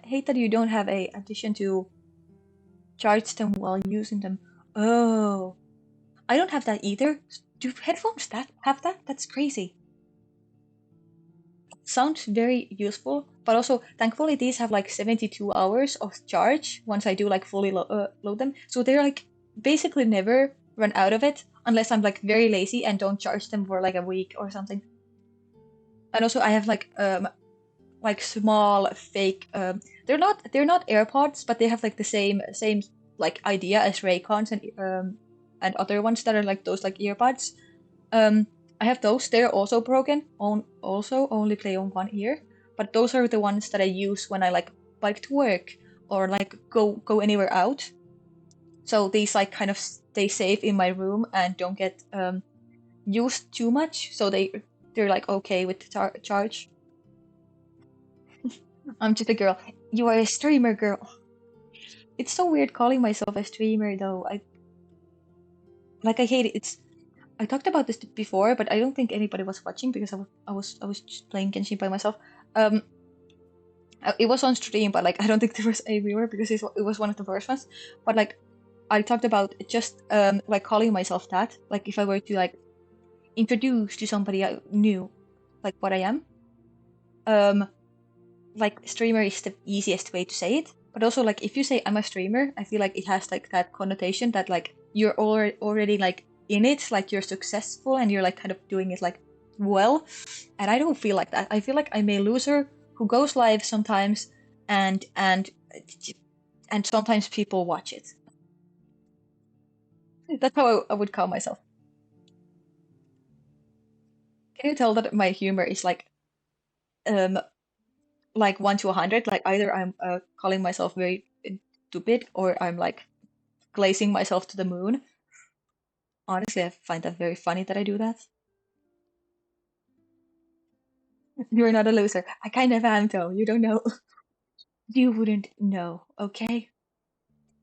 hate that you don't have a addition to charge them while using them. Oh, I don't have that either. Do headphones that have that? That's crazy. Sounds very useful, but also thankfully these have like 72 hours of charge once I do like fully load them. So they're like basically never run out of it unless I'm like very lazy and don't charge them for like a week or something. And also I have like small fake they're not AirPods, but they have like the same like idea as Raycons and other ones that are like those like earbuds. Um, I have those. They're also broken. Also only play on one ear. But those are the ones that I use when I like bike to work or like go anywhere out. So these like kind of stay safe in my room and don't get used too much. So they're like okay with the charge. I'm just a girl. You are a streamer girl. It's so weird calling myself a streamer though. I hate it. I talked about this before, but I don't think anybody was watching because I was just playing Genshin by myself. Um, it was on stream, but like I don't think there was a viewer because it was one of the first ones. But like I talked about just like calling myself that. Like if I were to like introduce to somebody I knew like what I am, um, like streamer is the easiest way to say it. But also like if you say I'm a streamer, I feel like it has like that connotation that like you're already like in it, like you're successful and you're like kind of doing it like well. And I don't feel like that. I feel like I'm a loser who goes live sometimes and sometimes people watch it. That's how I would call myself. Can you tell that my humor is um like 1 to 100? Like either I'm calling myself very stupid or I'm like glazing myself to the moon. Honestly, I find that very funny that I do that. You're not a loser. I kind of am though. You don't know. You wouldn't know, okay?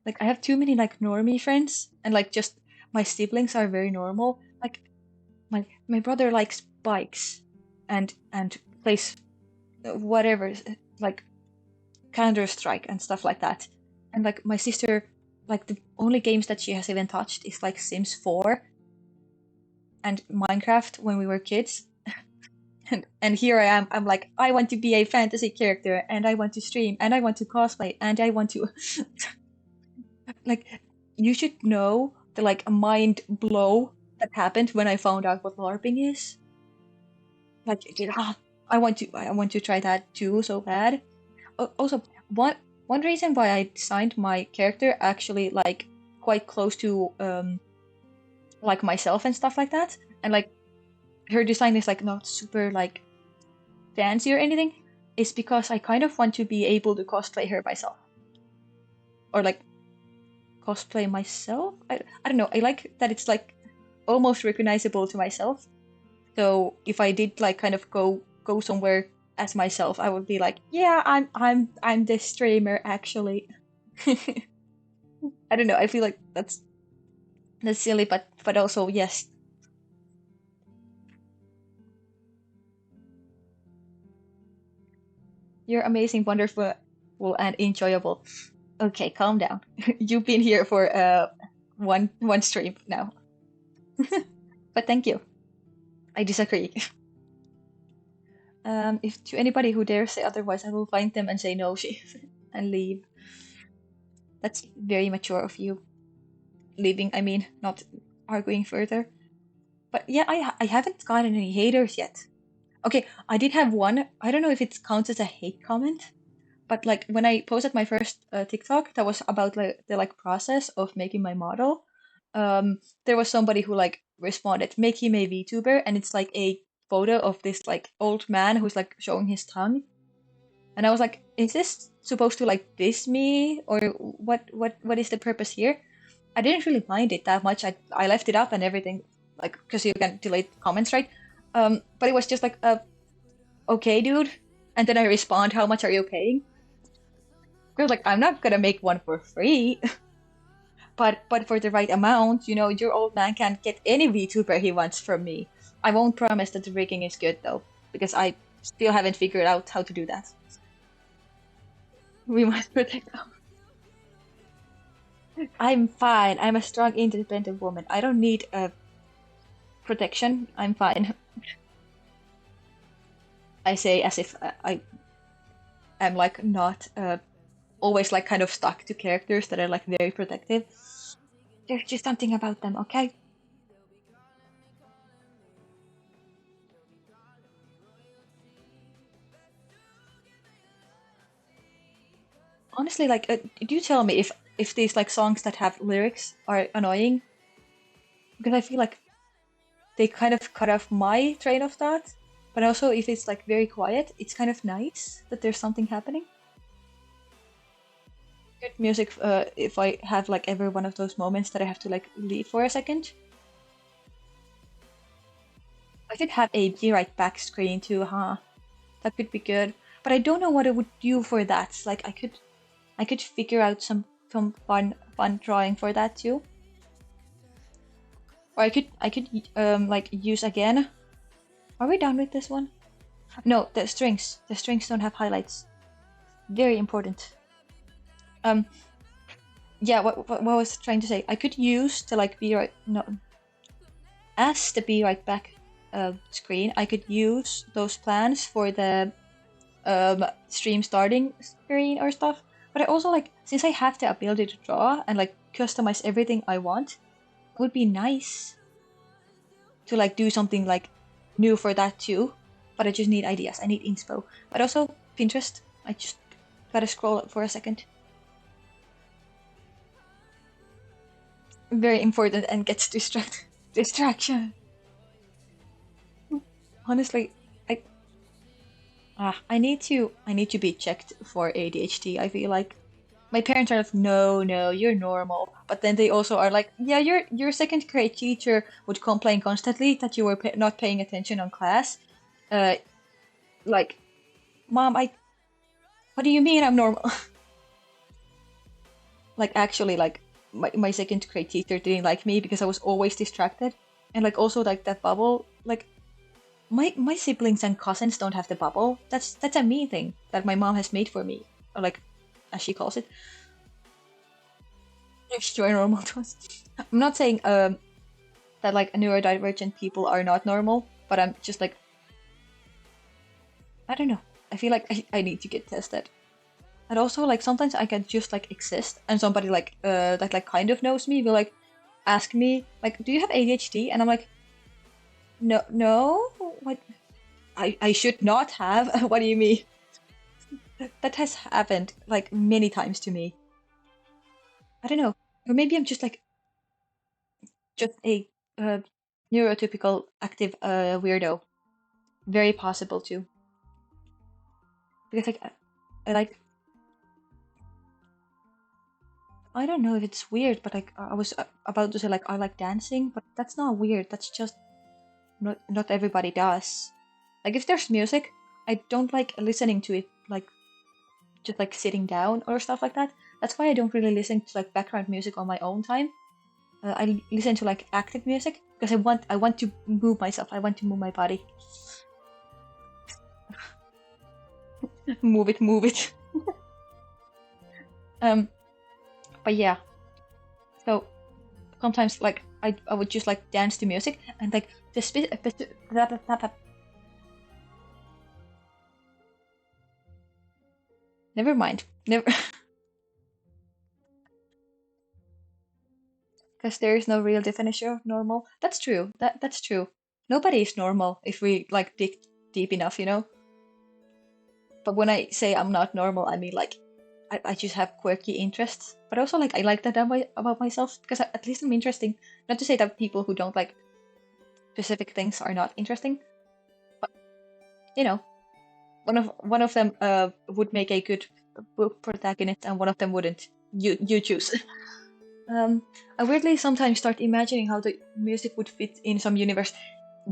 Like I have too many like normie friends and like just my siblings are very normal. Like my brother likes bikes and plays whatever like Counter Strike and stuff like that. And like my sister like the only games that she has even touched is like Sims 4 and Minecraft when we were kids. And here I am. I'm like, I want to be a fantasy character, and I want to stream, and I want to cosplay, and I want to like. You should know the like mind blow that happened when I found out what LARPing is. Like, I want to try that too so bad. Also, one reason why I designed my character actually like quite close to like myself and stuff like that, and like her design is like not super like fancy or anything, is because I kind of want to be able to cosplay her myself. Or like cosplay myself? I don't know. I like that it's like almost recognizable to myself. So if I did like kind of go somewhere as myself, I would be like, yeah, I'm this streamer actually. I don't know. I feel like that's silly, but also yes. You're amazing, wonderful, and enjoyable. Okay, calm down. You've been here for one stream now. But thank you. I disagree. If to anybody who dares say otherwise, I will find them and say no, she and leave. That's very mature of you. Leaving, I mean, not arguing further. But yeah, I haven't gotten any haters yet. Okay, I did have one. I don't know if it counts as a hate comment, but like when I posted my first TikTok that was about like the like process of making my model, there was somebody who like responded, make him a VTuber, and it's like a photo of this like old man who's like showing his tongue, and I was like, is this supposed to like diss me, or what is the purpose here? I didn't really mind it that much. I left it up and everything, like, because you can delete comments, right? But it was just like, okay, dude. And then I respond, how much are you paying? Because like, I'm not gonna make one for free, but for the right amount, you know, your old man can't get any VTuber he wants from me. I won't promise that the rigging is good though, because I still haven't figured out how to do that. We must protect them. I'm fine. I'm a strong, independent woman. I don't need protection. I'm fine. I say as if I am like not always like kind of stuck to characters that are like very protective. There's just something about them, okay? Honestly, like, do you tell me if these like songs that have lyrics are annoying? Because I feel like they kind of cut off my train of thought. But also, if it's like very quiet, it's kind of nice that there's something happening. Good music, if I have like ever one of those moments that I have to like leave for a second. I could have a be right back screen too, huh? That could be good. But I don't know what I would do for that. Like I could figure out some fun drawing for that too. Or I could like use again. Are we done with this one? No, the strings. The strings don't have highlights. Very important. Yeah, what was I trying to say? I could use to like be right no as the be right back screen. I could use those plans for the stream starting screen or stuff. But I also like, since I have the ability to draw and like customize everything I want, it would be nice to like do something like new for that too. But I just need ideas. I need inspo. But also Pinterest. I just gotta scroll up for a second. Very important and gets distraction. Honestly, I need to be checked for ADHD. I feel like my parents are like, no, you're normal. But then they also are like, yeah, your second grade teacher would complain constantly that you were not paying attention on class. Like, mom, what do you mean I'm normal? Like actually, like my second grade teacher didn't like me because I was always distracted, and like also like that bubble, like my siblings and cousins don't have the bubble. That's a me thing that my mom has made for me, or like as she calls it. You're normal to us. I'm not saying that like neurodivergent people are not normal, but I'm just like, I don't know. I feel like I need to get tested. And also like sometimes I can just like exist and somebody like that like kind of knows me will like ask me like, do you have ADHD? And I'm like, no, what? I should not have. What do you mean? That has happened like many times to me. I don't know. Or maybe I'm just like just a neurotypical active weirdo. Very possible too. Because like I like, I don't know if it's weird, but like I was about to say like I like dancing, but that's not weird. That's just not everybody does. Like if there's music, I don't like listening to it like just like sitting down or stuff like that. That's why I don't really listen to like background music on my own time. I listen to like active music because I want to move myself. I want to move my body. Move it. But yeah. So sometimes like I would just like dance to music and like never mind. Never because there is no real definition of normal. That's true. That's true. Nobody is normal if we like dig deep enough, you know? But when I say I'm not normal, I mean like I just have quirky interests. But also like I like that about myself because at least I'm interesting. Not to say that people who don't like specific things are not interesting. you know, one of them would make a good book protagonist, and one of them wouldn't. You choose. I weirdly sometimes start imagining how the music would fit in some universe.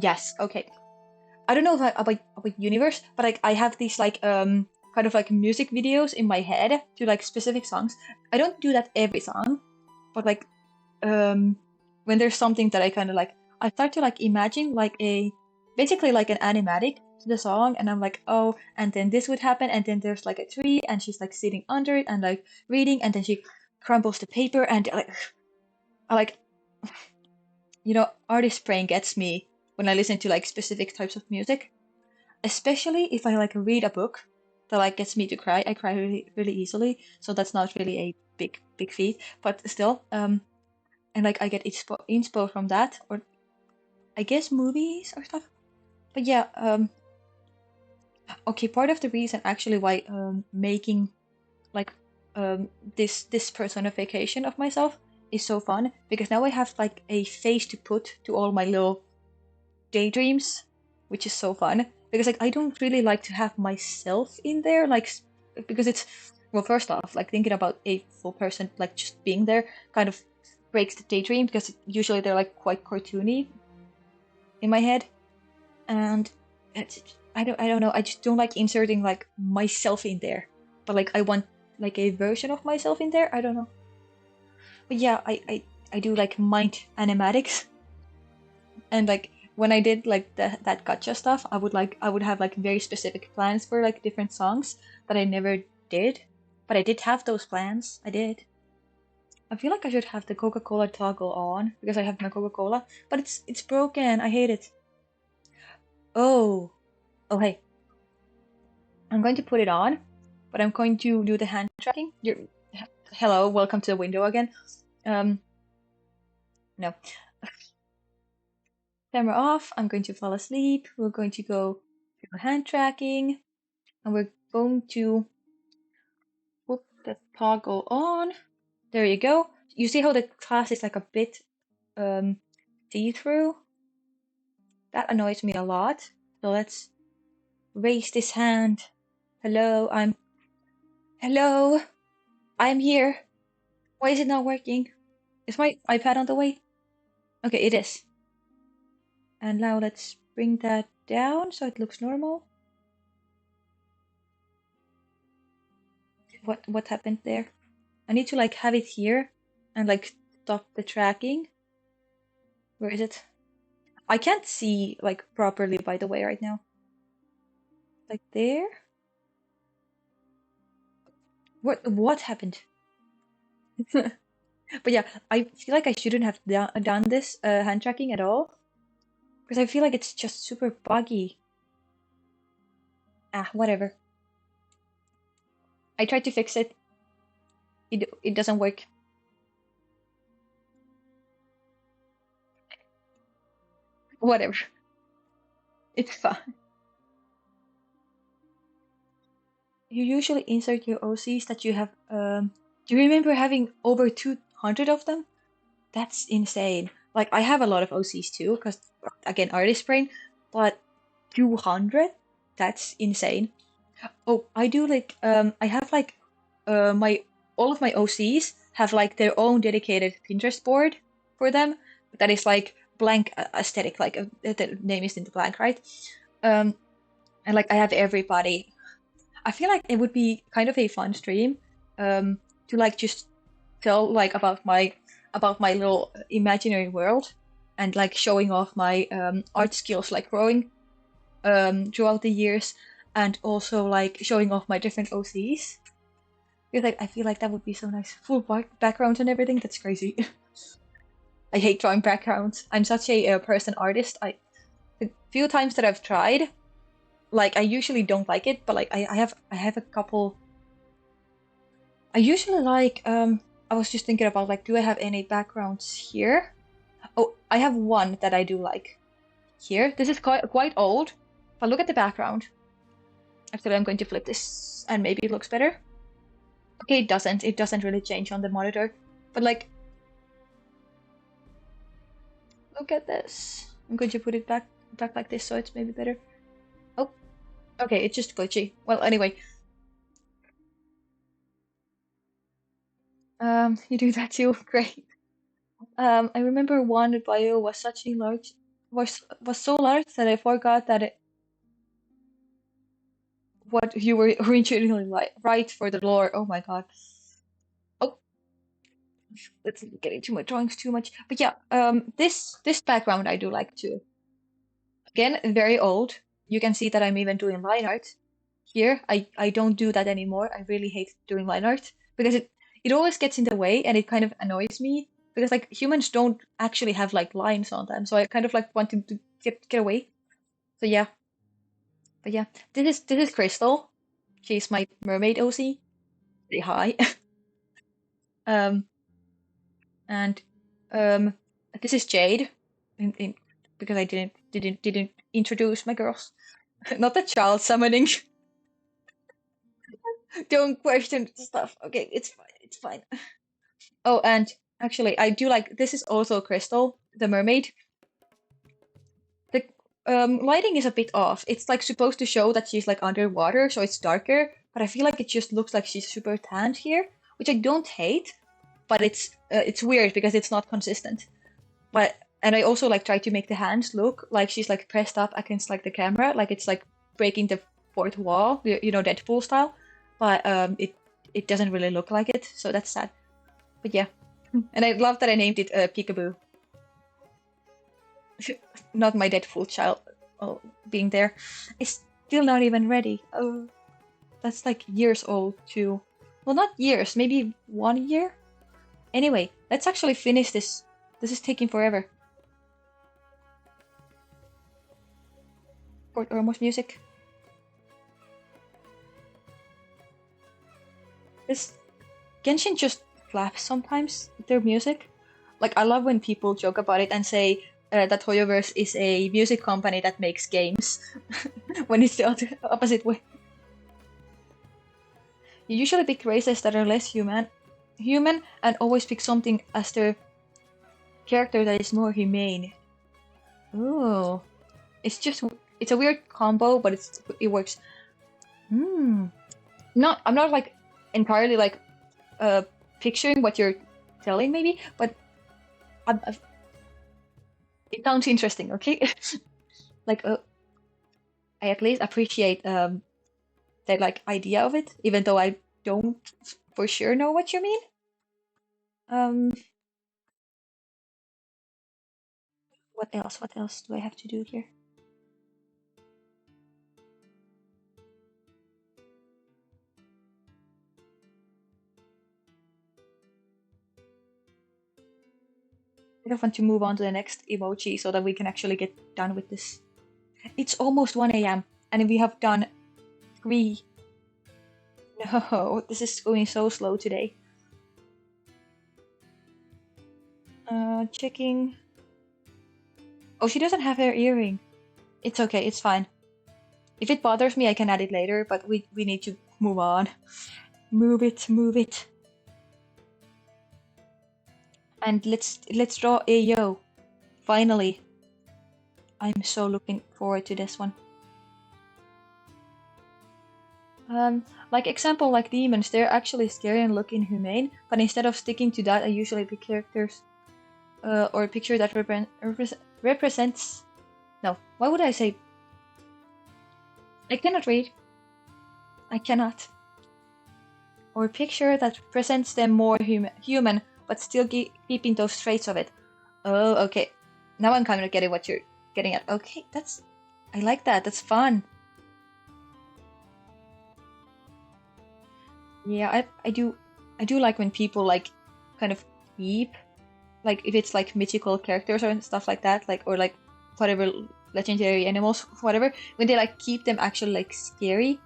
Yes, okay. I don't know if about universe, but like I have these like kind of like music videos in my head to like specific songs. I don't do that every song, but like when there's something that I kind of like, I start to like imagine like basically like an animatic to the song, and I'm like, oh, and then this would happen, and then there's like a tree, and she's like sitting under it and like reading, and then she crumbles the paper, and like I like, artist brain gets me when I listen to like specific types of music, especially if I like read a book that like gets me to cry. I cry really really easily, so that's not really a big feat, but still, and like I get inspo from that, or I guess movies or stuff. But yeah, okay, part of the reason actually why making like this personification of myself is so fun, because now I have like a face to put to all my little daydreams, which is so fun. Because like I don't really like to have myself in there, like because it's, well, first off, like thinking about a full person like just being there kind of breaks the daydream, because usually they're like quite cartoony in my head, and I don't know. I just don't like inserting like myself in there, but like I want like a version of myself in there. I don't know. But yeah, I do like mind animatics, and like when I did like that gotcha stuff, I would have like very specific plans for like different songs that I never did, but I did have those plans. I did. I feel like I should have the Coca-Cola toggle on because I have my Coca-Cola, but it's broken. I hate it. Oh, oh hey, I'm going to put it on, but I'm going to do the hand tracking. Hello, welcome to the window again. No. Camera off. I'm going to fall asleep. We're going to go to hand tracking, and we're going to put the toggle on. There you go. You see how the glass is like a bit see-through? That annoys me a lot. So let's raise this hand. Hello, I'm here. Why is it not working? Is my iPad on the way? Okay, it is. And now let's bring that down so it looks normal. What happened there? I need to like have it here and like stop the tracking. Where is it? I can't see like properly, by the way, right now. Like there? What happened? But yeah, I feel like I shouldn't have done this hand tracking at all, because I feel like it's just super buggy. Ah, whatever. I tried to fix it. It doesn't work. Whatever. It's fine. You usually insert your OCs that you have. Do you remember having over 200 of them? That's insane. Like I have a lot of OCs too, because again, artist brain, but 200? That's insane. Oh, I do like I have like my all of my OCs have like their own dedicated Pinterest board for them that is like blank aesthetic, like the name is in the blank, right? Um, and like I have everybody. I feel like it would be kind of a fun stream to like just tell like about my little imaginary world, and like showing off my art skills like growing throughout the years, and also like showing off my different OCs. Because like I feel like that would be so nice. Full backgrounds and everything. That's crazy. I hate drawing backgrounds. I'm such a person artist. The few times that I've tried, like I usually don't like it, but like I have a couple. I usually like I was just thinking about like, do I have any backgrounds here? Oh, I have one that I do like here. This is quite old, but look at the background. Actually, I'm going to flip this, and maybe it looks better. Okay, it doesn't. It doesn't really change on the monitor, but like, look at this. I'm going to put it back like this, so it's maybe better. Oh, Okay, it's just glitchy. Well, anyway. You do that too. Great. I remember one bio was such a large was so large that I forgot that it what you were originally like right for the lore. Oh my God. Oh, let's not get into my drawings too much. But yeah, this background I do like too. Again, very old. You can see that I'm even doing line art here. I don't do that anymore. I really hate doing line art because it always gets in the way and it kind of annoys me because like humans don't actually have like lines on them. So I kind of like want to get away. So yeah, but yeah, this is Crystal. She's my mermaid OC. Say hi. Um, and um, this is Jade. In because I didn't introduce my girls. Not the child summoning. Don't question stuff. Okay, it's fine. It's fine. Oh, and actually, I do like this is also Crystal, the mermaid. The lighting is a bit off. It's like supposed to show that she's like underwater, so it's darker. But I feel like it just looks like she's super tanned here, which I don't hate. But it's weird because it's not consistent. But and I also like try to make the hands look like she's like pressed up against like the camera, like it's like breaking the fourth wall, Deadpool style. But it doesn't really look like it, so that's sad. But yeah, and I love that I named it Peekaboo. Not my Deadpool child being there. It's still not even ready. Oh, that's like years old too. Well, not years, maybe 1 year. Anyway, let's actually finish this. This is taking forever. Or almost music. This Genshin just slaps sometimes with their music. Like I love when people joke about it and say that Hoyoverse is a music company that makes games, when it's the opposite way. You usually pick races that are less human, and always pick something as their character that is more humane. Ooh, it's a weird combo, but it works. Hmm. I'm not like entirely like picturing what you're telling maybe, but it sounds interesting. Okay, like I at least appreciate that like idea of it, even though I don't for sure know what you mean. Um, what else? What else do I have to do here? I don't want to move on to the next emoji so that we can actually get done with this. It's almost 1 a.m. and we have done 3. No, this is going so slow today. Checking. Oh, she doesn't have her earring. It's okay, it's fine. If it bothers me, I can add it later, but we need to move on. Move it, move it. And let's draw Ayo. Finally. I'm so looking forward to this one. Like example, like demons, they're actually scary and look inhumane, but instead of sticking to that, I usually pick characters or a picture that represents. No, why would I say? I cannot read. I cannot. Or a picture that presents them more human, but still keeping those traits of it. Oh, okay. Now I'm kind of getting what you're getting at. Okay, I like that. That's fun. Yeah, I do like when people like kind of keep like if it's like mythical characters or stuff like that, like or like whatever legendary animals, whatever, when they like keep them actually like scary.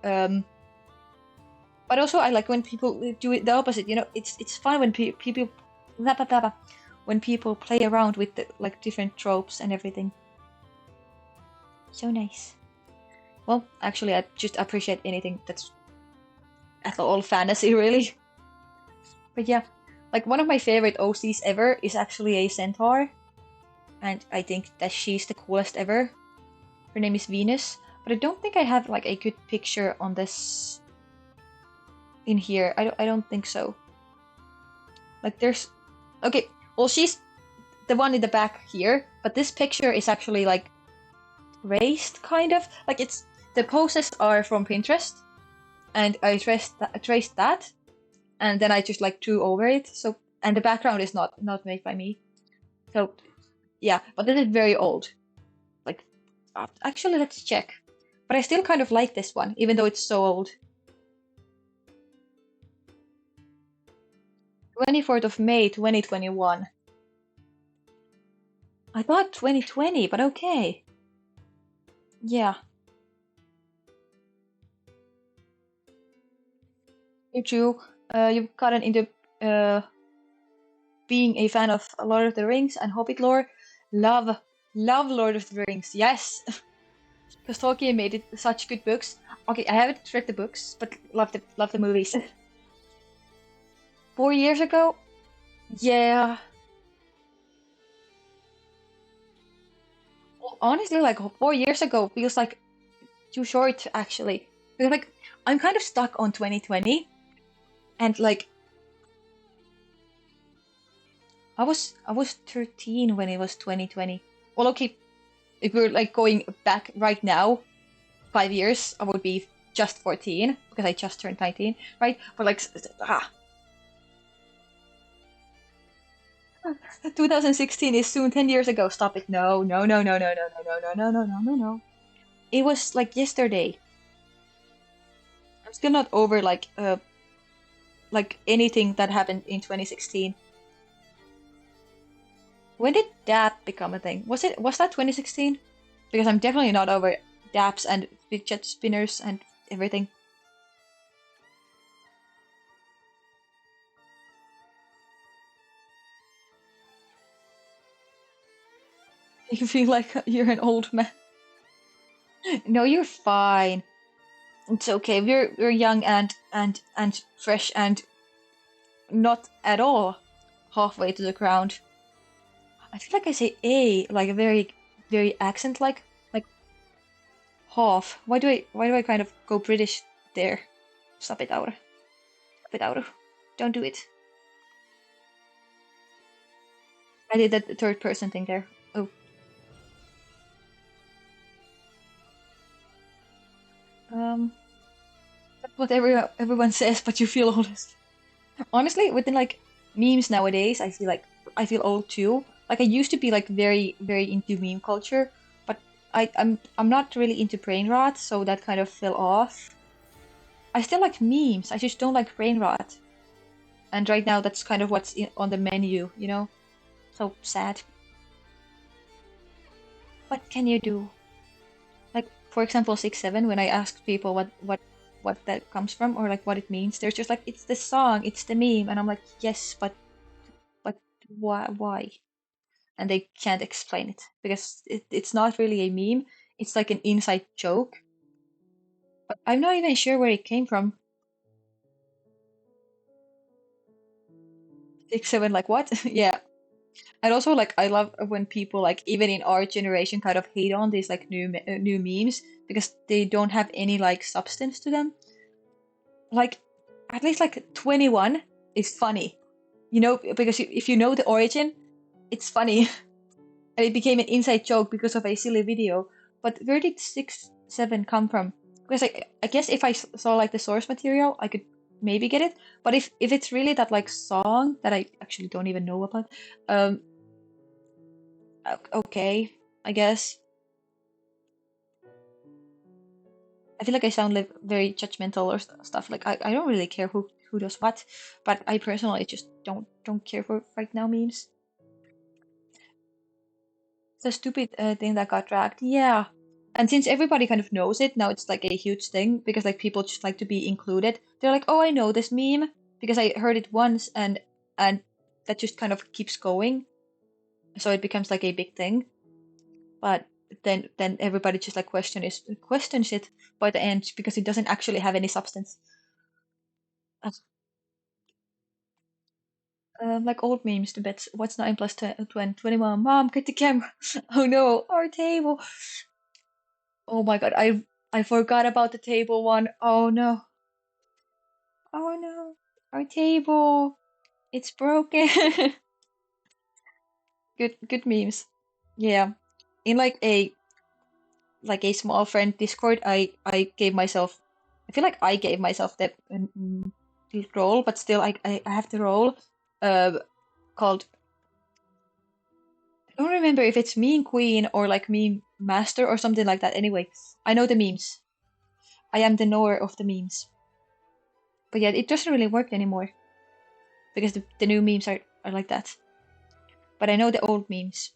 But also I like when people do it the opposite. It's fun when people when people play around with the, like different tropes and everything. So nice. Well, actually, I just appreciate anything that's at all fantasy, really. But yeah, like one of my favorite OCs ever is actually a centaur, and I think that she's the coolest ever. Her name is Venus. but I don't think I have like a good picture on this in here. I don't think so. Like there's okay, well she's the one in the back here, but this picture is actually like raised kind of. Like it's the poses are from Pinterest and I traced that and then I just like drew over it. So and the background is not made by me. So yeah, but this is very old. Like actually let's check. But I still kind of like this one, even though it's so old. 24th of May 2021. I thought 2020, but okay. Yeah. You too. You've gotten into being a fan of Lord of the Rings and Hobbit lore. Love, love Lord of the Rings. Yes, because Tolkien made it such good books. Okay, I haven't read the books, but love the movies. 4 years ago, yeah. Well, honestly, like 4 years ago feels like too short actually. Because like I'm kind of stuck on 2020, and like I was 13 when it was 2020. Well, okay, if we're like going back right now, 5 years, I would be just 14 because I just turned 19, right? But like, 2016 is soon 10 years ago. Stop it. No, no, no, no, no, no, no, no, no, no, no, no, no. It was like yesterday. I'm still not over like anything that happened in 2016. When did DAP become a thing? Was that 2016? Because I'm definitely not over DAPs and fidget spinners and everything. You feel like you're an old man. No, you're fine. It's okay. We're young and fresh and not at all halfway to the ground. I feel like I say a like a very accent like half. Why do I kind of go British there? Stop it out. Stop it out. Don't do it. I did that third person thing there. Oh. That's what everyone says, but you feel old. Honestly, within like memes nowadays, I feel old too. Like I used to be like very into meme culture, but I'm not really into brain rot, so that kind of fell off. I still like memes. I just don't like brain rot. And right now, that's kind of what's on the menu, you know? So sad. What can you do? Like for example, 6-7. When I ask people what that comes from or like what it means, they're just like, it's the song, it's the meme, and I'm like, yes, but why? And they can't explain it because it's not really a meme. It's like an inside joke. But I'm not even sure where it came from. 6-7, like what? Yeah. And also like I love when people like even in our generation kind of hate on these like new memes because they don't have any like substance to them. Like at least like 21 is funny, you know, because if you know the origin, it's funny. And it became an inside joke because of a silly video. But where did 6-7 come from? Because I guess if I saw like the source material, I could maybe get it. But if it's really that like song that I actually don't even know about, um, okay, I guess. I feel like I sound like very judgmental or stuff. Like I don't really care who does what, but I personally just don't care for right now memes. The stupid thing that got dragged. Yeah. And since everybody kind of knows it, now it's like a huge thing because like people just like to be included. They're like, "Oh, I know this meme because I heard it once," and that just kind of keeps going. So it becomes like a big thing. But then everybody just like questions it by the end because it doesn't actually have any substance. Like old memes, the bets. What's 9 plus 10, 21? Mom, get the camera. Oh no, our table. Oh my god, I forgot about the table one. Oh no. Oh no. Our table. It's broken. Good memes. Yeah. In like a small friend Discord, I gave myself. I feel like I gave myself that role, but still I have the role called. I don't remember if it's meme queen or like meme master or something like that. Anyway, I know the memes. I am the knower of the memes. But yeah, it doesn't really work anymore because the new memes are like that. But I know the old memes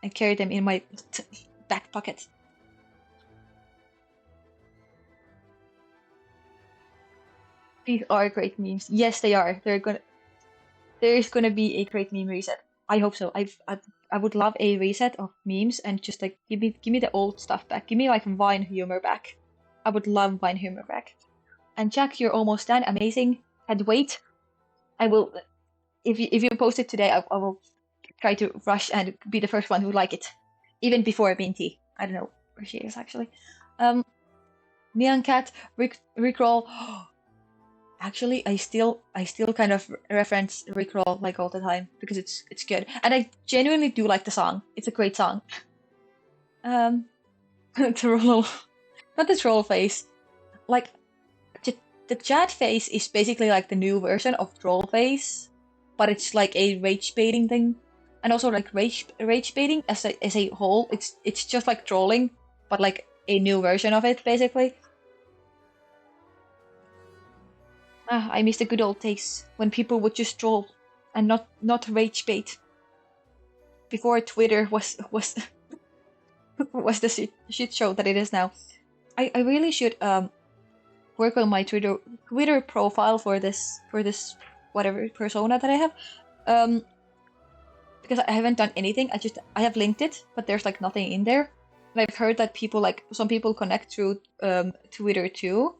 and carry them in my back pocket. These are great memes. Yes, they are. There is gonna be a great meme reset. I hope so. I would love a reset of memes and just like give me the old stuff back. Give me like Vine humor back. I would love Vine humor back. And Jack, you're almost done. Amazing. Can't wait. I will. If you post it today, I will try to rush and be the first one who like it, even before Minty. I don't know where she is actually. Nyan Cat, Rickroll. Actually, I still kind of reference Rickroll like all the time because it's good, and I genuinely do like the song. It's a great song. Um, troll, not the troll face. Like the chat face is basically like the new version of troll face, but it's like a rage baiting thing, and also like rage baiting as a whole. It's just like trolling, but like a new version of it basically. I miss the good old days when people would just troll and not rage bait before Twitter was was the shit show that it is now. I really should work on my Twitter profile for this whatever persona that I have. Um because I haven't done anything. I have linked it, but there's like nothing in there. And I've heard that some people connect through Twitter too,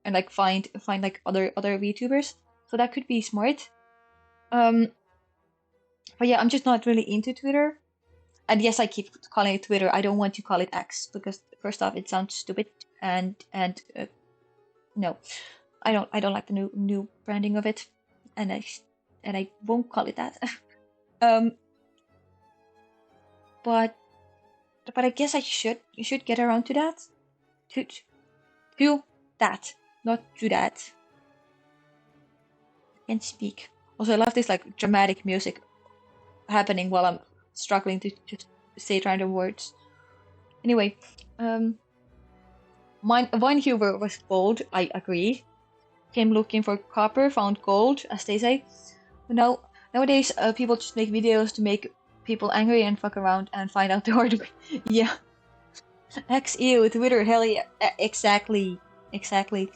and like find like other VTubers. So that could be smart. Um, but yeah, I'm just not really into Twitter. And yes, I keep calling it Twitter. I don't want to call it X because first off, it sounds stupid, and no, I don't like the new branding of it, and I won't call it that. um, but I guess I should get around to that. To to that, not to that. I can't speak. Also, I love this like dramatic music happening while I'm struggling to say random words. Anyway, Von Huber was gold. I agree. Came looking for copper, found gold, as they say. But nowadays, people just make videos to make people angry and fuck around and find out the hard way. Yeah. X ew, Twitter, hell yeah. Exactly. Exactly.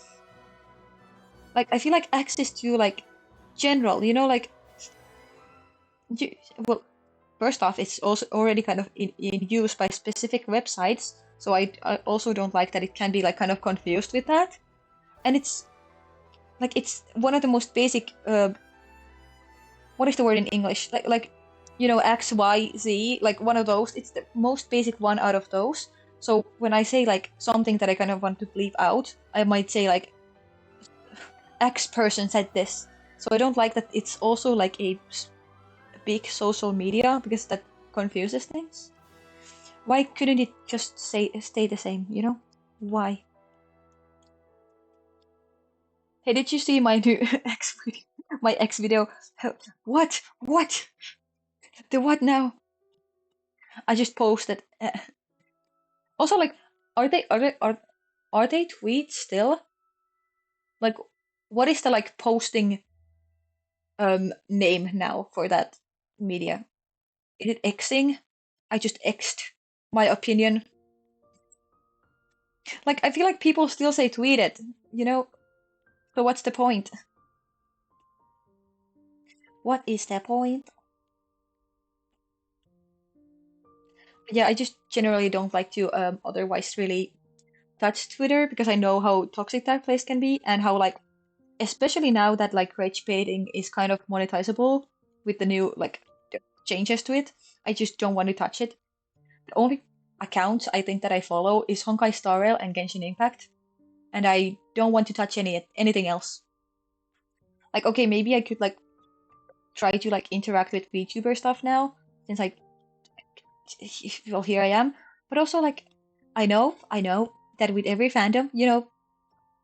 Like, I feel like X is too, like, general, like, well, first off, it's also already kind of in use by specific websites, so I also don't like that it can be, like, kind of confused with that. And it's, like, it's one of the most basic, what is the word in English? Like, X, Y, Z, like one of those. It's the most basic one out of those. So when I say like something that I kind of want to bleep out, I might say like X person said this. So I don't like that it's also like a big social media because that confuses things. Why couldn't it just stay the same, Why? Hey, did you see my new X video? My X video? What? What? The what now? I just posted. Also, like, are they tweets still? Like, what is the like posting name now for that media? Is it Xing? I just Xed my opinion. Like, I feel like people still say tweeted, So what's the point? What is the point? Yeah, I just generally don't like to otherwise really touch Twitter because I know how toxic that place can be and how like especially now that like rage baiting is kind of monetizable with the new like changes to it. I just don't want to touch it. The only accounts I think that I follow is Honkai Star Rail and Genshin Impact, and I don't want to touch anything else. Like, okay, maybe I could like try to like interact with VTuber stuff now, since well, here I am. But also like, I know that with every fandom,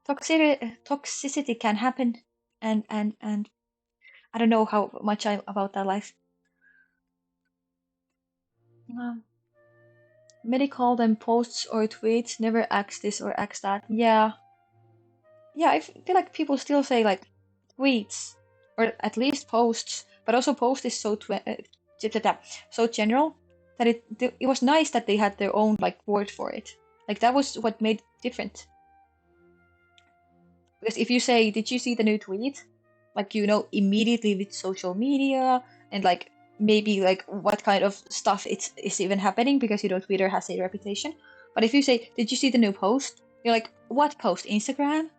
toxicity can happen, and I don't know how much I about that life. Um, Many call them posts or tweets, never ask this or ask that. Yeah, yeah, I feel like people still say like tweets or at least posts, but also post is so general that it was nice that they had their own like word for it. Like that was what made it different. Because if you say, "Did you see the new tweet?" Like immediately with social media and like maybe like what kind of stuff is even happening because Twitter has a reputation. But if you say, "Did you see the new post?" You're like, "What post? Instagram?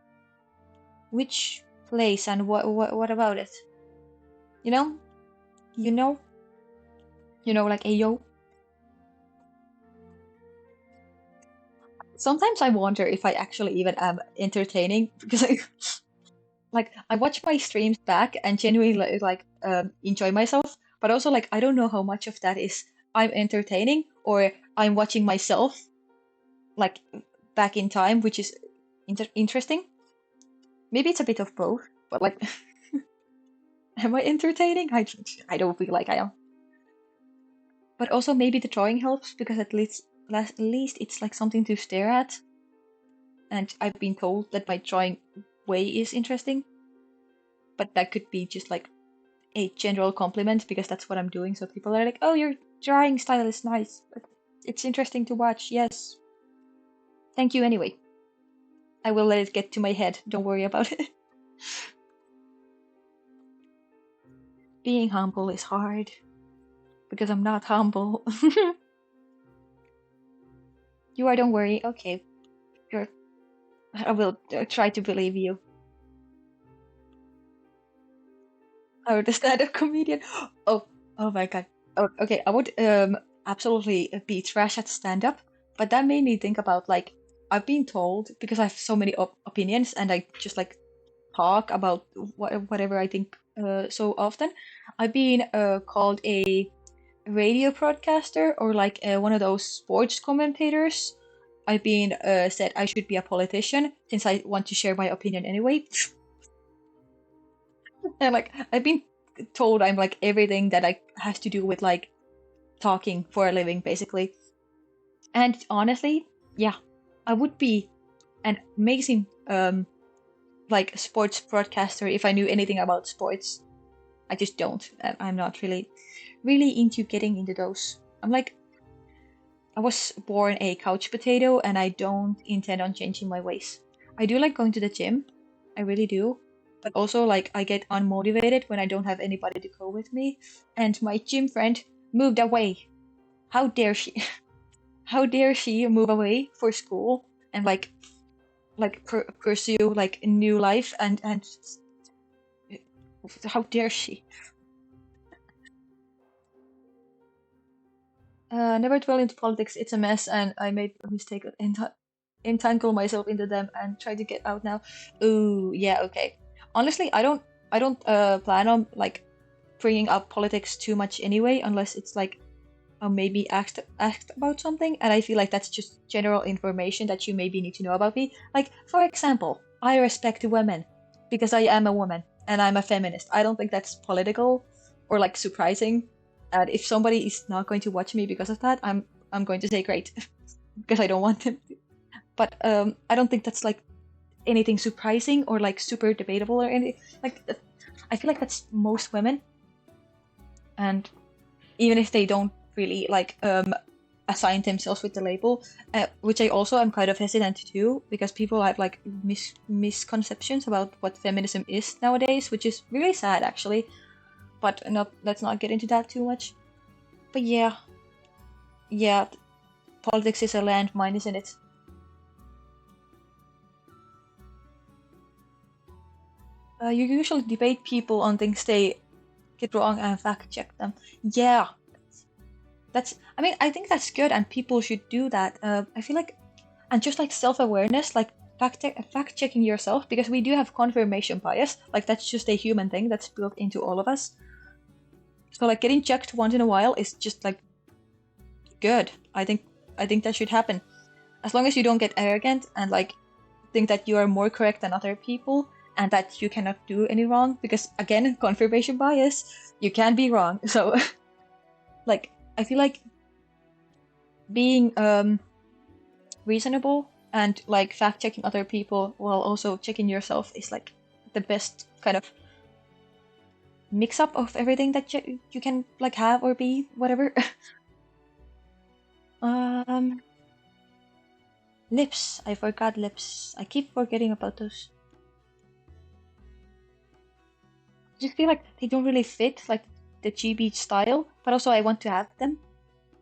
Which place and what about it?" You know? You know? Like ayo. Sometimes I wonder if I actually even am entertaining because I watch my streams back and genuinely enjoy myself, but also like I don't know how much of that is I'm entertaining or I'm watching myself like back in time, which is interesting. Maybe it's a bit of both, but like, am I entertaining? I don't feel like I am. But also maybe the drawing helps because at least it's like something to stare at, and I've been told that my drawing way is interesting, but that could be just like a general compliment because that's what I'm doing. So people are like, "Oh, your drawing style is nice. But it's interesting to watch." Yes. Thank you anyway. I will let it get to my head. Don't worry about it. Being humble is hard because I'm not humble. You are, don't worry. Okay. You're, I will try to believe you. Oh, the stand-up comedian. Oh my God. Oh, okay. I would absolutely be trash at stand-up, but that made me think about like I've been told because I have so many opinions and I just like talk about whatever I think so often. I've been called a radio broadcaster or like one of those sports commentators. I've been said I should be a politician since I want to share my opinion anyway. And like I've been told I'm like everything that I has to do with like talking for a living basically. And honestly, yeah, I would be an amazing like sports broadcaster if I knew anything about sports. I just don't. I'm not really into getting into those. I was born a couch potato and I don't intend on changing my ways. I do like going to the gym. I really do. But also like I get unmotivated when I don't have anybody to go with me. And my gym friend moved away. How dare she? How dare she move away for school and pursue like a new life and how dare she? Never dwell into politics. It's a mess, and I made a mistake of entangle myself into them and try to get out now. Ooh, yeah, okay. Honestly, I don't plan on like bringing up politics too much anyway, unless it's like maybe asked about something, and I feel like that's just general information that you maybe need to know about me. Like, for example, I respect women because I am a woman and I'm a feminist. I don't think that's political or like surprising. And if somebody is not going to watch me because of that, I'm going to say great because I don't want them to. But I don't think that's like anything surprising or like super debatable or anything. Like, I feel like that's most women, and even if they don't really like assign themselves with the label, which I also am kind of hesitant to do because people have like misconceptions about what feminism is nowadays, which is really sad actually. But let's not get into that too much. But yeah, politics is a landmine, isn't it? You usually debate people on things they get wrong and fact check them. Yeah, I mean, I think that's good, and people should do that. I feel like, and just like self-awareness, like fact checking yourself, because we do have confirmation bias. Like that's just a human thing that's built into all of us. So like getting checked once in a while is just like good. I think that should happen. As long as you don't get arrogant and like think that you are more correct than other people and that you cannot do any wrong, because again, confirmation bias, you can be wrong. So like I feel like being reasonable and like fact checking other people while also checking yourself is like the best kind of mix up of everything that you can like have or be, whatever. um Lips. I forgot lips. I keep forgetting about those. I just feel like they don't really fit like the GB style, but also I want to have them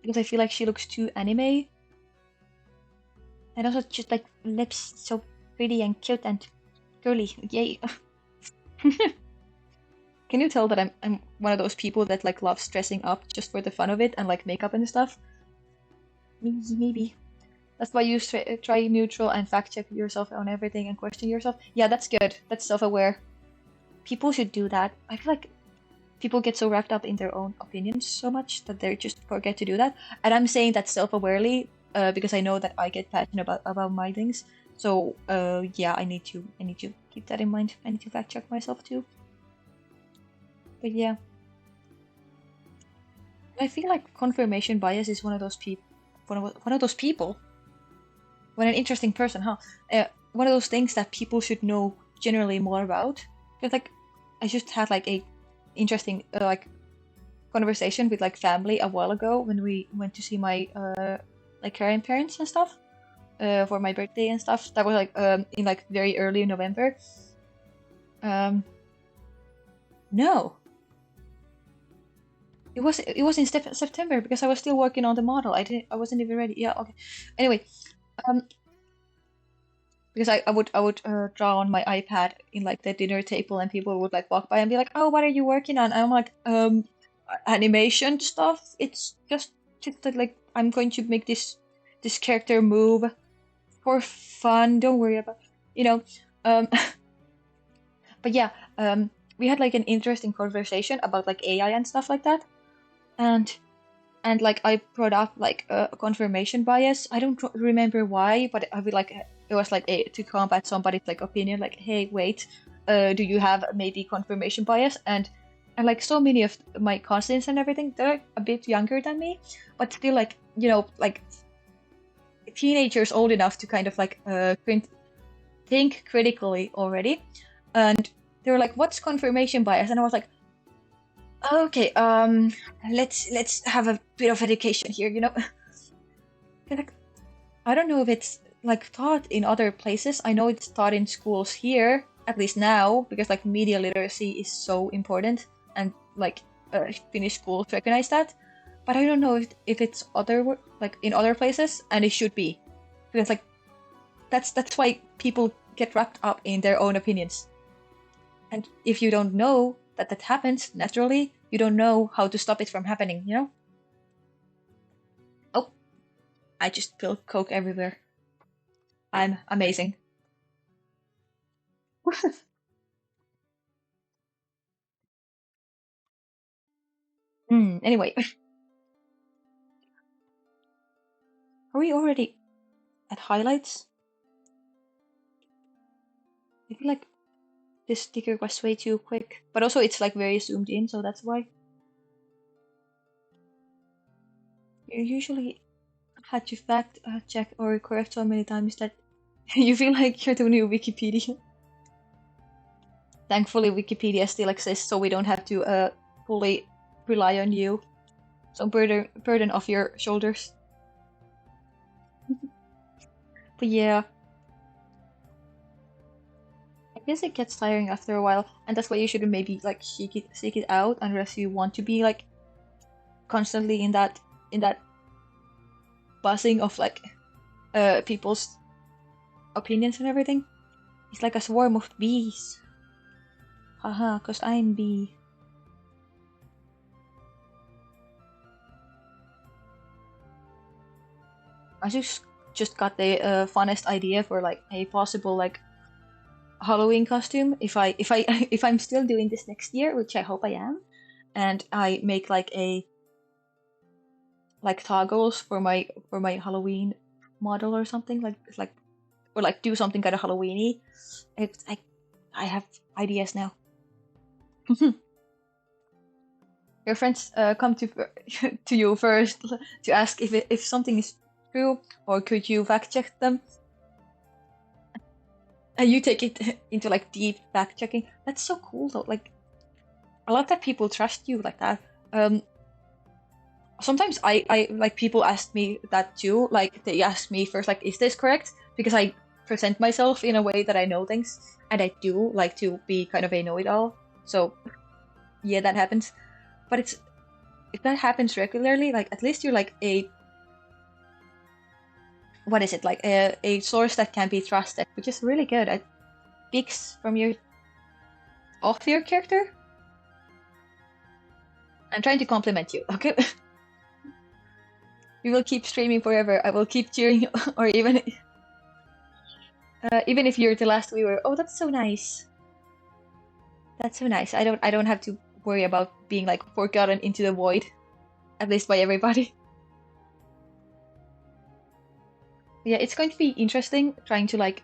because I feel like she looks too anime. And also just like lips so pretty and cute and girly. Yay. Can you tell that I'm one of those people that like loves dressing up just for the fun of it and like makeup and stuff? Maybe. That's why you try neutral and fact check yourself on everything and question yourself. Yeah, that's good. That's self-aware. People should do that. I feel like people get so wrapped up in their own opinions so much that they just forget to do that. And I'm saying that self-awarely because I know that I get passionate about my things. So yeah, I need to keep that in mind. I need to fact check myself too. But yeah, I feel like confirmation bias is one of those people. One of those people. What an interesting person, huh? One of those things that people should know generally more about. Because like, I just had like a interesting like conversation with like family a while ago when we went to see my like grandparents and stuff for my birthday and stuff. That was like in like very early November. No, it was in September because I was still working on the model. I wasn't even ready. Yeah, okay. Anyway, um, because I would draw on my iPad in like the dinner table and people would like walk by and be like, "Oh, what are you working on?" And I'm like, animation stuff. It's just that, like I'm going to make this character move for fun. Don't worry about, you know. Um, but yeah, we had like an interesting conversation about like AI and stuff like that, and like I brought up like a confirmation bias. I don't remember why, but I would like it was like to combat somebody's like opinion, like, hey, wait, do you have maybe confirmation bias? And like so many of my cousins and everything, they're a bit younger than me, but still like like teenagers old enough to kind of like think critically already, and they were like, what's confirmation bias? And I was like, okay, let's have a bit of education here, you know. Like, I don't know if it's like taught in other places. I know it's taught in schools here, at least now, because like media literacy is so important, and like Finnish schools recognize that. But I don't know if it's like in other places, and it should be, because like that's why people get wrapped up in their own opinions. And if you don't know that that happens naturally, you don't know how to stop it from happening, you know? Oh, I just spilled Coke everywhere. I'm amazing. Anyway, are we already at highlights? I feel like this sticker was way too quick. But also it's like very zoomed in, so that's why. You usually had to fact check or correct so many times that you feel like you're the new Wikipedia. Thankfully, Wikipedia still exists, so we don't have to fully rely on you. So burden off your shoulders. But yeah, I guess it gets tiring after a while, and that's why you shouldn't maybe like seek it out unless you want to be like constantly in that buzzing of like people's opinions and everything. It's like a swarm of bees. Haha, cause I'm bee. I just got the funnest idea for like a possible like Halloween costume if I'm still doing this next year, which I hope I am, and I make like toggles for my Halloween model or something like or like do something kind of Halloweeny. It's I have ideas now. Your friends come to to you first to ask if something is true, or could you fact check them? And you take it into like deep fact checking. That's so cool though. Like I love that people trust you like that. Sometimes I like people ask me that too. Like they ask me first, like, is this correct? Because I present myself in a way that I know things, and I do like to be kind of a know-it-all. So yeah, that happens. But it's if that happens regularly, like at least you're like a what is it like a source that can be trusted, which is really good. It speaks from your of your character. I'm trying to compliment you, okay? We will keep streaming forever. I will keep cheering, or even even if you're the last viewer. Oh, that's so nice. That's so nice. I don't have to worry about being like forgotten into the void, at least by everybody. Yeah, it's going to be interesting trying to like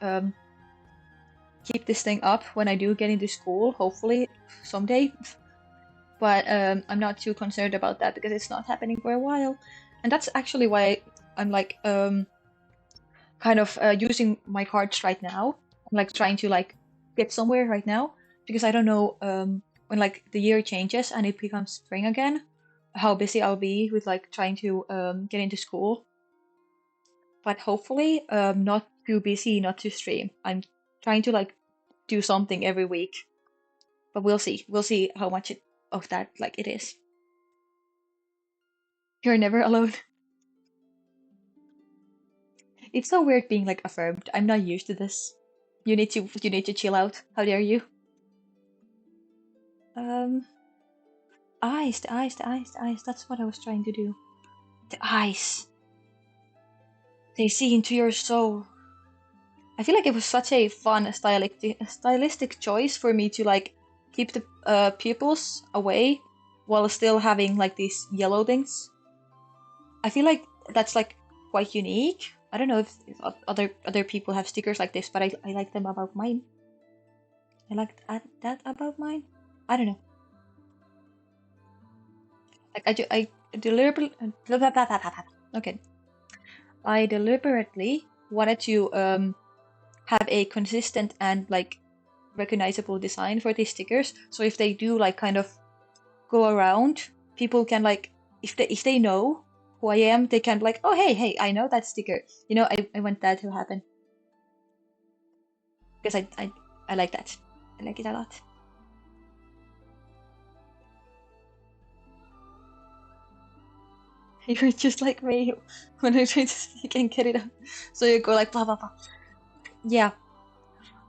keep this thing up when I do get into school, hopefully someday. But I'm not too concerned about that because it's not happening for a while, and that's actually why I'm like kind of using my cards right now. I'm like trying to like get somewhere right now because I don't know when like the year changes and it becomes spring again, how busy I'll be with like trying to get into school. But hopefully not too busy not to stream. I'm trying to like do something every week, but we'll see. We'll see how much of that like it is. You're never alone. It's so weird being like affirmed. I'm not used to this. You need to chill out. How dare you? Um, eyes, the eyes, the eyes, the eyes. That's what I was trying to do. The eyes. They see into your soul. I feel like it was such a fun stylistic choice for me to like keep the pupils away while still having like these yellow things. I feel like that's like quite unique. I don't know if other people have stickers like this, but I like them about mine. I like that about mine. I don't know. Like I deliberately okay. I deliberately wanted to have a consistent and like recognizable design for these stickers. So if they do like kind of go around, people can like if they know who I am, they can be like, oh hey, I know that sticker. You know, I want that to happen because I like that. I like it a lot. You're just like me when I try to speak and get it out. So you go like blah blah blah. Yeah,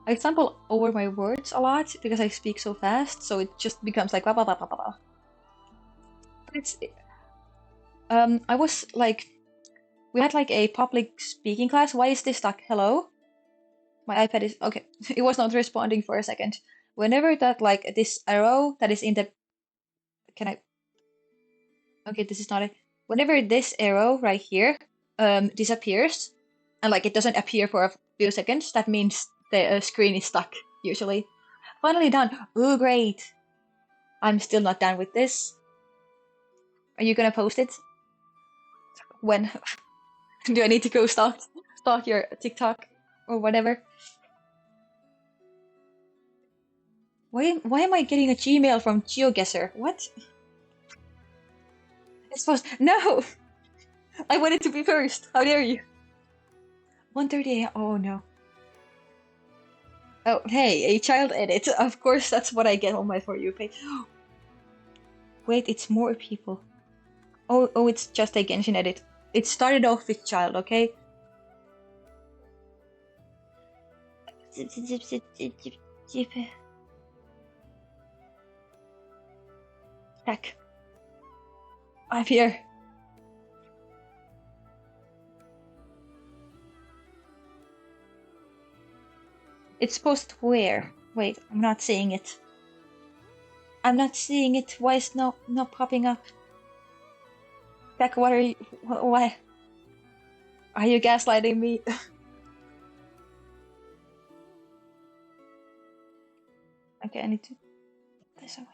I stumble over my words a lot because I speak so fast, so it just becomes like blah blah blah blah blah. But it's I was like we had like a public speaking class. Why is this stuck? Hello? My iPad is okay. It was not responding for a second. Whenever that like this arrow that is in the can I okay, this is not it. Whenever this arrow right here disappears and like it doesn't appear for a few seconds, that means the screen is stuck usually. Finally done. Oh great. I'm still not done with this. Are you gonna post it? When do I need to go stalk your TikTok or whatever? Why am I getting a Gmail from GeoGuessr? What? It's supposed no! I wanted to be first. How dare you? 1:30 a.m. Oh no. Oh hey, a child edit. Of course that's what I get on my For You page. Wait, it's more people. Oh, it's just a Genshin edit. It started off with child, okay? Heck. I'm here. It's posted where? Wait, I'm not seeing it. I'm not seeing it. Why is not popping up? Beck, what are you? Why are you gaslighting me? Okay, I need to put this away.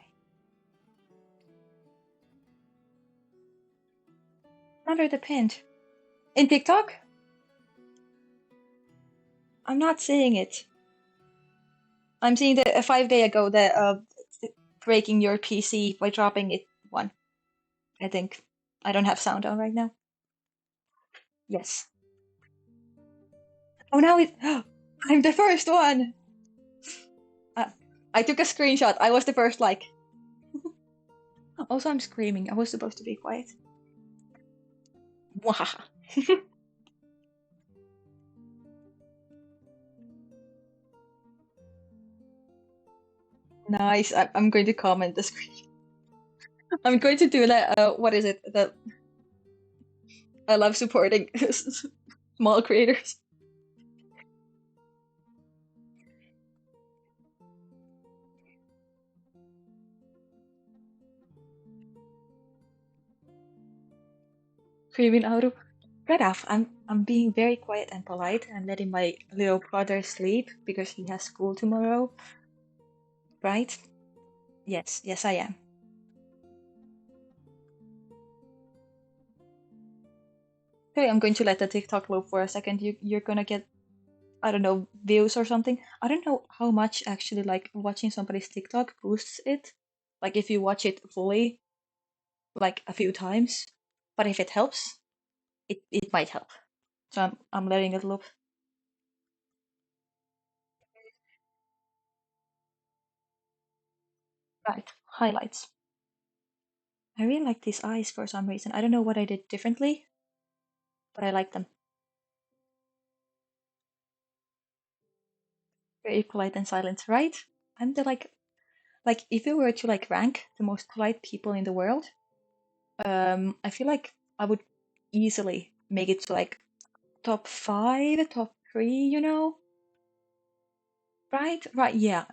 Under the pinned. In TikTok? I'm not seeing it. I'm seeing the 5 day ago the breaking your PC by dropping it one. I think I don't have sound on right now. Yes. Oh, now it. I'm the first one. I took a screenshot. I was the first like. Also, I'm screaming. I was supposed to be quiet. Wahaha. Nice. I'm going to comment the screen. I'm going to do that. What is it? The I love supporting small creators. Screaming out of. Right off. I'm being very quiet and polite and letting my little brother sleep because he has school tomorrow. Right? Yes, yes, I am. Okay, I'm going to let the TikTok loop for a second. You're gonna get, I don't know, views or something. I don't know how much actually like watching somebody's TikTok boosts it. Like if you watch it fully, like a few times. But if it helps, it might help. So I'm letting it loop. Right, highlights. I really like these eyes for some reason. I don't know what I did differently, but I like them. Very polite and silent, right? I'm the like if you were to like rank the most polite people in the world, I feel like I would easily make it to like top five, top three, you know? Right? Right, yeah.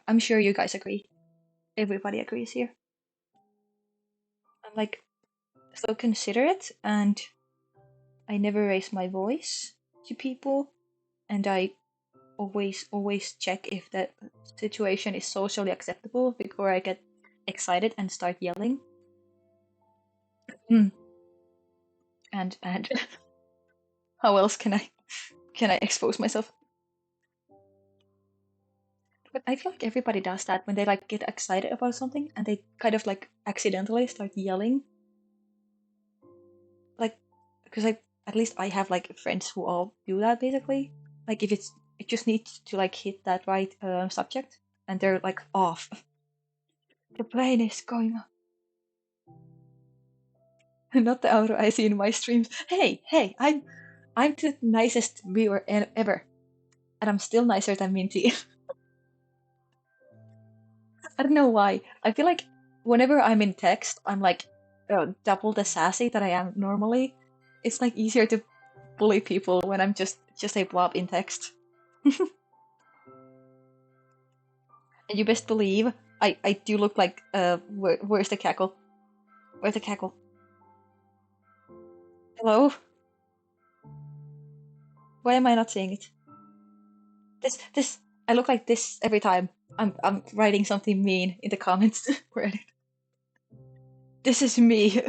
I'm sure you guys agree. Everybody agrees here. I'm like so considerate and I never raise my voice to people and I always check if that situation is socially acceptable before I get excited and start yelling. Mm. And how else can I expose myself? But I feel like everybody does that when they like get excited about something and they kind of like accidentally start yelling. Like, because I at least I have like friends who all do that basically. Like if it just needs to like hit that right subject and they're like off. The plane is going on. Not the auto I see in my streams. Hey, I'm the nicest viewer ever, and I'm still nicer than Minty. I don't know why. I feel like whenever I'm in text, I'm like double the sassy that I am normally. It's like easier to bully people when I'm just a blob in text. And you best believe I do look like where's the cackle? Where's the cackle? Hello? Why am I not seeing it? This I look like this every time. I'm writing something mean in the comments. This is me.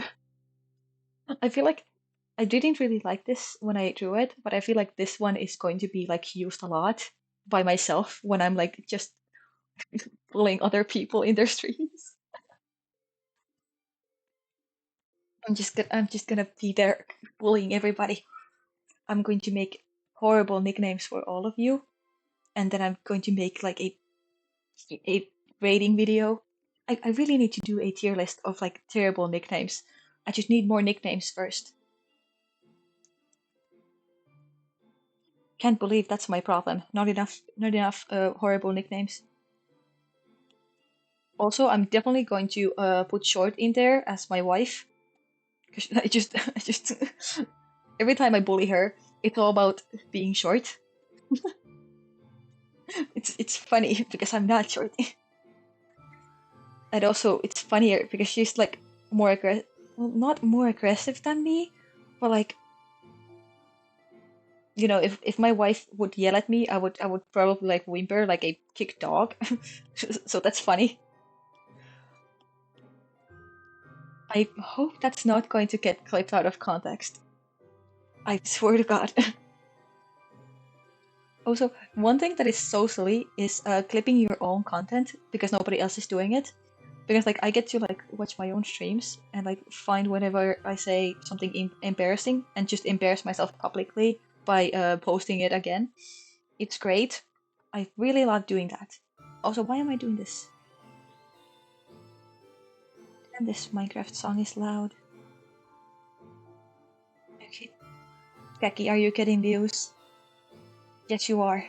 I feel like I didn't really like this when I drew it, but I feel like this one is going to be like used a lot by myself when I'm like just bullying other people in their streams. I'm just gonna be there bullying everybody. I'm going to make horrible nicknames for all of you, and then I'm going to make like a rating video. I really need to do a tier list of like terrible nicknames. I just need more nicknames first. Can't believe that's my problem. Not enough horrible nicknames. Also, I'm definitely going to put short in there as my wife. 'Cause I just every time I bully her, it's all about being short. It's funny because I'm not shorty. And also it's funnier because she's like more aggressive, well, not more aggressive than me, but like, you know, if my wife would yell at me, I would probably like whimper like a kicked dog. So that's funny. I hope that's not going to get clipped out of context. I swear to God. Also, one thing that is so silly is clipping your own content because nobody else is doing it. Because like I get to like watch my own streams and like find whenever I say something embarrassing and just embarrass myself publicly by posting it again. It's great. I really love doing that. Also, why am I doing this? And this Minecraft song is loud. Okay. Becky, are you getting views? Yes, you are.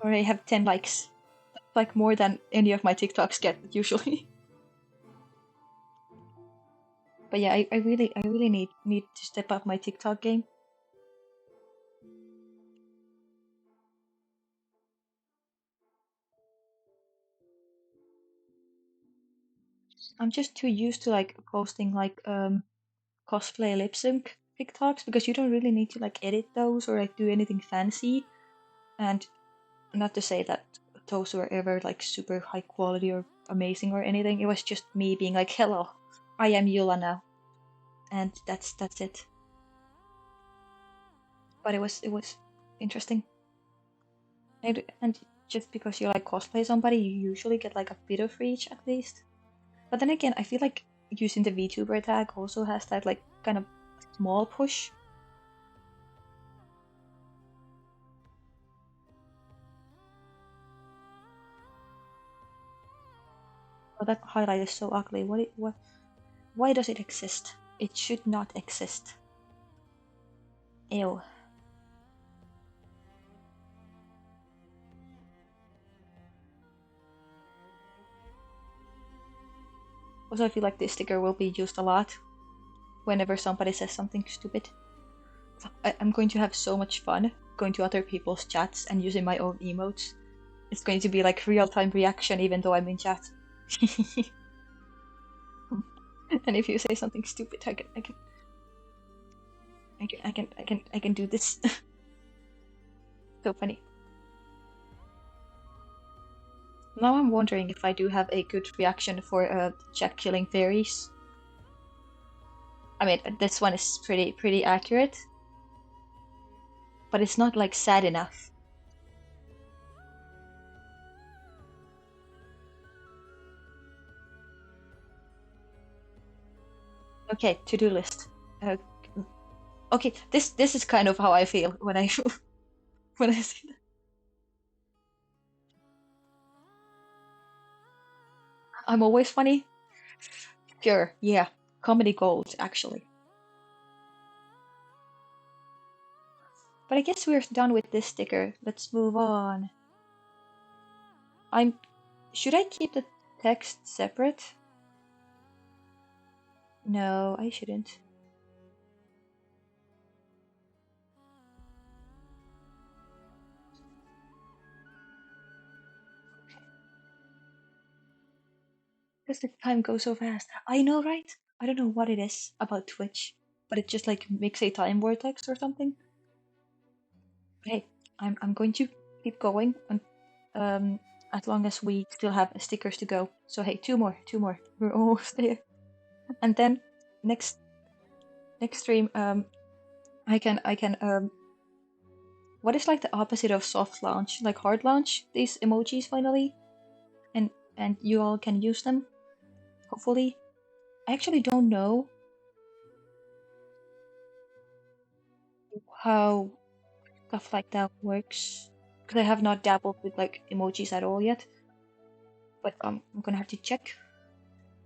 I already have 10 likes. Like more than any of my TikToks get usually. But yeah, I really need to step up my TikTok game. I'm just too used to like posting like cosplay lip sync TikToks because you don't really need to like edit those or like do anything fancy. And not to say that those were ever like super high quality or amazing or anything. It was just me being like, "Hello, I am Yula now," and that's it. But it was interesting. And just because you like cosplay somebody, you usually get like a bit of reach at least. But then again, I feel like using the VTuber tag also has that like kind of small push. Oh, that highlight is so ugly. What? Why does it exist? It should not exist. Ew. Also, I feel like this sticker will be used a lot whenever somebody says something stupid. I'm going to have so much fun going to other people's chats and using my own emotes. It's going to be like real-time reaction even though I'm in chat. And if you say something stupid, I can do this. So funny. Now I'm wondering if I do have a good reaction for chat killing fairies. I mean, this one is pretty accurate, but it's not like sad enough. Okay, to-do list. Uh, okay, this is kind of how I feel when I when I see that. I'm always funny. Sure, yeah, comedy gold actually. But I guess we're done with this sticker. Let's move on. I'm. Should I keep the text separate? No, I shouldn't. Because the time goes so fast. I know, right? I don't know what it is about Twitch, but it just like makes a time vortex or something. Hey, I'm going to keep going and as long as we still have stickers to go. So hey, two more. We're almost there. And then next stream, I can what is like the opposite of soft launch? Like hard launch these emojis finally, and you all can use them. Hopefully, I actually don't know how stuff like that works because I have not dabbled with like emojis at all yet. But I'm gonna have to check.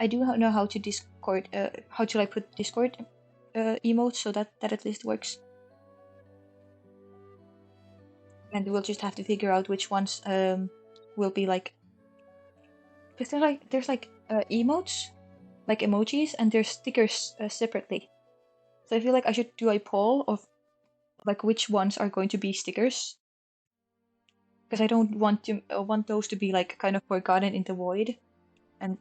I do know how to Discord, how to like put Discord emotes so that at least works. And we'll just have to figure out which ones will be like, because there's like emotes, like emojis, and there's stickers separately. So I feel like I should do a poll of like which ones are going to be stickers, because I don't want those to be like kind of forgotten in the void and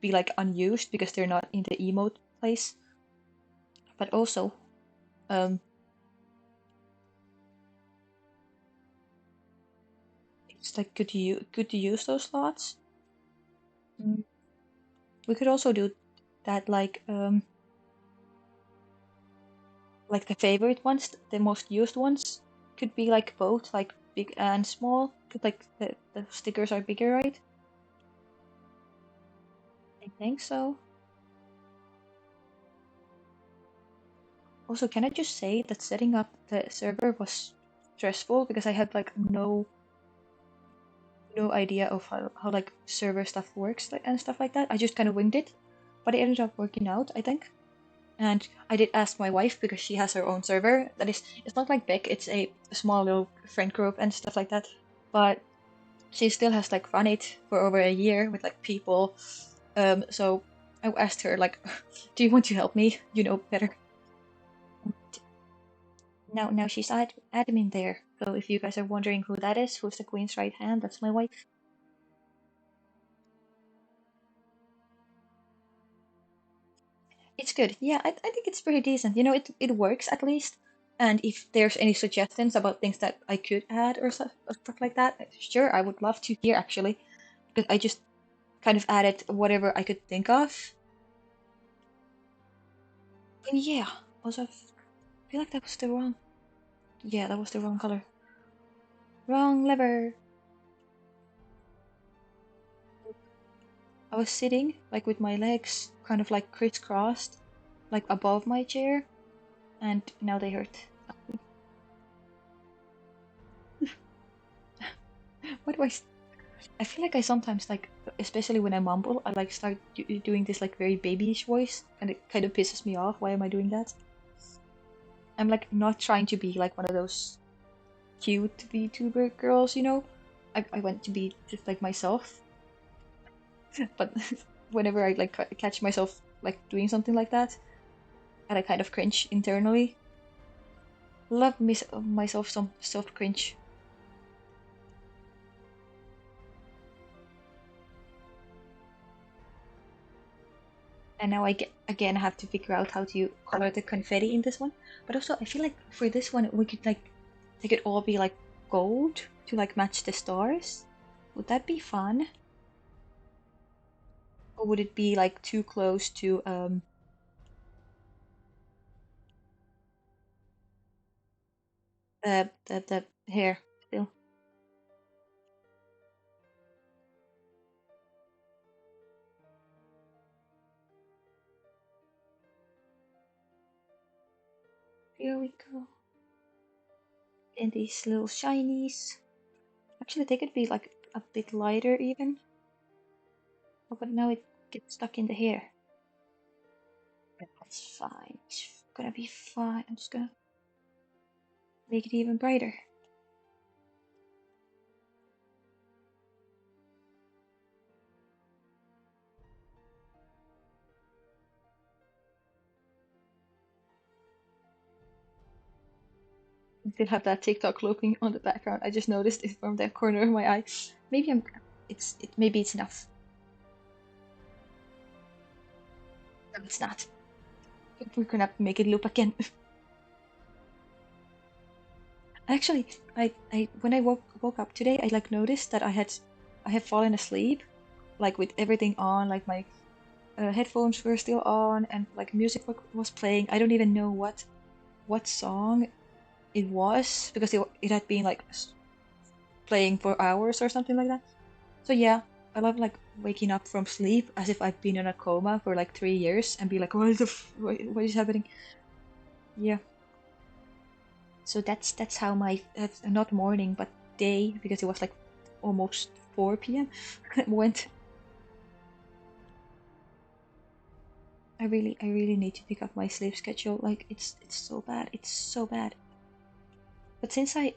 be like unused because they're not in the emote place. But also, it's like good to use those slots. We could also do that like the favorite ones, the most used ones, could be like both like big and small. Cause like the stickers are bigger, right? I think so. Also, can I just say that setting up the server was stressful because I had like no idea of how like server stuff works and stuff like that. I just kind of winged it, but it ended up working out, I think. And I did ask my wife because she has her own server. That is, it's not like big. It's a small little friend group and stuff like that. But she still has like run it for over a year with like people. So I asked her like, "Do you want to help me? You know better." Now she's admin there. So if you guys are wondering who that is, who's the queen's right hand, that's my wife. It's good. Yeah, I think it's pretty decent. You know, it works at least. And if there's any suggestions about things that I could add or stuff like that, sure, I would love to hear actually. Because I just kind of added whatever I could think of. And yeah, also I feel like that was the wrong. Yeah, that was the wrong color. Wrong lever. I was sitting like with my legs kind of like crisscrossed, like above my chair, and now they hurt. What do I feel like I sometimes like, especially when I mumble, I like start doing this like very babyish voice, and it kind of pisses me off. Why am I doing that? I'm like not trying to be like one of those cute VTuber girls, you know. I want to be just like myself, but whenever I like catch myself like doing something like that, and I kind of cringe internally. Love myself some soft cringe. And now I get again have to figure out how to color the confetti in this one. But also I feel like for this one we could like they could all be like gold to like match the stars. Would that be fun? Or would it be like too close to the hair still? Here we go. And these little shinies. Actually they could be like a bit lighter even. Oh, but now it gets stuck in the hair. That's fine. It's gonna be fine. I'm just gonna make it even brighter. I still have that TikTok looking on the background. I just noticed it from the corner of my eye. Maybe maybe it's enough. No, it's not. We're gonna make it loop again. Actually, I when I woke up today, I like noticed that I have fallen asleep, like with everything on, like my headphones were still on, and like music was playing. I don't even know what song it was because it had been like playing for hours or something like that. So yeah, I love like waking up from sleep as if I've been in a coma for like 3 years and be like, what is happening? Yeah. So that's how my not morning but day, because it was like almost 4 p.m. went. I really need to pick up my sleep schedule. Like it's so bad. It's so bad. But since I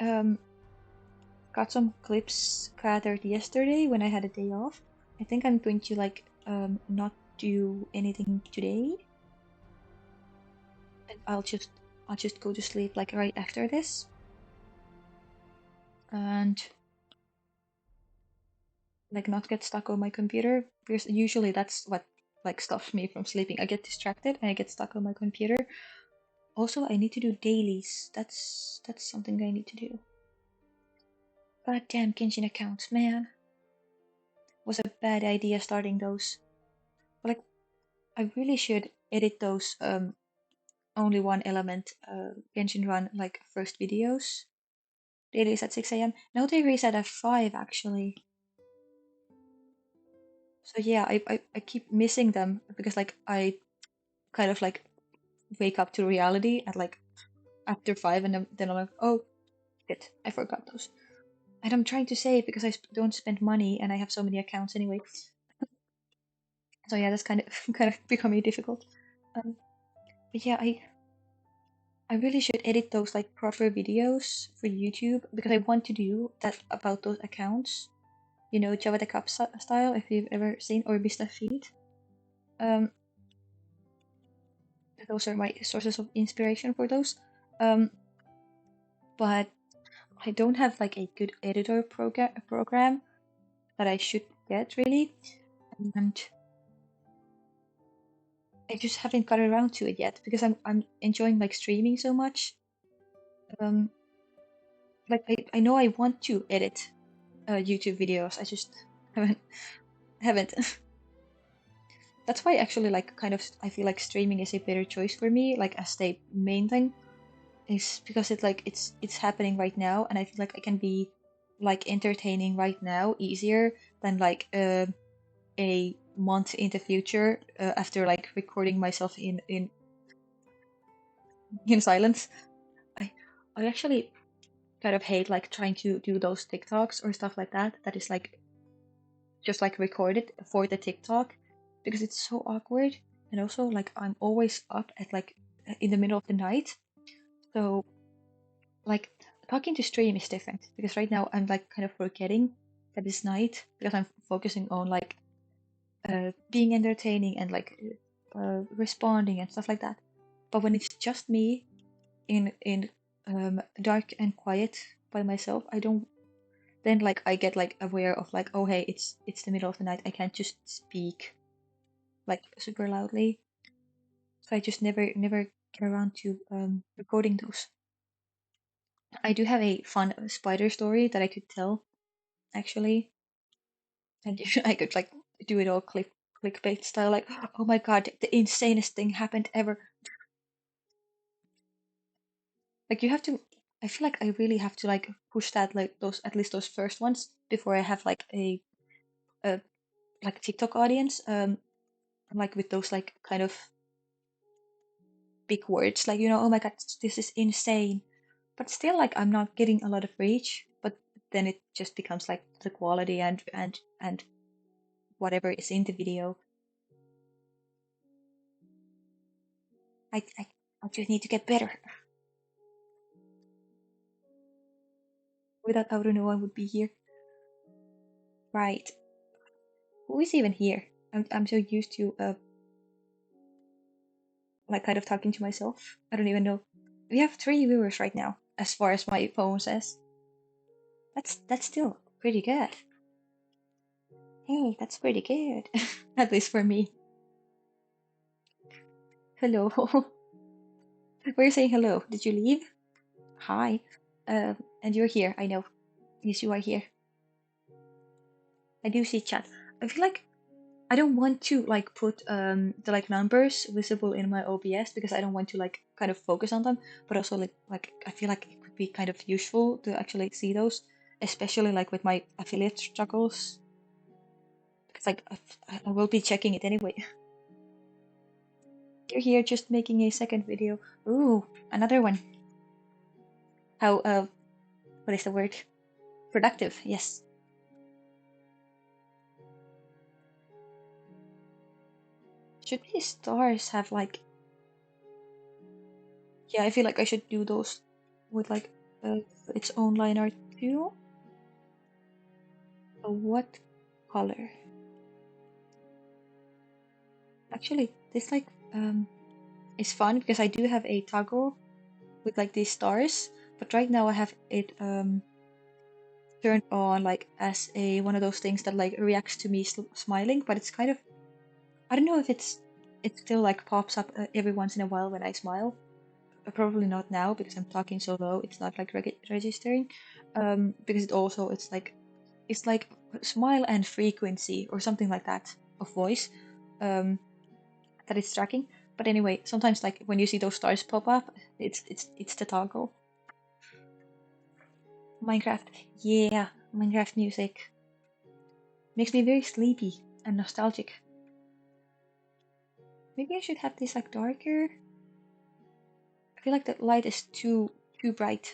got some clips gathered yesterday when I had a day off, I think I'm going to like not do anything today. And I'll just I'll just go to sleep like right after this. And like not get stuck on my computer, because usually that's what like stops me from sleeping. I get distracted and I get stuck on my computer. Also, I need to do dailies. That's something I need to do. Goddamn Genshin accounts, man. Was a bad idea starting those. But, like, I really should edit those only one element Genshin Run like first videos. Dailies at 6 a.m. Now they reset at 5 actually. So yeah, I keep missing them because like I kind of like wake up to reality at like after 5, and then I'm like, oh shit, I forgot those. And I'm trying to save because I don't spend money and I have so many accounts anyway. So yeah, that's kind of kind of becoming difficult. But yeah, I really should edit those like proper videos for YouTube because I want to do that about those accounts. You know, Java the Cup style, if you've ever seen or missed a feed. Um, those are my sources of inspiration for those. But I don't have like a good editor program that I should get really, and I just haven't got around to it yet because I'm enjoying like streaming so much. Like I know I want to edit YouTube videos. I just haven't. That's why actually like kind of I feel like streaming is a better choice for me, like as the main thing, is because it's happening right now, and I feel like I can be like entertaining right now easier than like a month in the future after like recording myself in silence. I I actually kind of hate like trying to do those TikToks or stuff like that. That is like just like recorded for the TikTok because it's so awkward, and also like I'm always up at like in the middle of the night. So like talking to stream is different because right now I'm like kind of forgetting that it's night because I'm focusing on like being entertaining and like responding and stuff like that. But when it's just me in dark and quiet by myself, I don't then like I get like aware of like, oh hey, it's the middle of the night. I can't just speak like super loudly. So I just never get around to recording those. I do have a fun spider story that I could tell actually, and I could like do it all clickbait style, like, oh my god, the insanest thing happened ever. Like you have to. I feel like I really have to like push that like those at least those first ones before I have like a like TikTok audience. Like with those like kind of big words, like oh my god, this is insane. But still, like I'm not getting a lot of reach. But then it just becomes like the quality and whatever is in the video. I I, I just need to get better. Without Auru, no one would be here. Right. Who is even here? I'm so used to like kind of talking to myself. I don't even know. We have 3 viewers right now, as far as my phone says. That's still pretty good. Hey, that's pretty good. At least for me. Hello. We're saying hello. Did you leave? Hi. And you're here. I know. Yes, you are here. I do see chat. I feel like I don't want to like put the like numbers visible in my OBS because I don't want to like kind of focus on them, but also like I feel like it would be kind of useful to actually see those, especially like with my affiliate struggles. Because like I will be checking it anyway. You're here just making a second video. Ooh, another one. How what is the word? Productive. Yes. Should these stars have like? Yeah, I feel like I should do those with like its own line art too. What color? Actually, this like is fun because I do have a toggle with like these stars, but right now I have it turned on like as a one of those things that like reacts to me smiling, but it's kind of, I don't know if it still like pops up every once in a while when I smile. Probably not now because I'm talking so low. It's not like registering, because it's like smile and frequency or something like that of voice, that it's tracking. But anyway, sometimes like when you see those stars pop up, it's the toggle. Minecraft, yeah, Minecraft music makes me very sleepy and nostalgic. Maybe I should have this like darker. I feel like the light is too bright.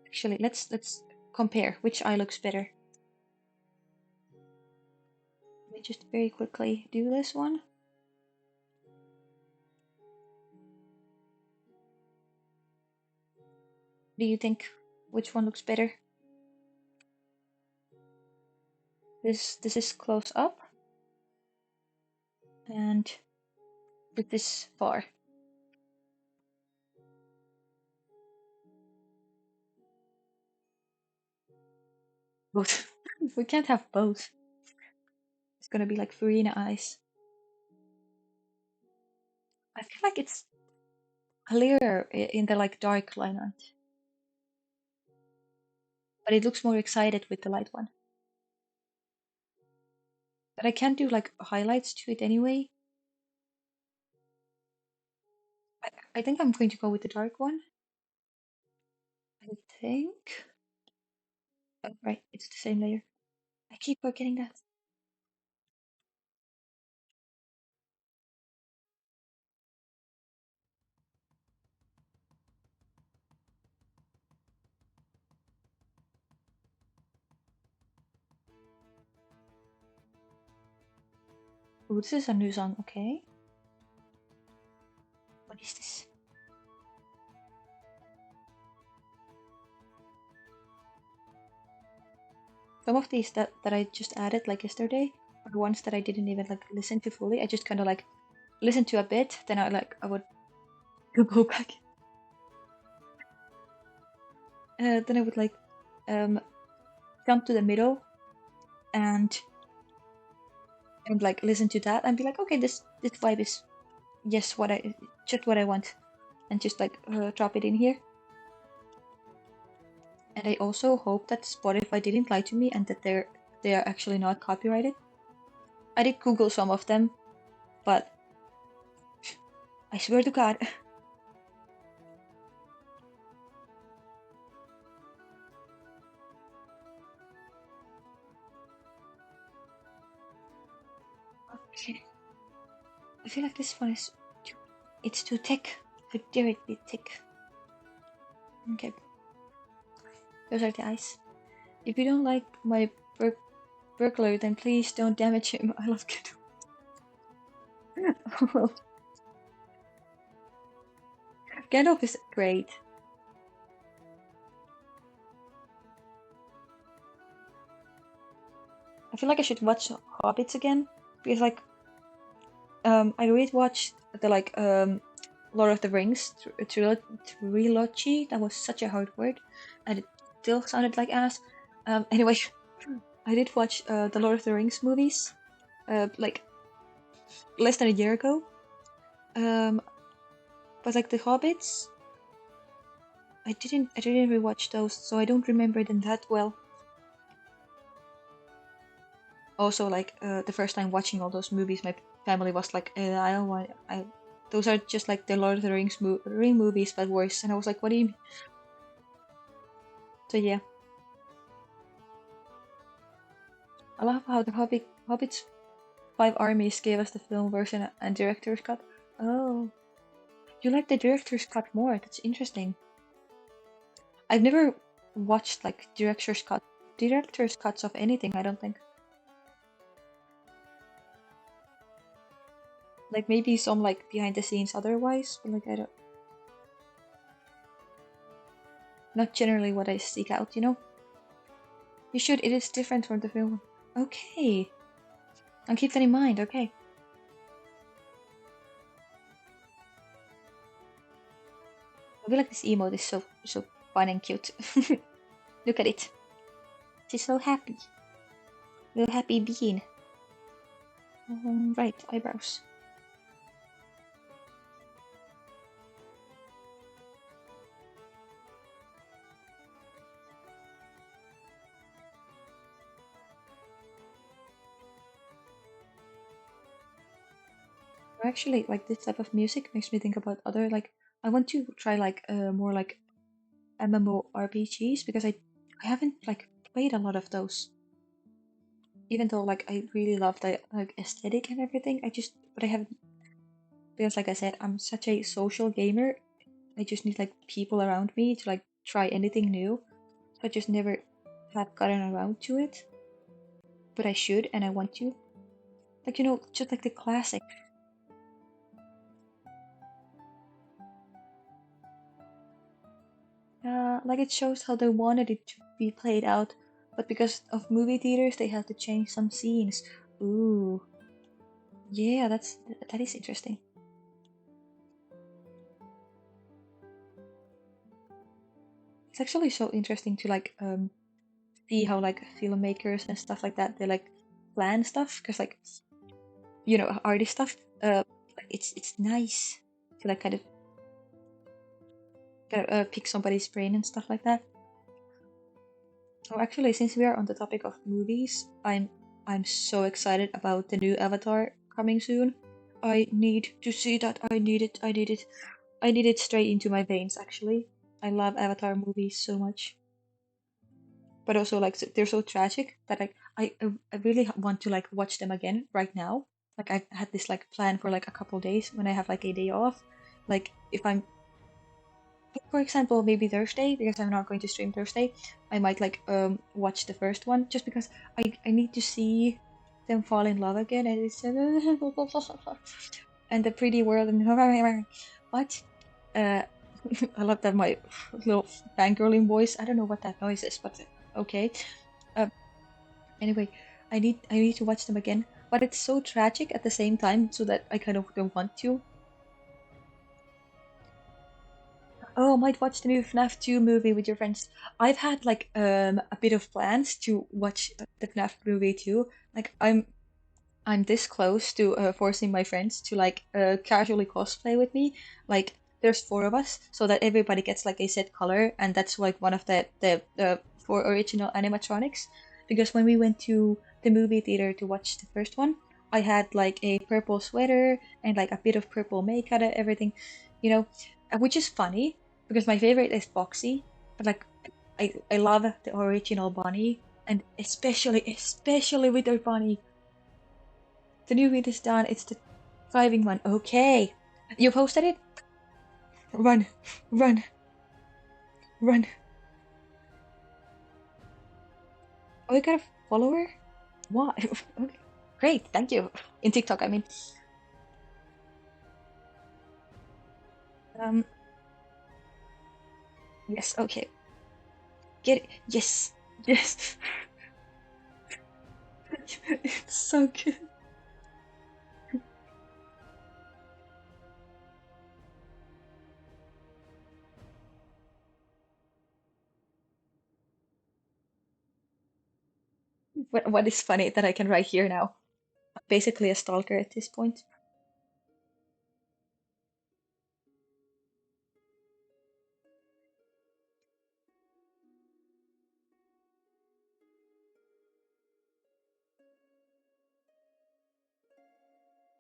Actually, let's compare which eye looks better. Let me just very quickly do this one. Do you think which one looks better? This is close up, and with this far. Both. We can't have both. It's gonna be like Farina eyes. I feel like it's clearer in the like dark line art, but it looks more excited with the light one. But I can't do like highlights to it anyway. I think I'm going to go with the dark one. I think. Oh, right, it's the same layer. I keep forgetting that. Oh, this is a new song, okay. What is this? Some of these that I just added like yesterday are the ones that I didn't even like listen to fully. I just kind of like listened to a bit, then I would go back. Then I would like jump to the middle and like listen to that and be like, okay, this vibe is just what I want, and just like drop it in here. And I also hope that Spotify didn't lie to me and that they are actually not copyrighted. I did Google some of them, but I swear to God. Okay. I feel like this one is it's too thick. How dare it be thick? Okay. Those are the eyes. If you don't like my burglar, then please don't damage him. I love Kid. Gandalf is great. I feel like I should watch Hobbits again because like I really watched the like Lord of the Rings trilogy. That was such a hard word, and it still sounded like ass. Anyway, I did watch the Lord of the Rings movies like less than a year ago. But like the Hobbits, I didn't rewatch those, so I don't remember them that well. Also, like the first time watching all those movies, my family was like, "I don't want. Those are just like the Lord of the Rings movies, but worse." And I was like, "What do you mean?" So yeah, I love how the Hobbits Five Armies gave us the film version and director's cut. Oh, you like the director's cut more? That's interesting. I've never watched like director's cuts of anything. I don't think. Like maybe some like behind the scenes otherwise, but like I don't. Not generally what I seek out, you know? You should, it is different from the film. Okay. I'll keep that in mind, okay. I feel like this emote is so fun and cute. Look at it. She's so happy. Little happy bean. Right, eyebrows. Actually, like this type of music makes me think about other like I want to try like more like MMORPGs because I haven't like played a lot of those. Even though like I really love the like aesthetic and everything, but I haven't because like I said, I'm such a social gamer. I just need like people around me to like try anything new. So I just never have gotten around to it. But I should and I want to. Like just like the classic. Like it shows how they wanted it to be played out, but because of movie theaters, they had to change some scenes. Ooh, yeah, that is interesting. It's actually so interesting to like see how like filmmakers and stuff like that they like plan stuff because like artist stuff. It's nice to like kind of pick somebody's brain and stuff like that. Oh, actually, since we are on the topic of movies, I'm so excited about the new Avatar coming soon. I need to see that. I need it. I need it. I need it straight into my veins. Actually, I love Avatar movies so much, but also like they're so tragic that I really want to like watch them again right now. Like I've had this like plan for like a couple days when I have like a day off. Like if I'm for example, maybe Thursday, because I'm not going to stream Thursday, I might like watch the first one just because I need to see them fall in love again and it's and the pretty world and what I love that my little fangirling voice. I don't know what that noise is, but okay. Uh, anyway, I need to watch them again, but it's so tragic at the same time, so that I kind of don't want to. Oh, might watch the new FNAF 2 movie with your friends. I've had like a bit of plans to watch the FNAF movie too. Like I'm this close to forcing my friends to like casually cosplay with me. Like there's four of us, so that everybody gets like a set color, and that's like one of the four original animatronics. Because when we went to the movie theater to watch the first one, I had like a purple sweater and like a bit of purple makeup and everything, which is funny because my favorite is Foxy, but like I love the original Bonnie, and especially with their Bonnie. The new vid is done. It's the driving one. Okay. You posted it? Run, run, run. Oh, you got a follower? What? Okay. Great, thank you. In TikTok, I mean. Um, yes, okay. Get it. Yes, yes. It's so good. What is funny that I can write here now? Basically a stalker at this point.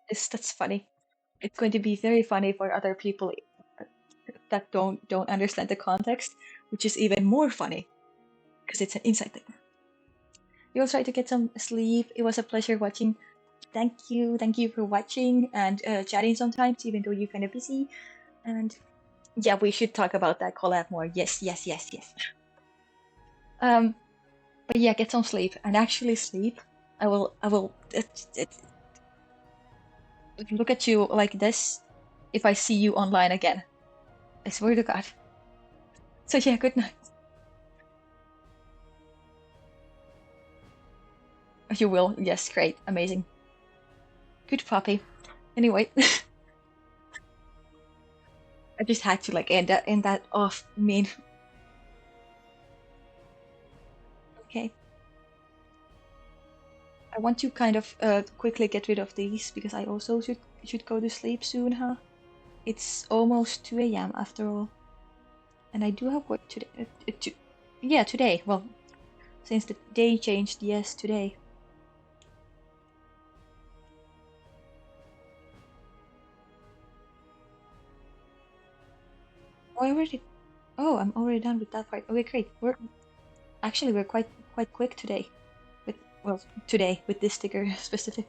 That's funny. It's going to be very funny for other people that don't understand the context, which is even more funny because it's an inside thing. We will try to get some sleep. It was a pleasure watching. Thank you for watching and chatting sometimes, even though you're kind of busy. And yeah, we should talk about that collab more. Yes, yes, yes, yes. Um, but yeah, get some sleep and actually sleep. I will look at you like this if I see you online again. I swear to God. So yeah, good night. You will. Yes, great, amazing, good puppy. Anyway. I just had to like end that off. I mean, okay. I want to kind of quickly get rid of these because I also should go to sleep soon, huh? It's almost 2 a.m. after all, and I do have work today. Yeah, today. Well, since the day changed, yes, today. Oh, I already. Oh, I'm already done with that part. Okay, great. We're quite quick today. With well, today with this sticker specifically.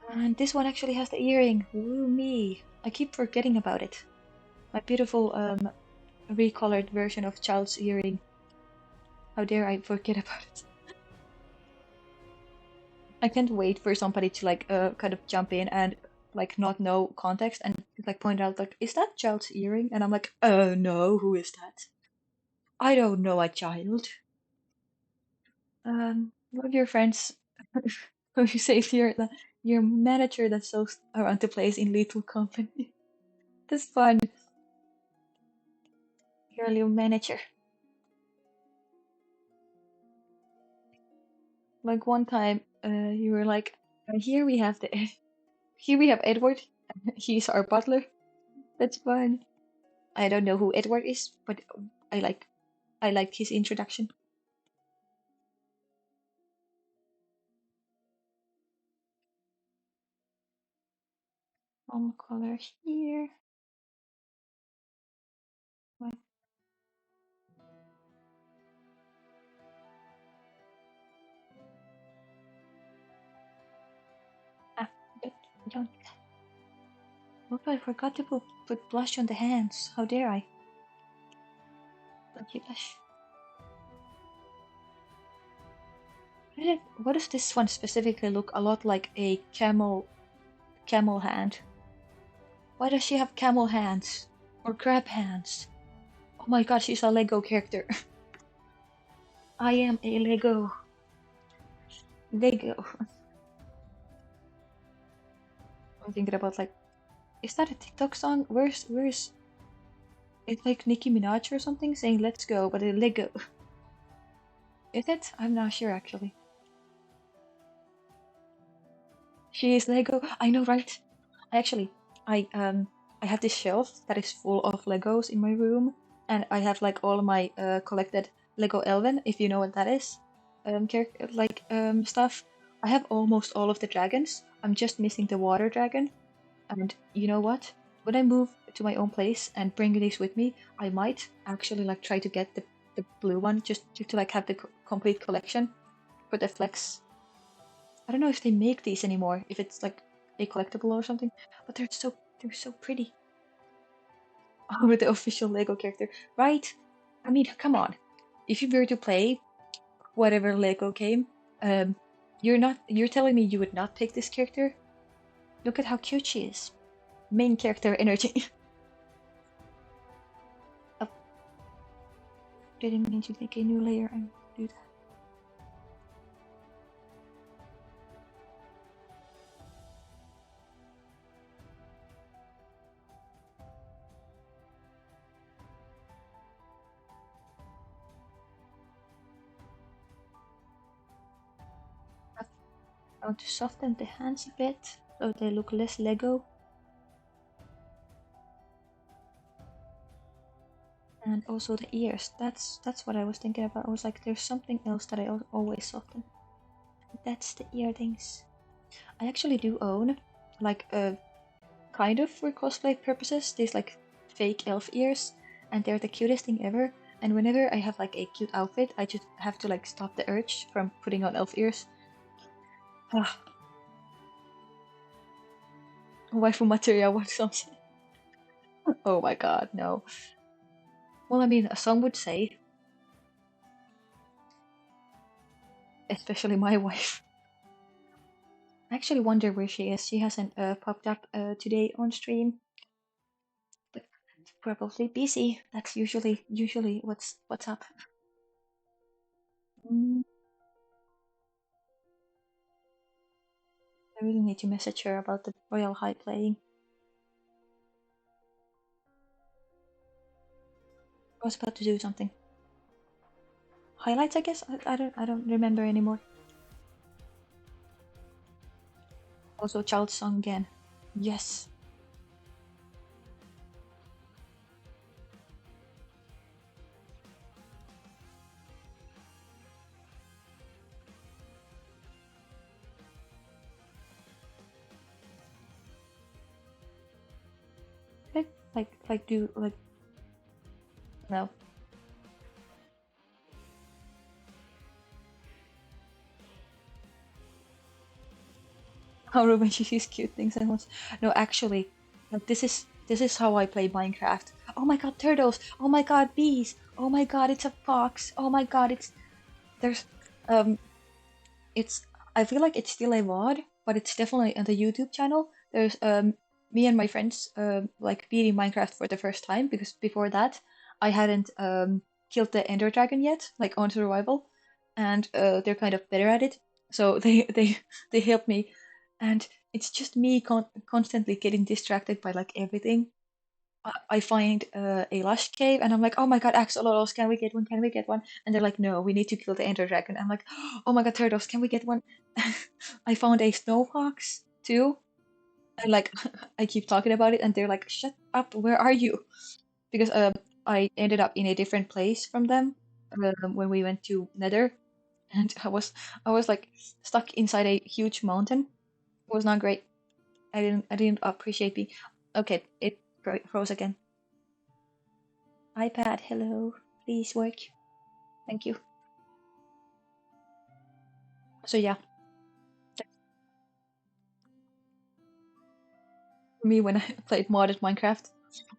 And this one actually has the earring. Woo me! I keep forgetting about it. My beautiful recolored version of Child's earring. How dare I forget about it? I can't wait for somebody to like kind of jump in and like not know context and like point out like, is that Child's earring? And I'm like, oh no, who is that? I don't know a child. One of your friends who you say your manager that shows around the place in little company. That's fun. Your little manager. Like one time, you were like, here we have here we have Edward. He's our butler. That's fun. I don't know who Edward is, but I like I liked his introduction. Color here. What? Ah, don't. Look, I forgot to put blush on the hands. How dare I? Don't you blush? What does this one specifically look a lot like a camel hand? Why does she have camel hands? Or crab hands? Oh my god, she's a Lego character. I am a Lego. Lego. I'm thinking about like, is that a TikTok song? Where's it's like Nicki Minaj or something saying let's go, but a Lego. Is it? I'm not sure actually. She is Lego. I know, right? I actually, I have this shelf that is full of Legos in my room, and I have like all of my collected Lego Elven, if you know what that is, stuff. I have almost all of the dragons. I'm just missing the water dragon. And you know what? When I move to my own place and bring these with me, I might actually like try to get the blue one just to like have the complete collection for the flex. I don't know if they make these anymore, if it's like a collectible or something, but they're so pretty. With the official Lego character, right? I mean, come on. If you were to play whatever Lego game, you're telling me you would not pick this character? Look at how cute she is. Main character energy. Oh, didn't mean to make a new layer and do that. I want to soften the hands a bit so they look less Lego. And also the ears. That's what I was thinking about. I was like, there's something else that I always soften. That's the ear things. I actually do own, like, kind of for cosplay purposes, these like fake elf ears, and they're the cutest thing ever. And whenever I have like a cute outfit, I just have to like stop the urge from putting on elf ears. Ah, waifu material or something. Oh my god, no. Well, I mean, some would say, especially my wife. I actually wonder where she is. She hasn't popped up today on stream, but probably busy. That's usually what's up. Mm, I really need to message her about the Royal High playing. I was about to do something. Highlights, I guess. I don't remember anymore. Also, Child Song again. Yes. Okay. Like do like no. How when she sees cute things and wants. No, actually, like this is how I play Minecraft. Oh my god, turtles! Oh my god, bees! Oh my god, it's a fox! Oh my god, there's um it's I feel like it's still a VOD, but it's definitely on the YouTube channel. There's me and my friends like beating Minecraft for the first time because before that I hadn't killed the Ender Dragon yet, like on survival, and they're kind of better at it. So they help me, and it's just me constantly getting distracted by like everything. I find a lush cave and I'm like, oh my god, axolotls, can we get one? Can we get one? And they're like, no, we need to kill the ender dragon. I'm like, oh my god, turtles, can we get one? I found a snow fox too. And like, I keep talking about it and they're like, shut up, where are you? Because I ended up in a different place from them when we went to Nether, and I was like stuck inside a huge mountain. It was not great. I didn't appreciate being. Okay, it froze again. iPad, hello, please work. Thank you. So yeah, for me when I played modded Minecraft,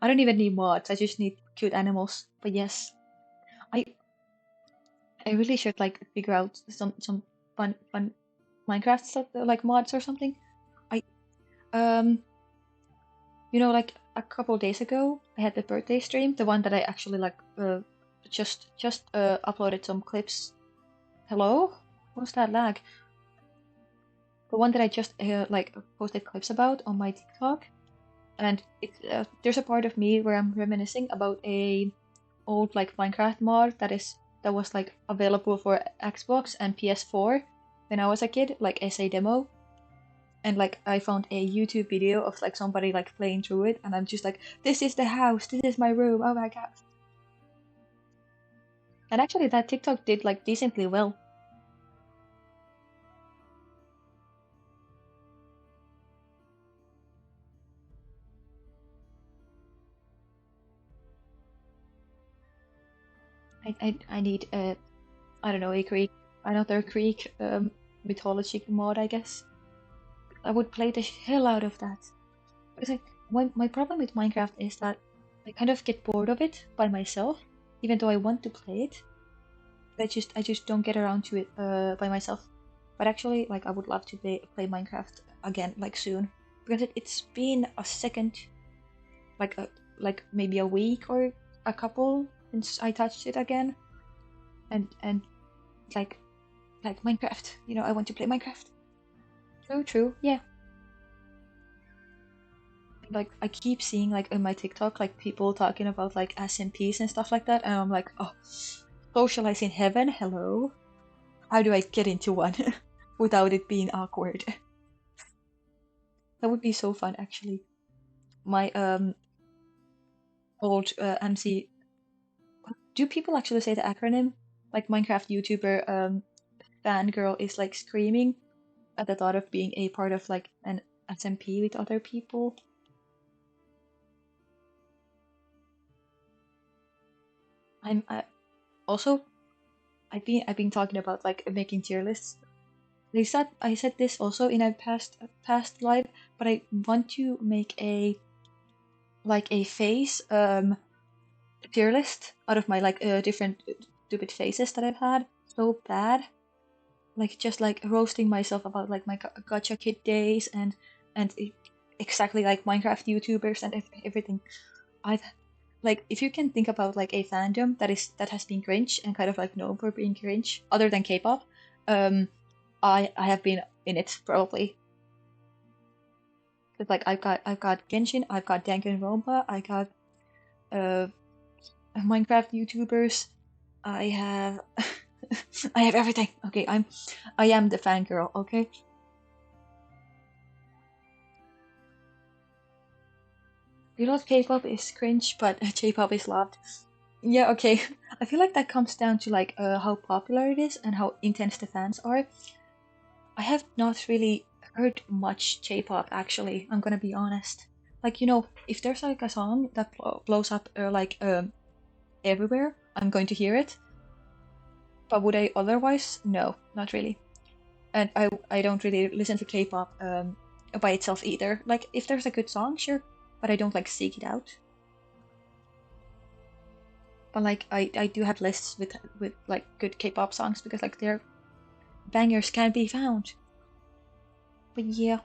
I don't even need mods. I just need cute animals. But yes, I I really should like figure out some fun Minecraft stuff like mods or something. I um like a couple days ago I had the birthday stream, the one that I actually like just uploaded some clips. Hello? What's that lag? The one that I just like posted clips about on my TikTok. And there's a part of me where I'm reminiscing about a old like Minecraft mod that was like available for Xbox and PS4 when I was a kid, like as a demo. And like I found a YouTube video of like somebody like playing through it, and I'm just like, this is the house, this is my room, oh my god. And actually, that TikTok did like decently well. I need I don't know, another Greek mythology mod, I guess. I would play the hell out of that. Because my problem with Minecraft is that I kind of get bored of it by myself, even though I want to play it. I just don't get around to it by myself. But actually, like I would love to play Minecraft again, like soon, because it's been a second, like maybe a week or a couple since I touched it again, and like Minecraft, I want to play Minecraft. True, true, yeah. Like I keep seeing like in my TikTok like people talking about like SMPs and stuff like that, and I'm like, oh, socialize in heaven, hello. How do I get into one without it being awkward? That would be so fun, actually. My old MC. Do people actually say the acronym? Like Minecraft YouTuber fangirl is like screaming at the thought of being a part of like an SMP with other people. I also I've been talking about like making tier lists. I said this also in a past live, but I want to make a face tier list out of my like different stupid faces that I've had so bad, like just like roasting myself about like my gotcha kid days and exactly like Minecraft YouTubers and everything. I've like if you can think about like a fandom that has been cringe and kind of like known for being cringe, other than K-pop, um, I have been in it probably. 'Cause, like I've got Genshin, I've got Danganronpa, I got uh Minecraft YouTubers. I have I have everything. Okay, I am the fangirl, okay? You know, K-pop is cringe, but J-pop is loved. Yeah, okay. I feel like that comes down to like how popular it is and how intense the fans are. I have not really heard much J-pop actually. I'm gonna be honest. Like, you know, if there's like a song that blows up like everywhere, I'm going to hear it. But would I otherwise? No, not really. And I don't really listen to K-pop by itself either. Like if there's a good song, sure, but I don't like seek it out. But like I do have lists with like good K-pop songs because like their bangers can be found. But yeah,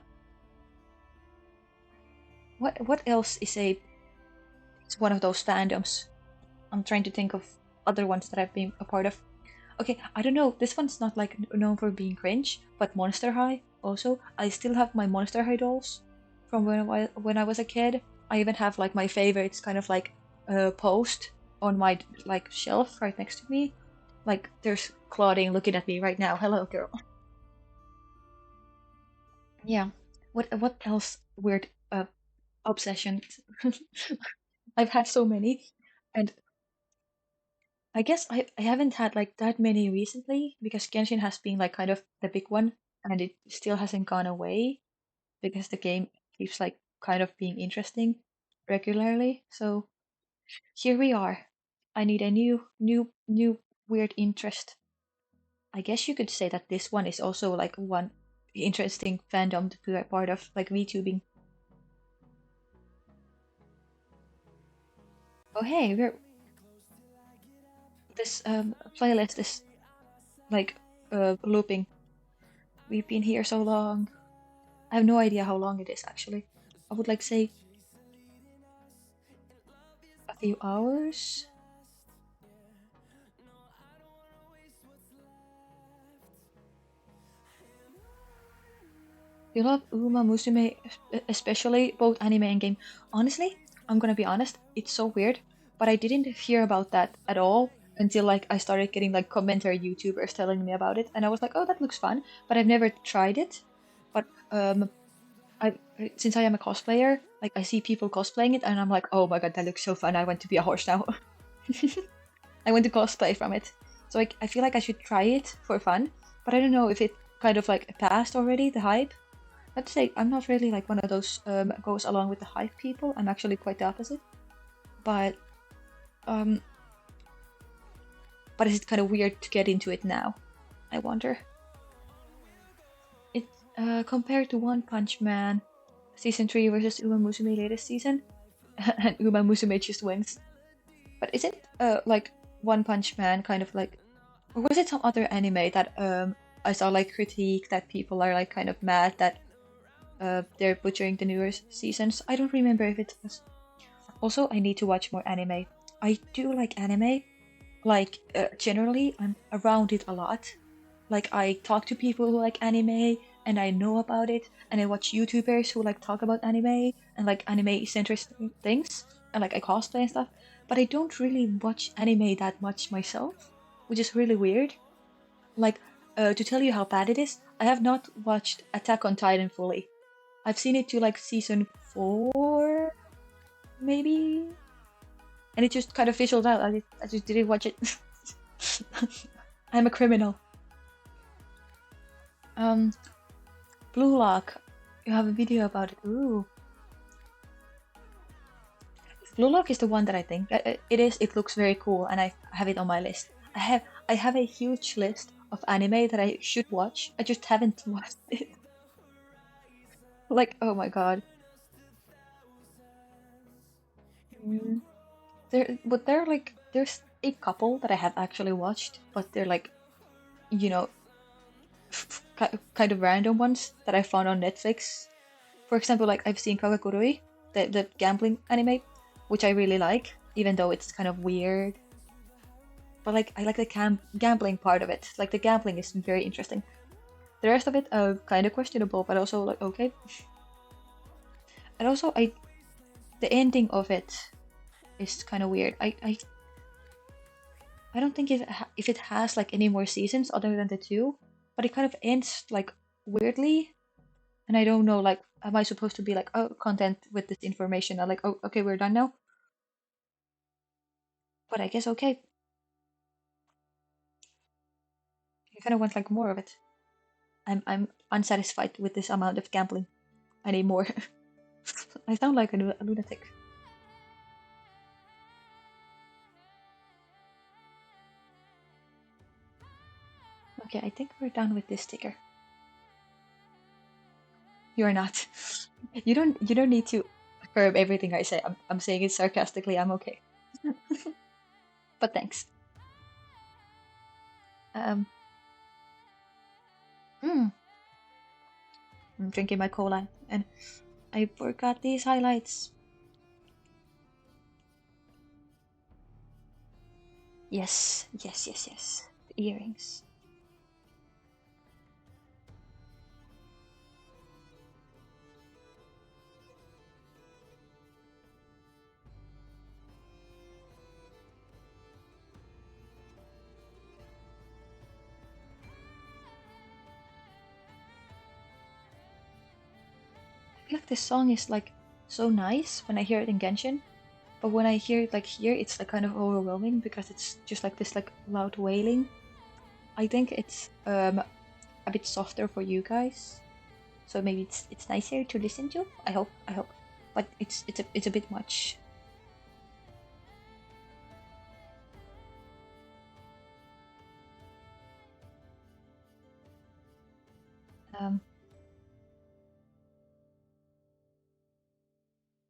what else is it's one of those fandoms? I'm trying to think of other ones that I've been a part of. Okay, I don't know. This one's not like known for being cringe, but Monster High also. I still have my Monster High dolls from when I was a kid. I even have like my favorites kind of like post on my like shelf right next to me. Like there's Claudine looking at me right now. Hello, girl. Yeah. What else weird obsessions? I've had so many, and I guess I haven't had like that many recently because Genshin has been like kind of the big one, and it still hasn't gone away because the game keeps like kind of being interesting regularly. So here we are. I need a new weird interest. I guess you could say that this one is also like one interesting fandom to be a part of, like VTubing. Oh hey, we're this playlist is like looping. We've been here so long. I have no idea how long it is actually. I would like say a few hours. You love Uma Musume, especially both anime and game. Honestly, I'm gonna be honest, it's so weird, but I didn't hear about that at all until like I started getting like commentary YouTubers telling me about it, and I was like, oh, that looks fun, but I've never tried it. But I since I am a cosplayer, like I see people cosplaying it, and I'm like, oh my god, that looks so fun. I want to be a horse now. I want to cosplay from it. So I feel like I should try it for fun, but I don't know if it kind of like passed already, the hype. I'd say I'm not really like one of those goes along with the hype people. I'm actually quite the opposite. But um, but is it kind of weird to get into it now? I wonder. It compared to One Punch Man, season 3 versus Uma Musume latest season, and Uma Musume just wins. But isn't like One Punch Man kind of like, or was it some other anime that I saw like critique that people are like kind of mad that they're butchering the newer seasons? I don't remember if it was. Also, I need to watch more anime. I do like anime. Like generally, I'm around it a lot. Like I talk to people who like anime and I know about it, and I watch YouTubers who like talk about anime and like anime centric things, and like I cosplay and stuff. But I don't really watch anime that much myself, which is really weird. Like to tell you how bad it is, I have not watched Attack on Titan fully. I've seen it to like season 4, maybe, and it just kind of fizzled out. I just didn't watch it. I'm a criminal. Um, Blue Lock. You have a video about it. Ooh. Blue Lock is the one that I think it is. It looks very cool, and I have it on my list. I have a huge list of anime that I should watch. I just haven't watched it. Like, oh my god. Mm, but they're like, there's a couple that I have actually watched, but they're like, you know, kind of random ones that I found on Netflix. For example, like I've seen Kagagurui, the gambling anime, which I really like, even though it's kind of weird. But like I like the gambling part of it. Like the gambling is very interesting. The rest of it, kind of questionable, but also like okay. And also, the ending of it is kind of weird. I I don't think if it has like any more seasons other than the two, but it kind of ends like weirdly, and I don't know, like, am I supposed to be like, oh, content with this information? I'm like, oh, okay, we're done now. But I guess okay. I kind of want like more of it. I'm unsatisfied with this amount of gambling. I need more. I sound like a lunatic. Okay, I think we're done with this sticker. You're not. You don't need to affirm everything I say. I'm saying it sarcastically. I'm okay. But thanks. Um, mm, I'm drinking my cola and I forgot these highlights. Yes, yes, yes, yes. The earrings. I feel like this song is like so nice when I hear it in Genshin, but when I hear it like here, it's like kind of overwhelming because it's just like this like loud wailing. I think it's a bit softer for you guys, so maybe it's nicer to listen to. I hope, but it's a bit much. Um,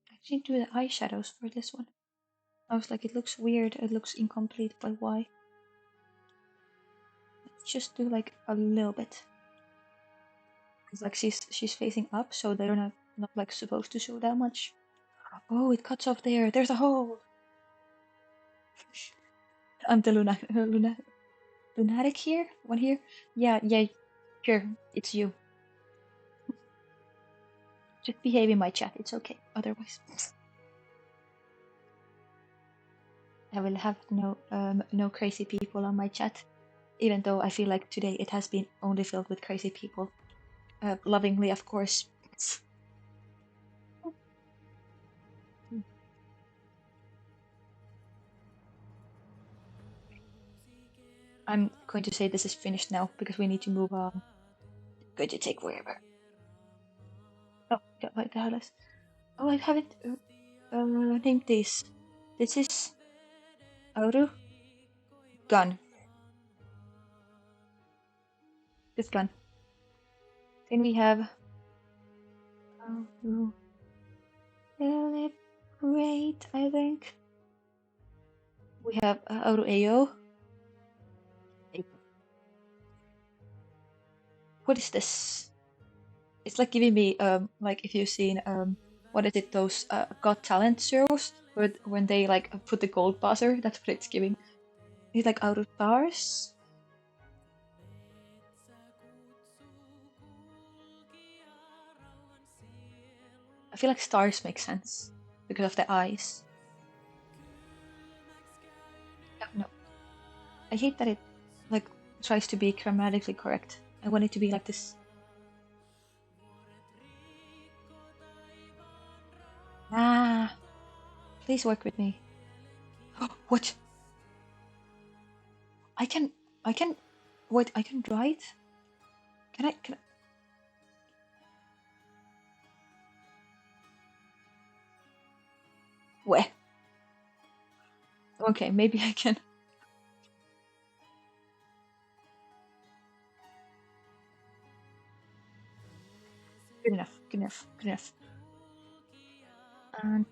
I didn't do the eyeshadows for this one. I was like, it looks weird, it looks incomplete, but why? Let's just do like a little bit. It's like she's facing up, so they're not like supposed to show that much. Oh, it cuts off there. There's a hole. I'm the lunatic here. One here. Yeah, yeah. Sure, it's you. Just behave in my chat. It's okay. Otherwise, I will have no crazy people on my chat. Even though I feel like today it has been only filled with crazy people. Lovingly, of course. I'm going to say this is finished now because we need to move on. Going to take wherever. Oh, got my dollars. Oh, I haven't named this. This is Auru gun. This gun. Then we have Auru Celebrate, I think. We have Auru AO. What is this? It's like giving me like if you've seen what is it, those Got Talent shows where when they like put the gold buzzer, that's what it's giving. It's like out of stars. I feel like stars make sense because of the eyes. No, I hate that it like tries to be grammatically correct. I want it to be like this. Ah, please work with me. What? I can, wait, I can write? Can I, where? Okay, maybe I can. Good enough, good enough, good enough. And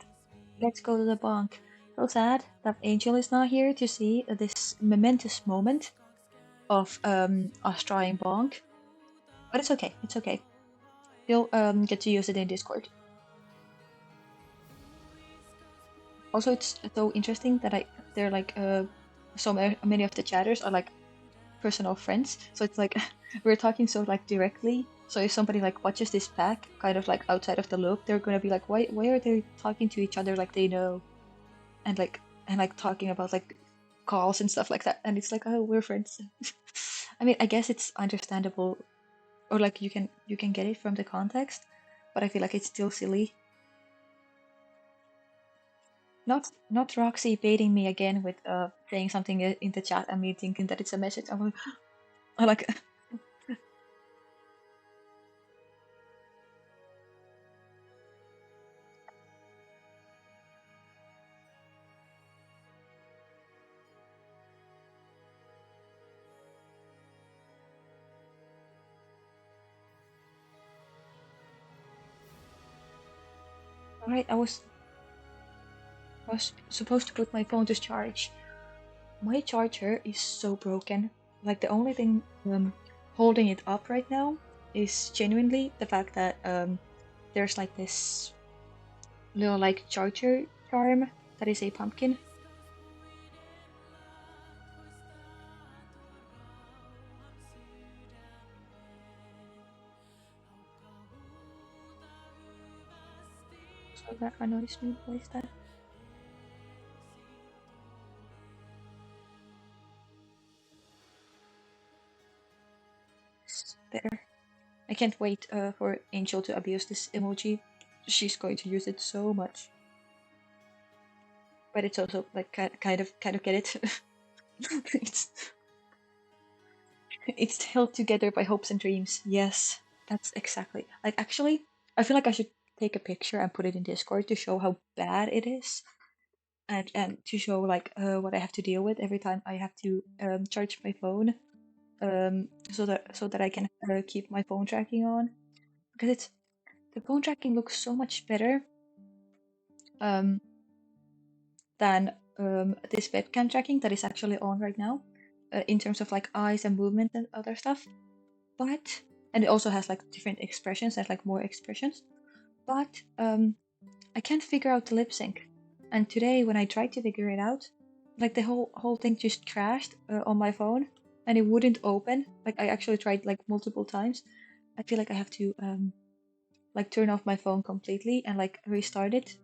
let's go to the bank. So sad that Angel is not here to see this momentous moment of us trying bonk. But it's okay, it's okay. You'll get to use it in Discord. Also, it's so interesting that they're like so many of the chatters are like personal friends. So it's like we're talking so like directly. So if somebody like watches this back, kind of like outside of the loop, they're gonna be like, why are they talking to each other like they know, and like talking about like calls and stuff like that, and it's like, oh, we're friends. I mean, I guess it's understandable, or like you can get it from the context, but I feel like it's still silly. Not Roxy baiting me again with saying something in the chat and me thinking that it's a message. I'm like alright, I was supposed to put my phone to charge. My charger is so broken. Like the only thing holding it up right now is genuinely the fact that there's like this little like charger charm that is a pumpkin. So that I noticed me place that. There. I can't wait for Angel to abuse this emoji. She's going to use it so much. But it's also like kind of get it. it's held together by hopes and dreams. Yes, that's exactly. Like actually, I feel like I should take a picture and put it in Discord to show how bad it is, and to show like what I have to deal with every time I have to charge my phone, so that I can keep my phone tracking on, because the phone tracking looks so much better than this webcam tracking that is actually on right now, in terms of like eyes and movement and other stuff. But and it also has like different expressions, has like more expressions. But I can't figure out the lip sync. And today when I tried to figure it out, like the whole thing just crashed on my phone, and it wouldn't open. Like I actually tried like multiple times. I feel like I have to like turn off my phone completely and like restart it,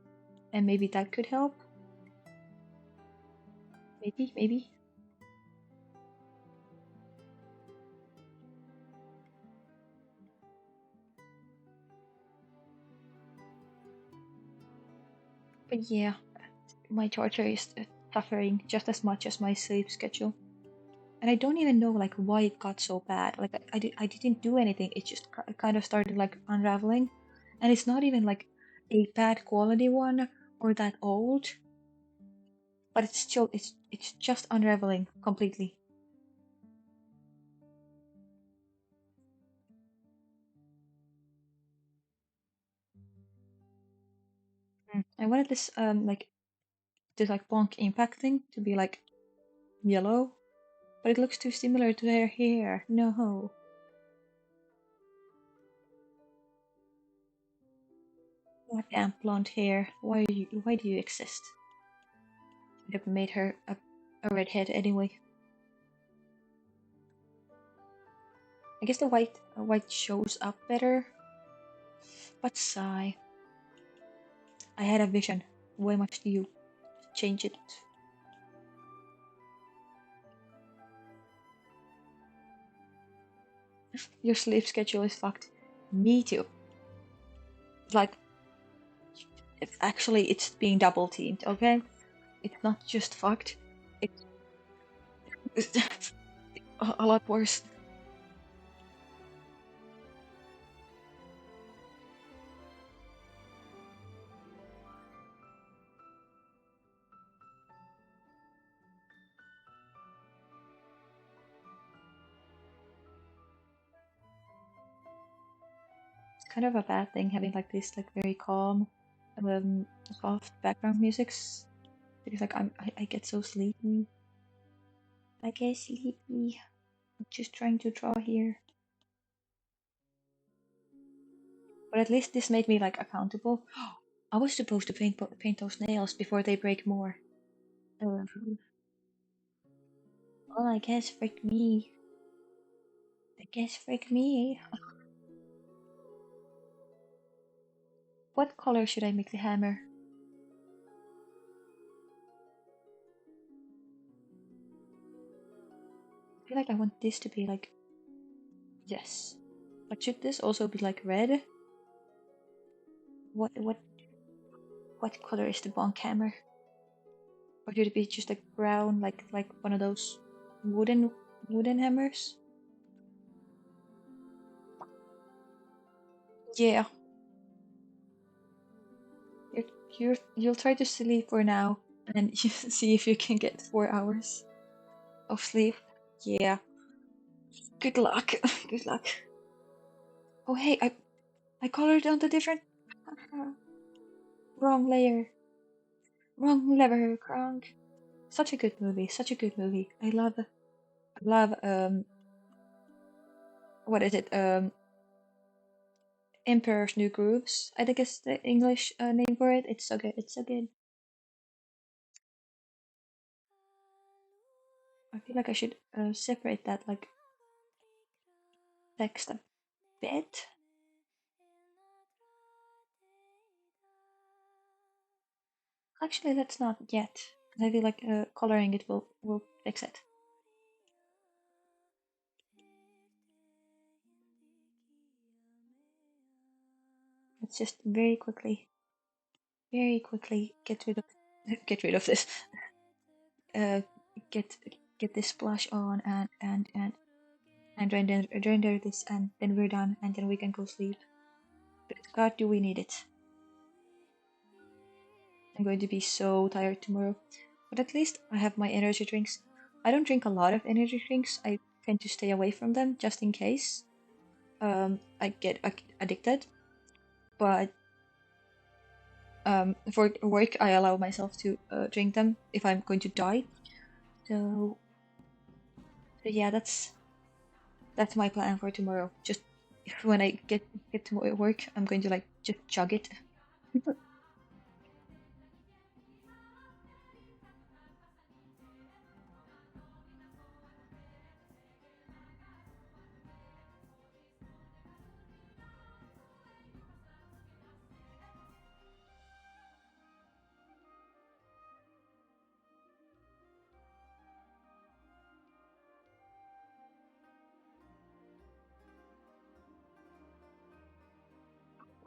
and maybe that could help. Maybe. But yeah, my charger is suffering just as much as my sleep schedule. And I don't even know like why it got so bad. Like I didn't do anything. It just kind of started like unraveling, and it's not even like a bad quality one or that old, but it's still it's just unraveling completely. I wanted this like bonk impact thing to be like yellow, but it looks too similar to their hair. No. Goddamn blonde hair. Why do you exist? Would have made her a redhead anyway. I guess the white shows up better. But sigh. I had a vision. Why must you change it? Your sleep schedule is fucked. Me too. Like, actually, it's being double teamed, okay? It's not just fucked. It's a lot worse. It's kind of a bad thing having like this like very calm, soft background musics. Because like I get so sleepy. I get sleepy. I'm just trying to draw here. But at least this made me like accountable. I was supposed to paint those nails before they break more. Oh, I guess frick me. What color should I make the hammer? feel like I want this to be like, yes. But should this also be like red? What color is the bonk hammer? Or should it be just like brown, like one of those wooden hammers? Yeah. You'll try to sleep for now, and you see if you can get 4 hours of sleep. Yeah. Good luck. Good luck. Oh hey, I colored on the different wrong layer. Wrong lever, wrong. Such a good movie. Such a good movie. I love what is it? Emperor's New Grooves, I think is the English name for it. It's so good. It's so good. I feel like I should separate that like text a bit. Actually, let's not yet. I feel like coloring it will fix it. Let's just very quickly get rid of this. Uh, get this splash on and render this, and then we're done, and then we can go sleep. But God, do we need it? I'm going to be so tired tomorrow. But at least I have my energy drinks. I don't drink a lot of energy drinks. I tend to stay away from them just in case I get addicted. But for work, I allow myself to drink them if I'm going to die. So yeah, that's my plan for tomorrow. Just when I get to work, I'm going to like just chug it.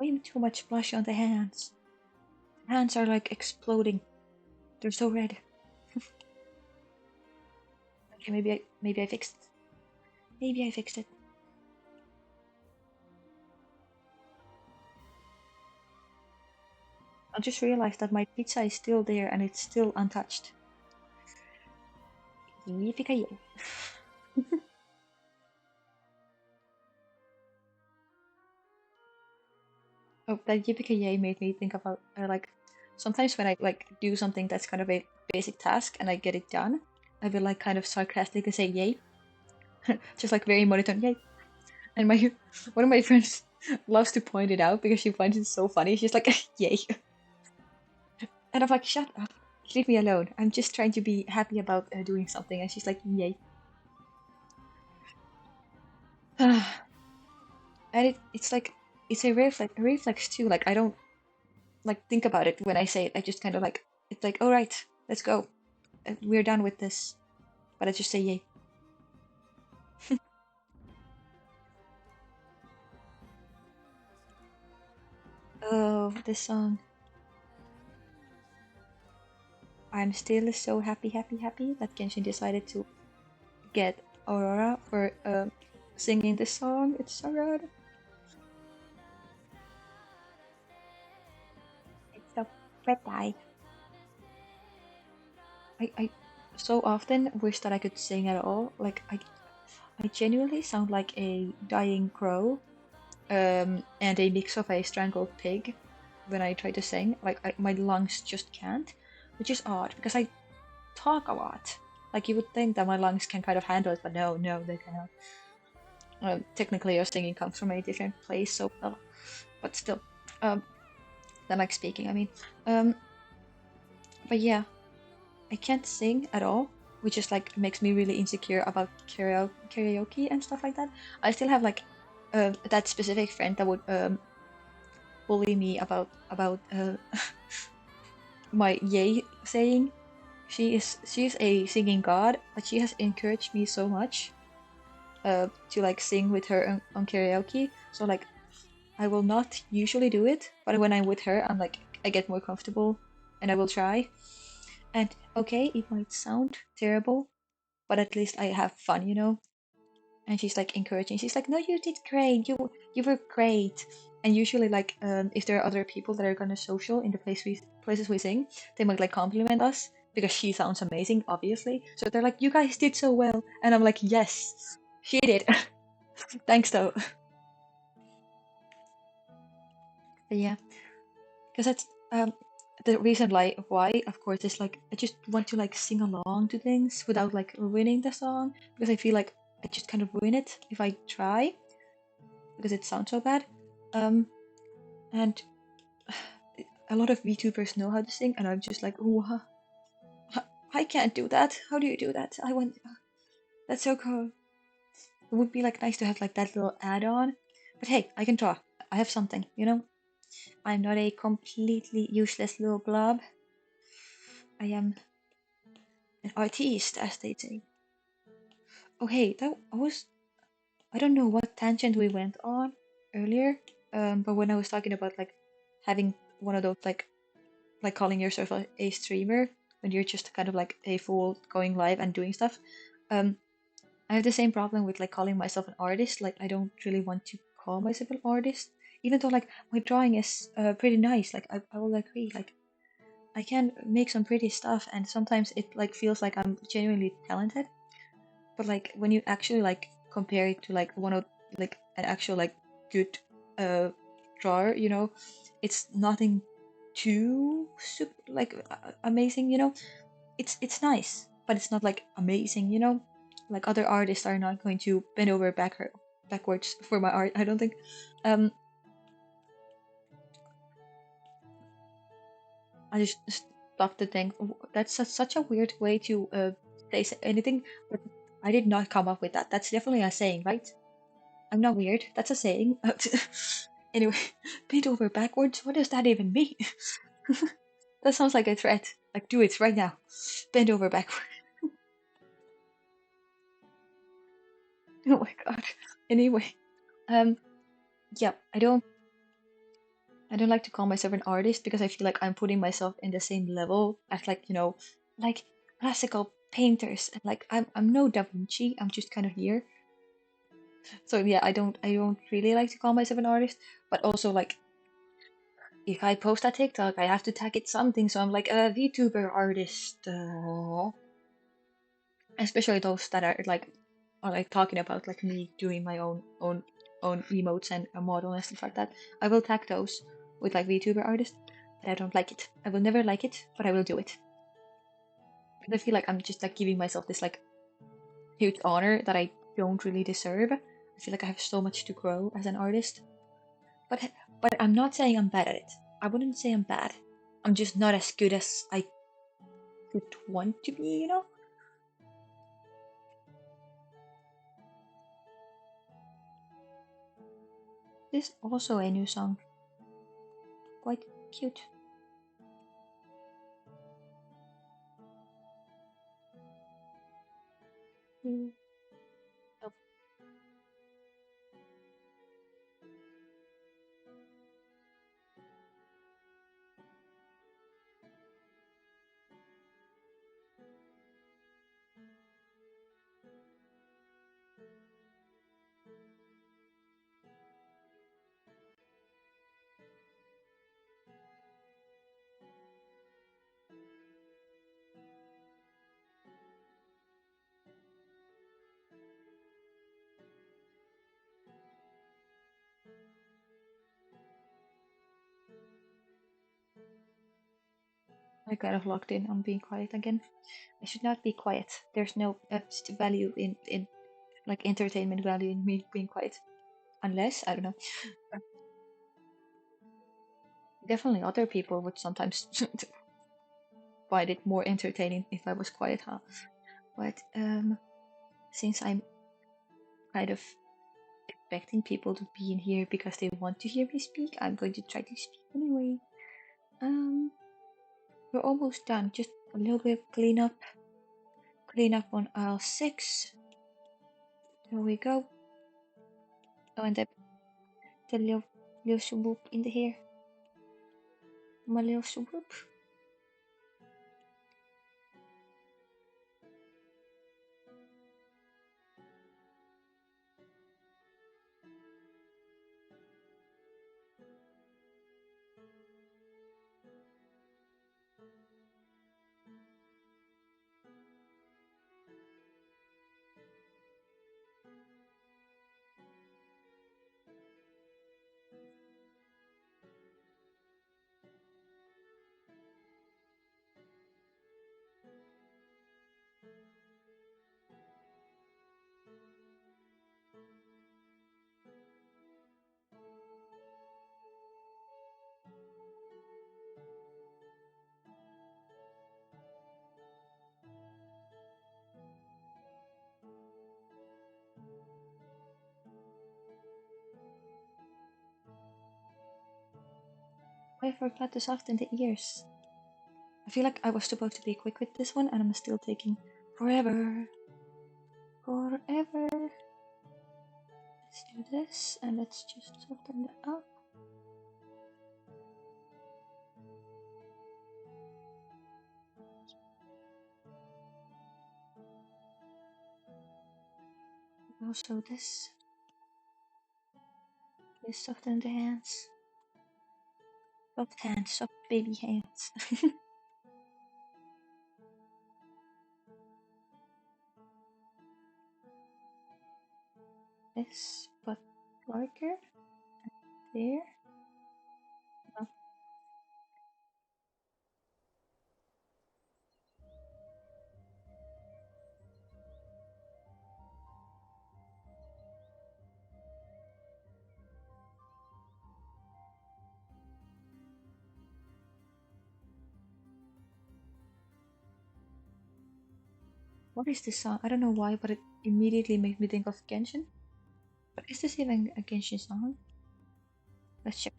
Way too much blush on the hands. Hands are like exploding. They're so red. Okay, maybe I fixed it. Maybe I fixed it. I just realized that my pizza is still there and it's still untouched. Yippee-ki-yay. Oh, that yippee-ki-yay made me think about like sometimes when I like do something that's kind of a basic task and I get it done, I will like kind of sarcastically say yay, just like very monotone yay. And my one of my friends loves to point it out because she finds it so funny. She's like yay, and I'm like shut up, leave me alone. I'm just trying to be happy about doing something, and she's like yay. And it's like it's a reflex too. Like I don't like think about it when I say it. I just kind of like it's like all right, let's go. We're done with this. But I just say yay. Oh, this song. I'm still so happy that Genshin decided to get Aurora for singing this song. It's so good. It's so pretty. I so often wish that I could sing at all. Like I genuinely sound like a dying crow, and a mix of a strangled pig when I try to sing. Like my lungs just can't, which is odd because I talk a lot. Like you would think that my lungs can kind of handle it, but no, they cannot. Technically, your singing comes from a different place, so but still, than like speaking. I mean, um, but yeah, I can't sing at all, which is like makes me really insecure about karaoke and stuff like that. I still have like that specific friend that would bully me about my yay saying, she's a singing god, but she has encouraged me so much to like sing with her on karaoke. So like I will not usually do it, but when I'm with her, I'm like I get more comfortable and I will try. And okay, it might sound terrible, but at least I have fun, you know. And she's like encouraging. She's like, "No, you did great. You were great." And usually, like, if there are other people that are gonna social in the places we sing, they might like compliment us because she sounds amazing, obviously. So they're like, "You guys did so well," and I'm like, "Yes, she did." Thanks though. But yeah, because that's the reason like why, of course, is like I just want to like sing along to things without like ruining the song because I feel like I just kind of ruin it if I try because it sounds so bad. Um, and a lot of VTubers know how to sing, and I'm just like, oh, I can't do that. How do you do that? I want that's so cool. It would be like nice to have like that little add-on, but hey, I can draw. I have something, you know. I'm not a completely useless little blob. I am an artiste, as they say. Okay, that was I don't know what tangent we went on earlier, but when I was talking about like having one of those like calling yourself a streamer when you're just kind of like a fool going live and doing stuff. Um, I have the same problem with like calling myself an artist. Like I don't really want to call myself an artist, even though like my drawing is pretty nice. Like I will agree. Like I can make some pretty stuff, and sometimes it like feels like I'm genuinely talented. But like when you actually like compare it to like one of like an actual like good drawer, you know, it's nothing too super like amazing, you know. It's nice, but it's not like amazing, you know. Like other artists are not going to bend over backwards for my art. I don't think. Um, I just stopped to think that's such a weird way to say anything, but I did not come up with that. That's definitely a saying, right? I'm not weird. That's a saying. Anyway, bend over backwards. What does that even mean? That sounds like a threat. Like, do it right now. Bend over backwards. Oh my god. Anyway, um, yeah, I don't like to call myself an artist because I feel like I'm putting myself in the same level as like, you know, like classical painters. And like I'm no Da Vinci. I'm just kind of here. So yeah, I don't really like to call myself an artist, but also like if I post a TikTok, I have to tag it something. So I'm like a VTuber artist, especially those that are like talking about like me doing my own emotes and a model and stuff like that. I will tag those with like VTuber artist, but I don't like it. I will never like it, but I will do it because I feel like I'm just like giving myself this like huge honor that I don't really deserve. I feel like I have so much to grow as an artist, but I'm not saying I'm bad at it. I wouldn't say I'm bad. I'm just not as good as I could want to be, you know? This is also a new song. Quite cute. Mm. Oh, I kind of locked in on being quiet again. I should not be quiet. There's no value in like entertainment value in me being quiet. Unless, I don't know. Definitely other people would sometimes find it more entertaining if I was quiet, huh? But since I'm kind of expecting people to be in here because they want to hear me speak, I'm going to try to speak anyway. Um, we're almost done. Just A little bit of clean up on aisle 6. There we go. Oh, and the little swoop in here. My little swoop. I forgot to soften the ears. I feel like I was supposed to be quick with this one and I'm still taking forever. Forever. Let's do this and let's just soften that up. Also this. Please soften the hands. Soft hands, soft baby hands. This, but darker. There. Oh. What is this song? I don't know why, but it immediately made me think of Genshin. But is this even a Genshin song? Let's check.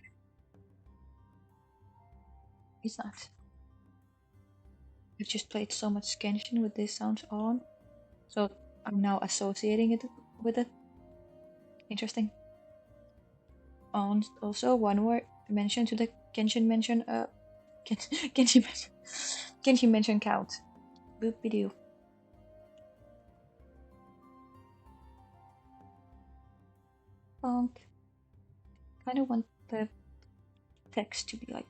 It's not. I've just played so much Genshin with these sounds on, so I'm now associating it with it. Interesting. And also one more mention to the Genshin mention. Genshin mention count. Boop-de-doo. Bonk. Kind of want the text to be like.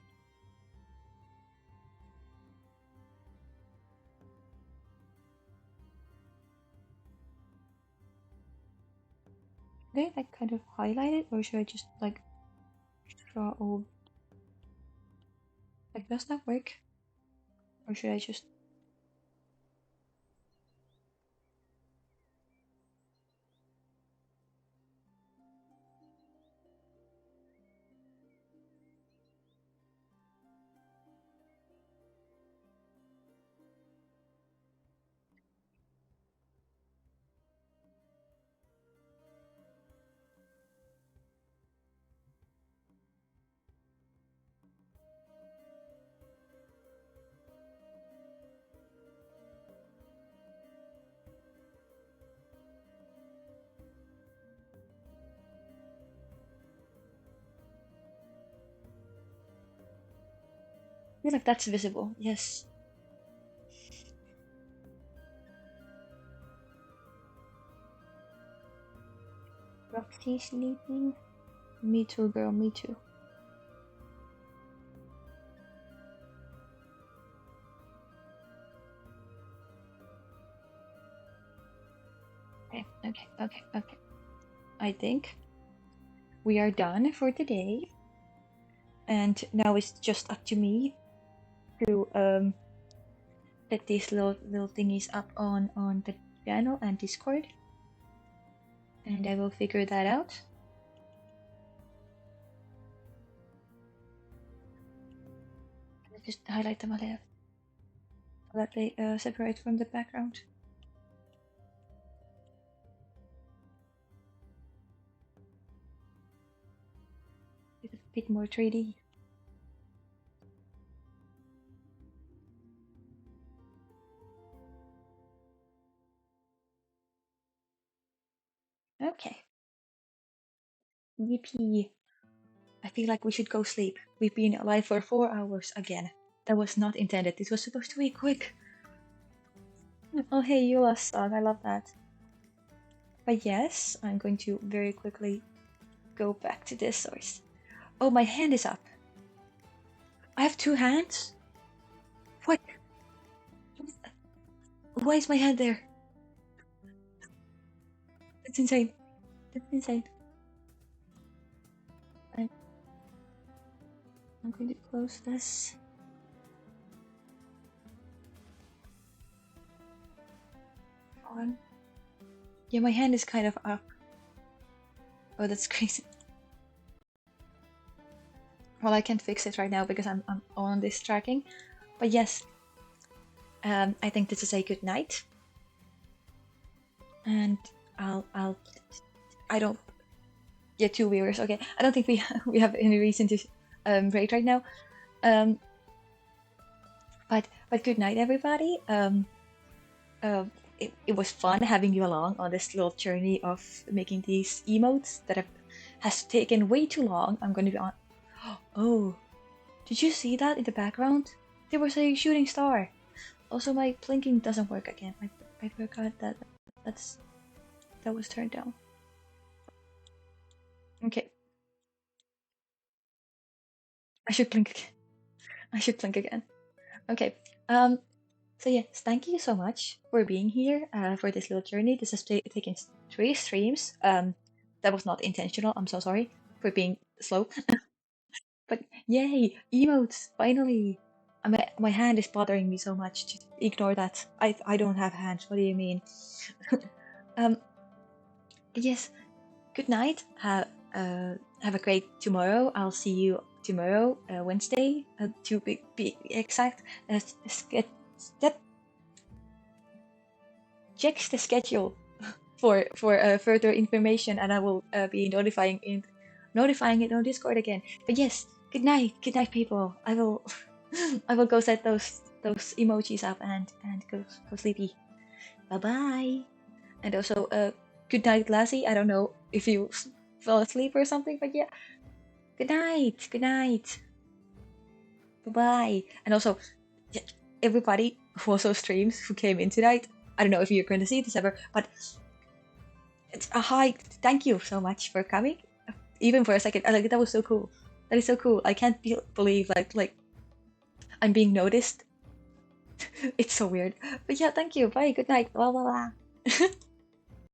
Should I like kind of highlight it, or should I just like draw all? Like, does that work? Or should I just? I feel like that's visible. Yes. Roxy sleeping. Me too, girl. Me too. Okay. I think we are done for today. And now it's just up to me to set these little thingies up on the channel and Discord. And I will figure that out. Let's just highlight them a little so that they separate from the background. It's a bit more 3D. Okay. Yippee. I feel like we should go sleep. We've been alive for 4 hours again. That was not intended. This was supposed to be quick. Oh, hey, Eula's song. I love that. But yes, I'm going to very quickly go back to this source. Oh, my hand is up. I have 2 hands? What? Why is my hand there? That's insane. That's insane. I'm going to close this. On. Yeah, my hand is kind of up. Oh, that's crazy. Well, I can't fix it right now because I'm on this tracking. But yes, I think this is a good night. And I don't get 2 viewers. Okay, I don't think we have any reason to break right now. But good night, everybody. It was fun having you along on this little journey of making these emotes that has taken way too long. I'm going to be on. Oh, did you see that in the background? There was a shooting star. Also, my blinking doesn't work again. I forgot that that was turned down. Okay. I should blink again. I should blink again. Okay. So yes, thank you so much for being here for this little journey. This has taken 3 streams. That was not intentional. I'm so sorry for being slow. But yay, emotes finally. My hand is bothering me so much. Just ignore that. I don't have hands. What do you mean? Yes. Good night. Have a great tomorrow. I'll see you tomorrow, Wednesday, to be exact. Check the schedule for further information, and I will be notifying it on Discord again. But yes, good night, people. I will I will go set those emojis up and go sleepy. Bye bye. And also good night, Lassie. I don't know if you fell asleep or something, but yeah. Good night. Good night. Bye bye. And also, everybody who also streams who came in tonight. I don't know if you're going to see this ever, but it's a hi. Thank you so much for coming. Even for a second, like that was so cool. That is so cool. I can't believe like I'm being noticed. It's so weird. But yeah, thank you. Bye. Good night. Blah blah blah.